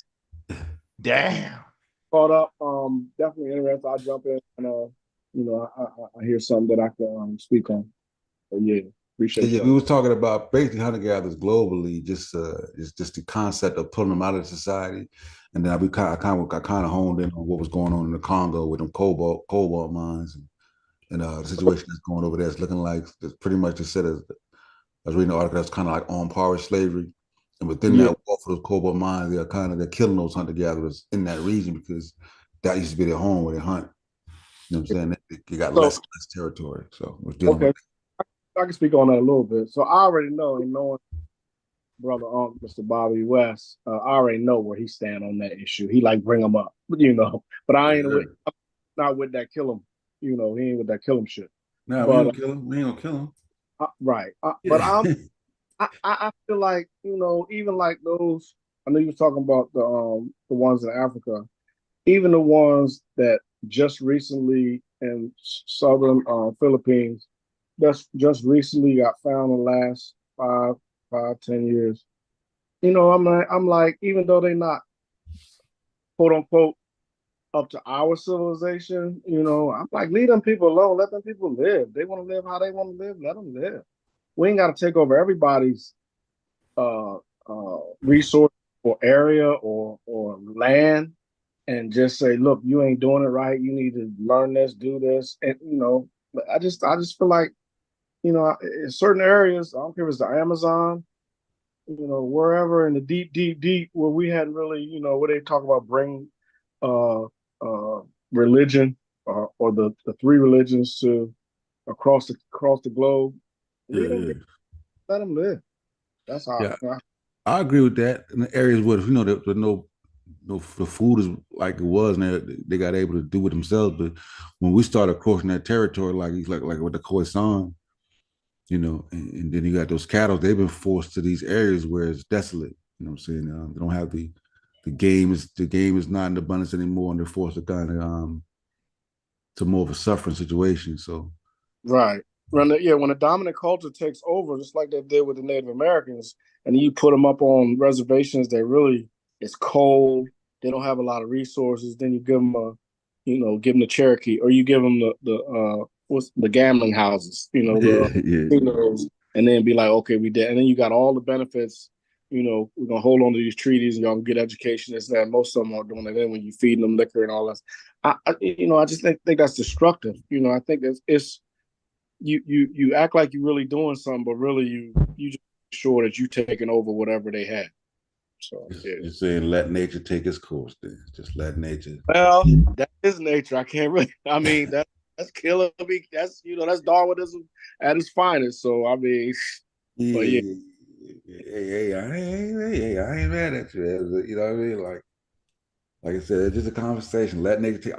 Speaker 7: Damn.
Speaker 8: Caught up. Definitely interested. I'll jump in and I hear something that I can speak on. So yeah. Appreciate
Speaker 1: we was talking about basically hunter gatherers globally, just the concept of pulling them out of society, and then I kind of honed in on what was going on in the Congo with them cobalt mines and the situation that's going over there. It's looking like it's pretty much just said, as I was reading the article, that's kind of like on par with slavery, and within that war for those cobalt mines, they're killing those hunter gatherers in that region because that used to be their home where they hunt. You know what I'm saying? They got less territory, so we're dealing with that.
Speaker 8: I can speak on that a little bit. So I already know, and knowing brother Mr. Bobby West, I already know where he stand on that issue. He like bring him up, but I ain't I'm not with that kill him. He ain't with that kill him shit.
Speaker 1: No, we ain't gonna kill him.
Speaker 8: Right. But I feel like, even like those, I know you were talking about the ones in Africa, even the ones that just recently in southern Philippines, that's just recently got found in the last 5-10 years. I'm like, even though they're not quote unquote up to our civilization, I'm like, leave them people alone, let them people live. They want to live how they want to live, let them live. We ain't got to take over everybody's resource or area or land and just say, look, you ain't doing it right. You need to learn this, do this. And I just feel like, in certain areas, I don't care if it's the Amazon, wherever in the deep, where we hadn't really, where they talk about bring religion or the three religions to across the globe. Let them live. That's how.
Speaker 1: I agree with that. In the areas where the food is like it was, and they got able to do it themselves. But when we started crossing that territory, like with the Khoisan, and then you got those cattle, they've been forced to these areas where it's desolate. You know what I'm saying? They don't have the game is not in abundance anymore, and they're forced to kind of to more of a suffering situation. So
Speaker 8: right. When the dominant culture takes over, just like they did with the Native Americans, and you put them up on reservations that really it's cold, they don't have a lot of resources, then you give them give them the Cherokee, or you give them the gambling houses, and then be like, okay, we did, and then you got all the benefits, we're gonna hold on to these treaties and y'all can get education. This that. Most of them aren't doing it. Then when you feed them liquor and all that, I just think that's destructive. I think it's you act like you're really doing something, but really you just sure that you taking over whatever they had. So
Speaker 1: you're saying let nature take its course. Then just let nature.
Speaker 8: Well, that is nature. I can't really. I mean that's killer. That's that's Darwinism at its finest. So I mean,
Speaker 1: yeah.
Speaker 8: But yeah.
Speaker 1: Hey, I ain't mad at you. You know what I mean? Like I said, it's just a conversation. Let nature take.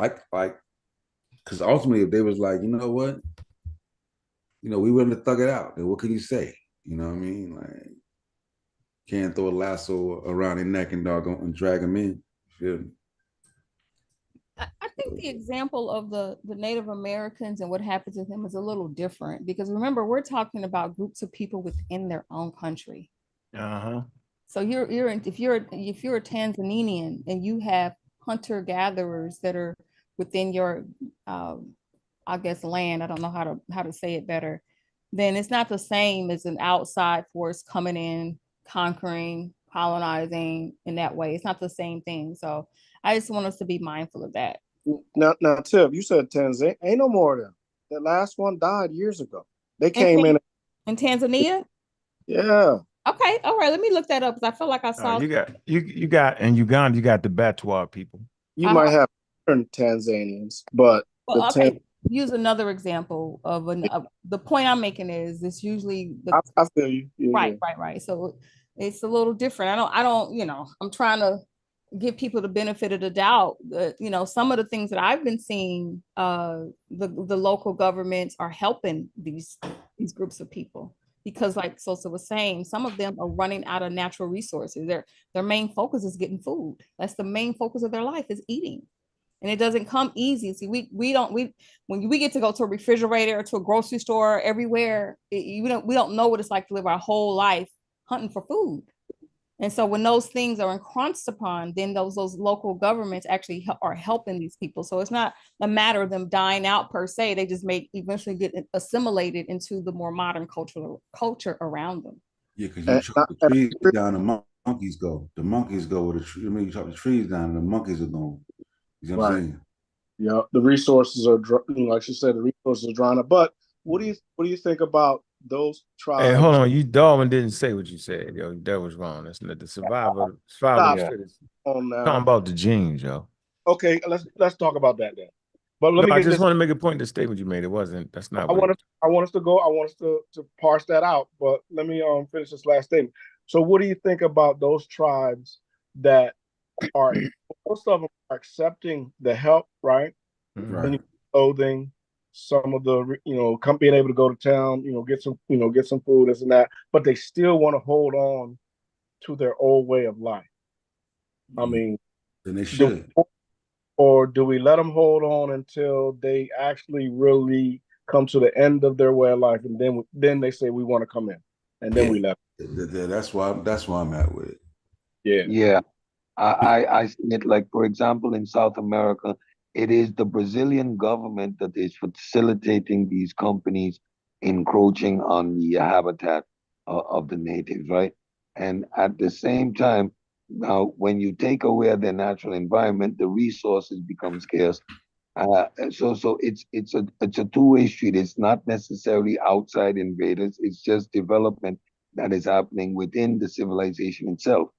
Speaker 1: Because ultimately, if they was like, you know what, we willing to thug it out, then what can you say? You know what I mean? Like, can't throw a lasso around their neck and and drag them in. Feel me?
Speaker 5: I think the example of the Native Americans and what happened to them is a little different because remember, we're talking about groups of people within their own country. So if you're a Tanzanian and you have hunter gatherers that are within your I guess land, I don't know how to say it better, then it's not the same as an outside force coming in, conquering, colonizing in that way. It's not the same thing. So I just want us to be mindful of that.
Speaker 8: Now, Tip, you said Tanzania. Ain't no more of them. The last one died years ago. They came in
Speaker 5: Tanzania.
Speaker 8: Yeah.
Speaker 5: Okay. All right. Let me look that up because I feel like I saw.
Speaker 7: You got in Uganda. You got the Batwa people.
Speaker 8: You might have different Tanzanians, but
Speaker 5: use another example of the point I'm making is it's usually
Speaker 8: I feel you. Yeah,
Speaker 5: right. So it's a little different. I don't, I'm trying to give people the benefit of the doubt. Some of the things that I've been seeing, the local governments are helping these groups of people because, like Sosa was saying, some of them are running out of natural resources. Their main focus is getting food. That's the main focus of their life is eating. And it doesn't come easy. See, when we get to go to a refrigerator or to a grocery store everywhere, we don't know what it's like to live our whole life hunting for food. And so when those things are encroached upon, then those local governments actually are helping these people. So it's not a matter of them dying out per se. They just may eventually get assimilated into the more modern culture around them.
Speaker 1: Yeah, because you chop the trees down, the monkeys go. The monkeys go where the tree. I mean, you chop the trees down, and the monkeys are going. You know what I'm saying?
Speaker 8: Yeah, the resources are, like you said, the resources are drying up. But what do you think about those tribes?
Speaker 7: Hey, hold on, Darwin didn't say what you said, yo. That was wrong. That's not the survival. Talking about the genes, yo.
Speaker 8: Okay, let's talk about that then. But
Speaker 7: I just want to make a point. The statement you made, that's not.
Speaker 8: I want us to parse that out. But let me finish this last statement. So, what do you think about those tribes that are most of them are accepting the help, right?
Speaker 1: Right.
Speaker 8: Clothing, some of the being able to go to town, get some food, this and that, but they still want to hold on to their old way of life. I mean,
Speaker 1: then they should.
Speaker 8: Or do we let them hold on until they actually really come to the end of their way of life, and then they say we want to come in, and then we let
Speaker 1: them. That's why I'm at with it.
Speaker 4: Yeah. I see it like, for example, in South America, it is the Brazilian government that is facilitating these companies encroaching on the habitat of the natives, right? And at the same time, now when you take away their natural environment, the resources become scarce. So it's a two-way street. It's not necessarily outside invaders. It's just development that is happening within the civilization itself.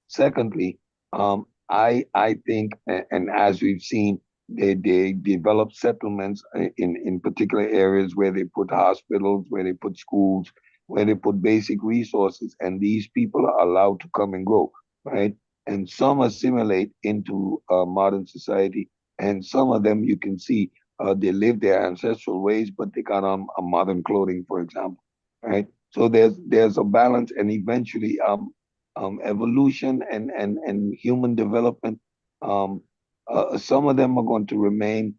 Speaker 4: Secondly, I think, and as we've seen, they develop settlements in particular areas where they put hospitals, where they put schools, where they put basic resources, and these people are allowed to come and grow, right? And some assimilate into modern society, and some of them you can see they live their ancestral ways, but they got on modern clothing, for example, right? So there's a balance, and eventually evolution and human development. Some of them are going to remain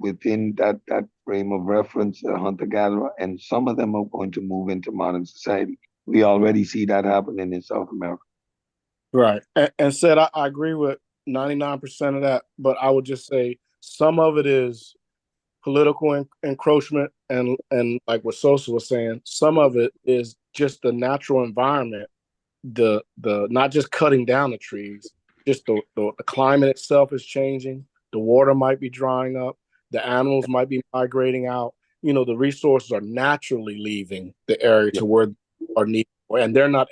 Speaker 4: within that frame of reference, hunter-gatherer, and some of them are going to move into modern society. We already see that happening in South America.
Speaker 8: Right. And said, I agree with 99% of that, but I would just say some of it is political encroachment, and like what Sosa was saying, some of it is just the natural environment the not just cutting down the trees, just the climate itself is changing. The water might be drying up. The animals might be migrating out. You know, the resources are naturally leaving the area to where are needed, and they're not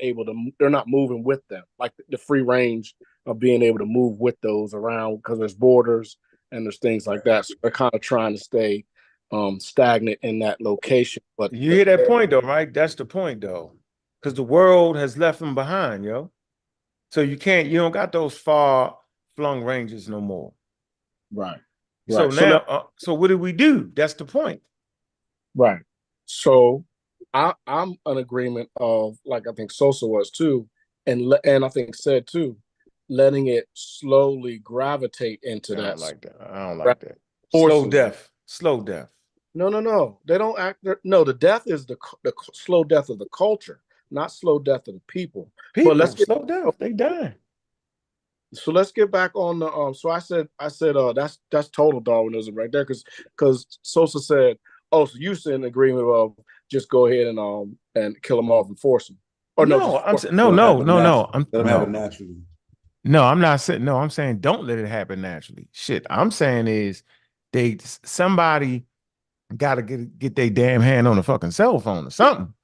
Speaker 8: moving with them, like the free range of being able to move with those around, because there's borders and there's things like that. So they're kind of trying to stay stagnant in that location. But
Speaker 7: you hear that point though, right? That's the point though, because the world has left them behind, yo. So you don't got those far flung ranges no more.
Speaker 8: Right.
Speaker 7: So now, so what do we do? That's the point.
Speaker 8: Right. So I'm in agreement of, like I think SOSA was too, and I think said too, letting it slowly gravitate into that.
Speaker 7: I don't like that. I don't like that. Slow death. Slow death.
Speaker 8: No. They don't act. No, the death is the slow death of the culture, not slow death of the people.
Speaker 7: But let's get slow death. They die.
Speaker 8: So let's get back on the so I said that's total Darwinism right there, because Sosa said, oh, so you said in agreement of just go ahead and kill them off and force them. Or
Speaker 7: no, I'm saying don't let it happen naturally. Shit, I'm saying is somebody got to get their damn hand on a fucking cell phone or something.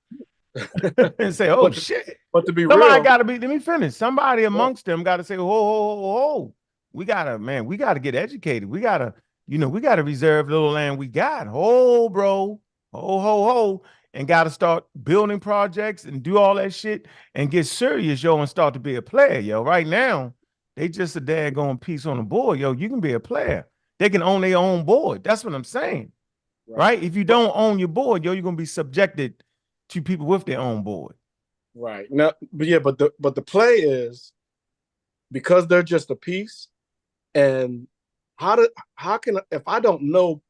Speaker 7: And say, oh shit.
Speaker 8: But to be
Speaker 7: somebody
Speaker 8: real,
Speaker 7: gotta let me finish. Somebody amongst them gotta say, ho. We gotta get educated. We gotta reserve the little land we got. Bro. Ho. And gotta start building projects and do all that shit and get serious, yo, and start to be a player, yo. Right now, they just a daggone piece on the board, yo. You can be a player. They can own their own board. That's what I'm saying. Right? If you don't own your board, yo, you're gonna be subjected to people with their own board.
Speaker 8: Right. Now, but the play is, because they're just a piece, and how can if I don't know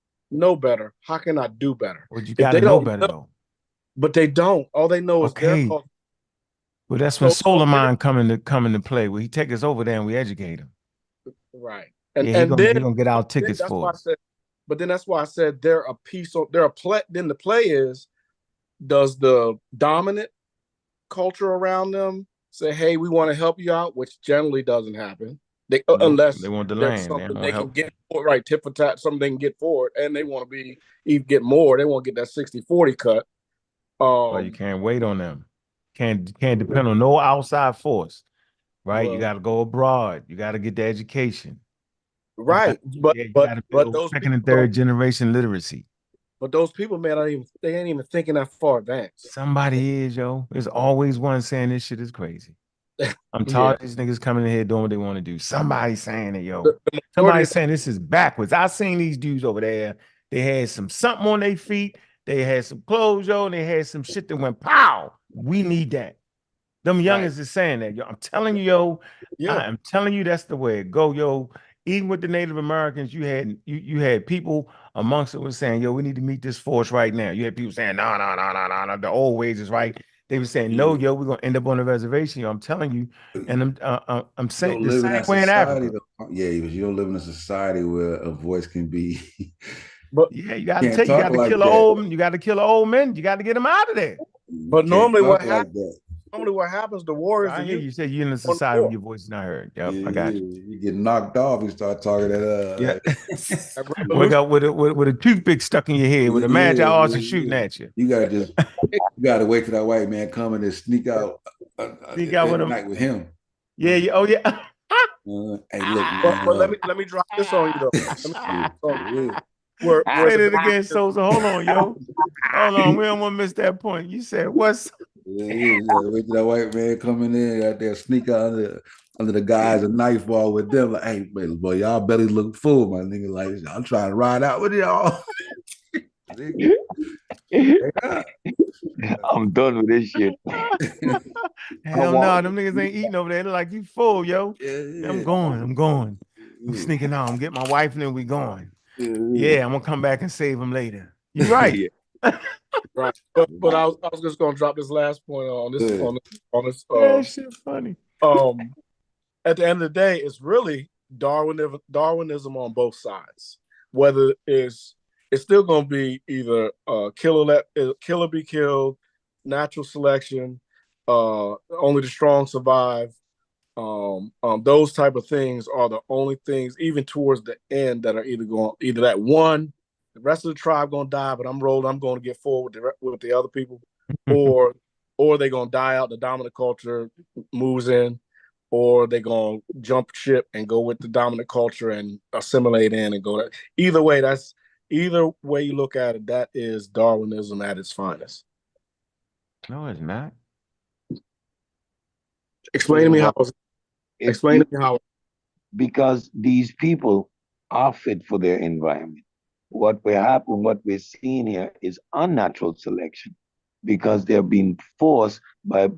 Speaker 8: better, how can I do better?
Speaker 7: Well, you gotta know better though.
Speaker 8: But they don't. All they know is their culture.
Speaker 7: Well, that's when Solar Mind come into play, where he take us over there and we educate him.
Speaker 8: Right.
Speaker 7: And he's gonna get our tickets for us.
Speaker 8: But then that's why I said they're a piece. They're a play. Then the play is, does the dominant culture around them say, hey, we want to help you out, which generally doesn't happen. Unless
Speaker 7: they want the land,
Speaker 8: something they can get for, right, tit for tat, something they can get for it, and they want to even get more. They want to get that 60-40 cut.
Speaker 7: Well, you can't wait on them. Can't depend on no outside force, right? Well, you got to go abroad. You got to get the education,
Speaker 8: right? But those
Speaker 7: second and third generation literacy.
Speaker 8: But those people, man, they ain't even thinking that far advanced.
Speaker 7: Somebody is, yo. There's always one saying this shit is crazy. I'm tired of these niggas coming in here doing what they want to do. Somebody saying it, yo. Somebody saying this is backwards. I seen these dudes over there. They had something on their feet. They had some clothes, yo, and they had some shit that went pow. We need that. Them youngins is saying that, yo. I'm telling you, yo. Yeah. I'm telling you, that's the way it go, yo. Even with the Native Americans, you had people amongst it was saying, yo, we need to meet this force right now. You had people saying, no, the old ways is right. They were saying, no, yo, we're gonna end up on a reservation. Yo, I'm telling you, and I'm saying the same way in Africa.
Speaker 1: Yeah, because you don't live in a society where a voice can be.
Speaker 7: But yeah, you got to kill an old man. You got to get them out of there.
Speaker 8: But normally what happens? Normally what happens, the warriors.
Speaker 7: I hear you say you're in a society where your voice is not heard. Yep, I got you.
Speaker 1: You get knocked off, you start talking that.
Speaker 7: Wake up with a toothpick stuck in your head with a magic arts and shooting at you.
Speaker 1: You gotta wait till that white man come and sneak out.
Speaker 7: Sneak out with him.
Speaker 1: Night with him.
Speaker 7: Yeah. Oh yeah.
Speaker 1: Hey, look, man.
Speaker 8: But let me drop this on you though.
Speaker 7: Say it again, Sosa. Hold on, yo. Hold on. We don't want to miss that point. You said what's?
Speaker 1: Yeah, wait till that white man coming in out there, sneak out under the guys a knife ball with them. Like, hey, boy, y'all belly look full, my nigga. Like, I'm trying to ride out with y'all.
Speaker 4: I'm done with this shit.
Speaker 7: Hell no, them niggas ain't eating over there. They're like, you full, yo. Yeah. I'm going. I'm sneaking out. I'm getting my wife and then we going. Yeah, I'm gonna come back and save him later. You're right.
Speaker 8: Right. But I was just gonna drop this last point on this.
Speaker 7: That shit funny.
Speaker 8: At the end of the day, it's really Darwinism on both sides. Whether it's still gonna be either kill or be killed, natural selection, only the strong survive. Those type of things are the only things, even towards the end, that are either that one, the rest of the tribe gonna die, but I'm going to get forward with the other people, or they're gonna die out. The dominant culture moves in, or they're gonna jump ship and go with the dominant culture and assimilate in and go. Either way, either way you look at it, that is Darwinism at its finest.
Speaker 7: No, it's not.
Speaker 8: Explain to me how. Explain to me how.
Speaker 4: Because these people are fit for their environment. What we're seeing here is unnatural selection, because they're being forced by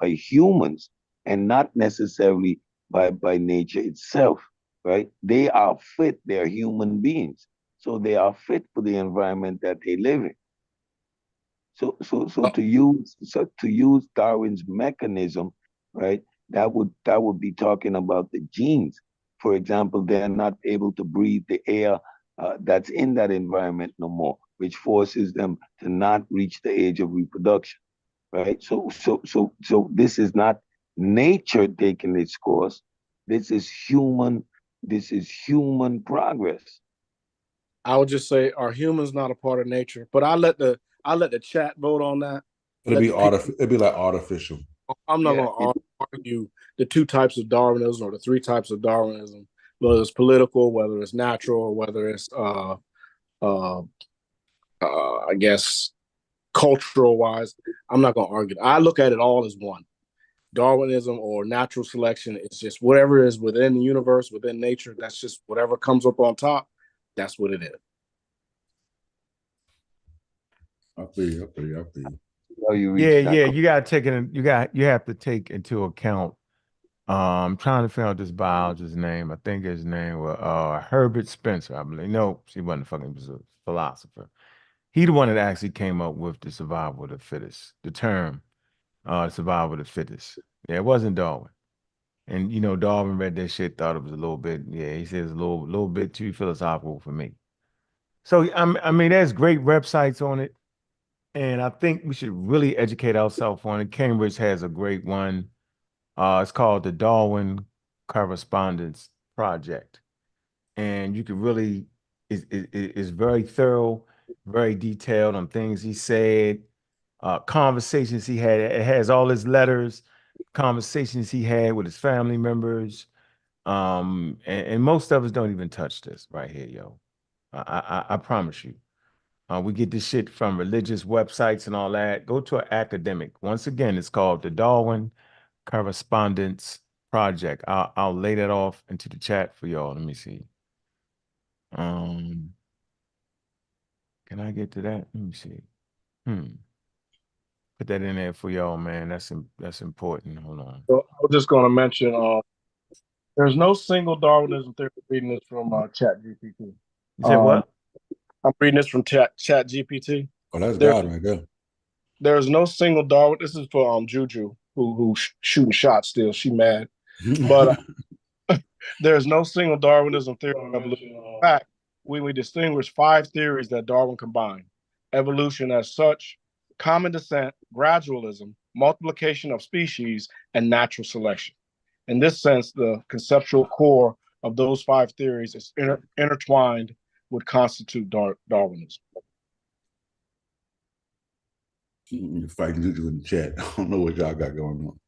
Speaker 4: humans, and not necessarily by nature itself, right? They are fit, they're human beings. So they are fit for the environment that they live in. So to use Darwin's mechanism, right? That would be talking about the genes. For example, they're not able to breathe the air that's in that environment no more, which forces them to not reach the age of reproduction, right? So this is not nature taking its course. This is human. This is human progress.
Speaker 8: I would just say, are humans not a part of nature? But I let the chat vote on that.
Speaker 1: It'd be like artificial.
Speaker 8: I'm not going to argue the two types of Darwinism or the three types of Darwinism, whether it's political, whether it's natural, or whether it's I guess cultural wise. I'm not going to argue. I look at it all as one. Darwinism or natural selection is just whatever is within the universe, within nature. That's just whatever comes up on top. That's what it is.
Speaker 1: I feel you.
Speaker 7: Yeah. You gotta take it. You have to take into account. I'm trying to figure out this biologist's name. I think his name was Herbert Spencer, I believe. No, he wasn't fucking. He was a philosopher. He the one that actually came up with the survival of the fittest, the term survival of the fittest. Yeah, it wasn't Darwin. And Darwin read that shit, thought it was a little bit, he says a little bit too philosophical for me. So I mean, there's great websites on it, and I think we should really educate ourselves on it. Cambridge has a great one. It's called the Darwin Correspondence Project, and you can really is very thorough, very detailed on things he said, conversations he had. It has all his letters, conversations he had with his family members, and most of us don't even touch this right here, yo. I promise you. We get this shit from religious websites and all that. Go to an academic. Once again, it's called the Darwin Correspondence Project. I'll lay that off into the chat for y'all. Let me see. Can I get to that? Let me see. Put that in there for y'all, man. That's important. Hold on.
Speaker 8: So I was just going to mention, there's no single Darwinism theory. Reading this from Chat GPT.
Speaker 7: You said what?
Speaker 8: I'm reading this from Chat GPT.
Speaker 1: Oh, that's God right there.
Speaker 8: There's no single Darwin. This is for Juju, who's shooting shots still. She mad, but there's no single Darwinism theory of evolution. In fact, we distinguish 5 theories that Darwin combined: evolution as such, common descent, gradualism, multiplication of species, and natural selection. In this sense, the conceptual core of those 5 theories is intertwined would constitute Darwinism.
Speaker 1: Fighting Juju in the chat. I don't know what y'all got going on.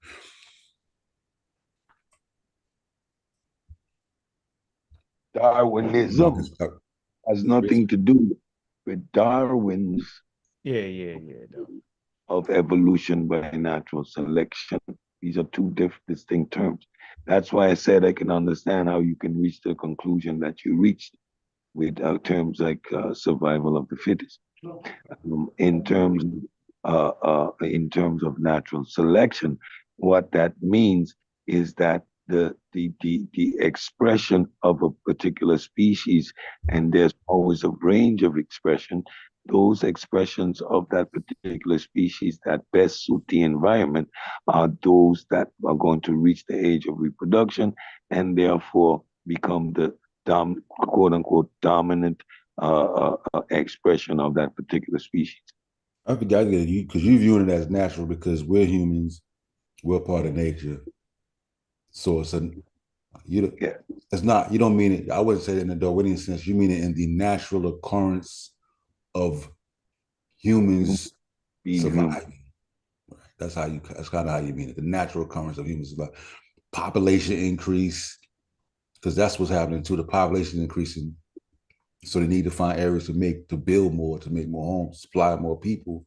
Speaker 4: Darwinism has nothing to do with Darwin's of evolution by natural selection. These are two distinct terms. That's why I said I can understand how you can reach the conclusion that you reached with terms like survival of the fittest. In terms of natural selection, what that means is that the expression of a particular species, and there's always a range of expression, those expressions of that particular species that best suit the environment are those that are going to reach the age of reproduction and therefore become the quote unquote dominant expression of that particular species.
Speaker 1: I forgot you because you viewing it as natural because we're humans, we're part of nature. So it's it's not. You don't mean it. I wouldn't say it in the Darwinian sense. You mean it in the natural occurrence of humans surviving. Right. That's kind of how you mean it. The natural occurrence of humans surviving. Population increase, because that's what's happening too. The population is increasing, so they need to find areas to build more, to make more homes, supply more people,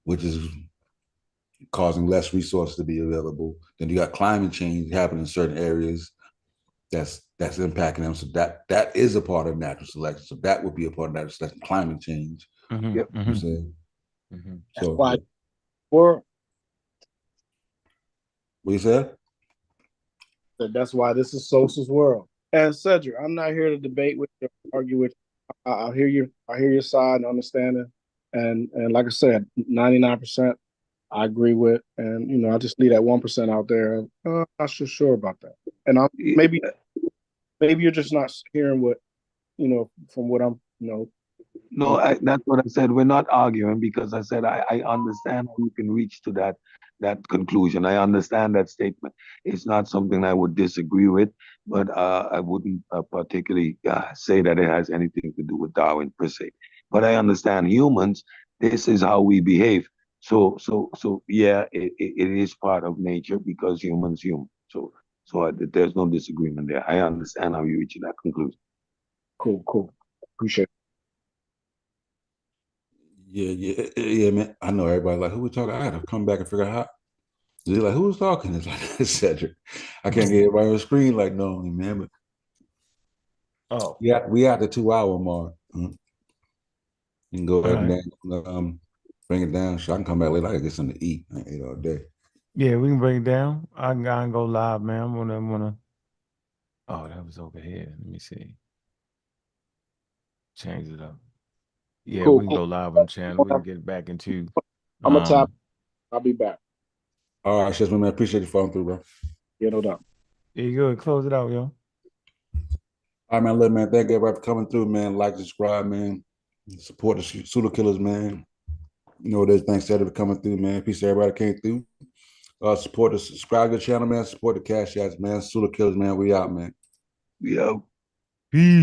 Speaker 1: which is causing less resources to be available. Then you got climate change happening in certain areas that's impacting them. So that is a part of natural selection. So that would be a part of natural selection, climate change.
Speaker 7: Mm-hmm.
Speaker 8: Yep.
Speaker 1: You know what I'm saying?
Speaker 7: Mm-hmm.
Speaker 1: So
Speaker 8: why or
Speaker 1: what you said?
Speaker 8: that's why this is SOSA's world. And Cedric, I'm not here to debate with you, argue with you. I hear you. I hear your side and understanding. And like I said, 99% I agree with. And I just leave that 1% out there. I'm not so sure about that. And maybe you're just not hearing what from what I'm
Speaker 4: No, that's what I said. We're not arguing because I said I understand how you can reach to that conclusion. I understand that statement. It's not something I would disagree with, but I wouldn't particularly say that it has anything to do with Darwin per se. But I understand humans. This is how we behave. So yeah, it is part of nature because humans human. So there's no disagreement there. I understand how you reach that conclusion.
Speaker 8: Cool. Appreciate it.
Speaker 1: Yeah, man. I know everybody like who we talking. I gotta come back and figure out how. They're like, who's talking? It's like Cedric. I can't get everybody on the screen like no, man. But yeah, we at the 2 hour mark. You can go ahead and bring it down. So I can come back later. I can get something to eat. I ate all day.
Speaker 7: Yeah, we can bring it down. I can go live, man. I'm gonna. Oh, that was over here. Let me see. Change it up. Yeah,
Speaker 8: Cool.
Speaker 7: we can go live on the channel. We can get back into.
Speaker 8: I'm gonna tap. I'll be back.
Speaker 1: All right, Shesman, man. I appreciate you following through, bro.
Speaker 8: Yeah, no doubt.
Speaker 7: There you go. Close it out, yo.
Speaker 1: All right, man. Look, man. Thank everybody for coming through, man. Like, subscribe, man. Support the Sula Killers, man. You know, there's thanks to everybody coming through, man. Peace to everybody came through. Subscribe to the channel, man. Support the Cash Apps, man. Sula Killers, man. We out, man.
Speaker 4: We out.
Speaker 7: Peace.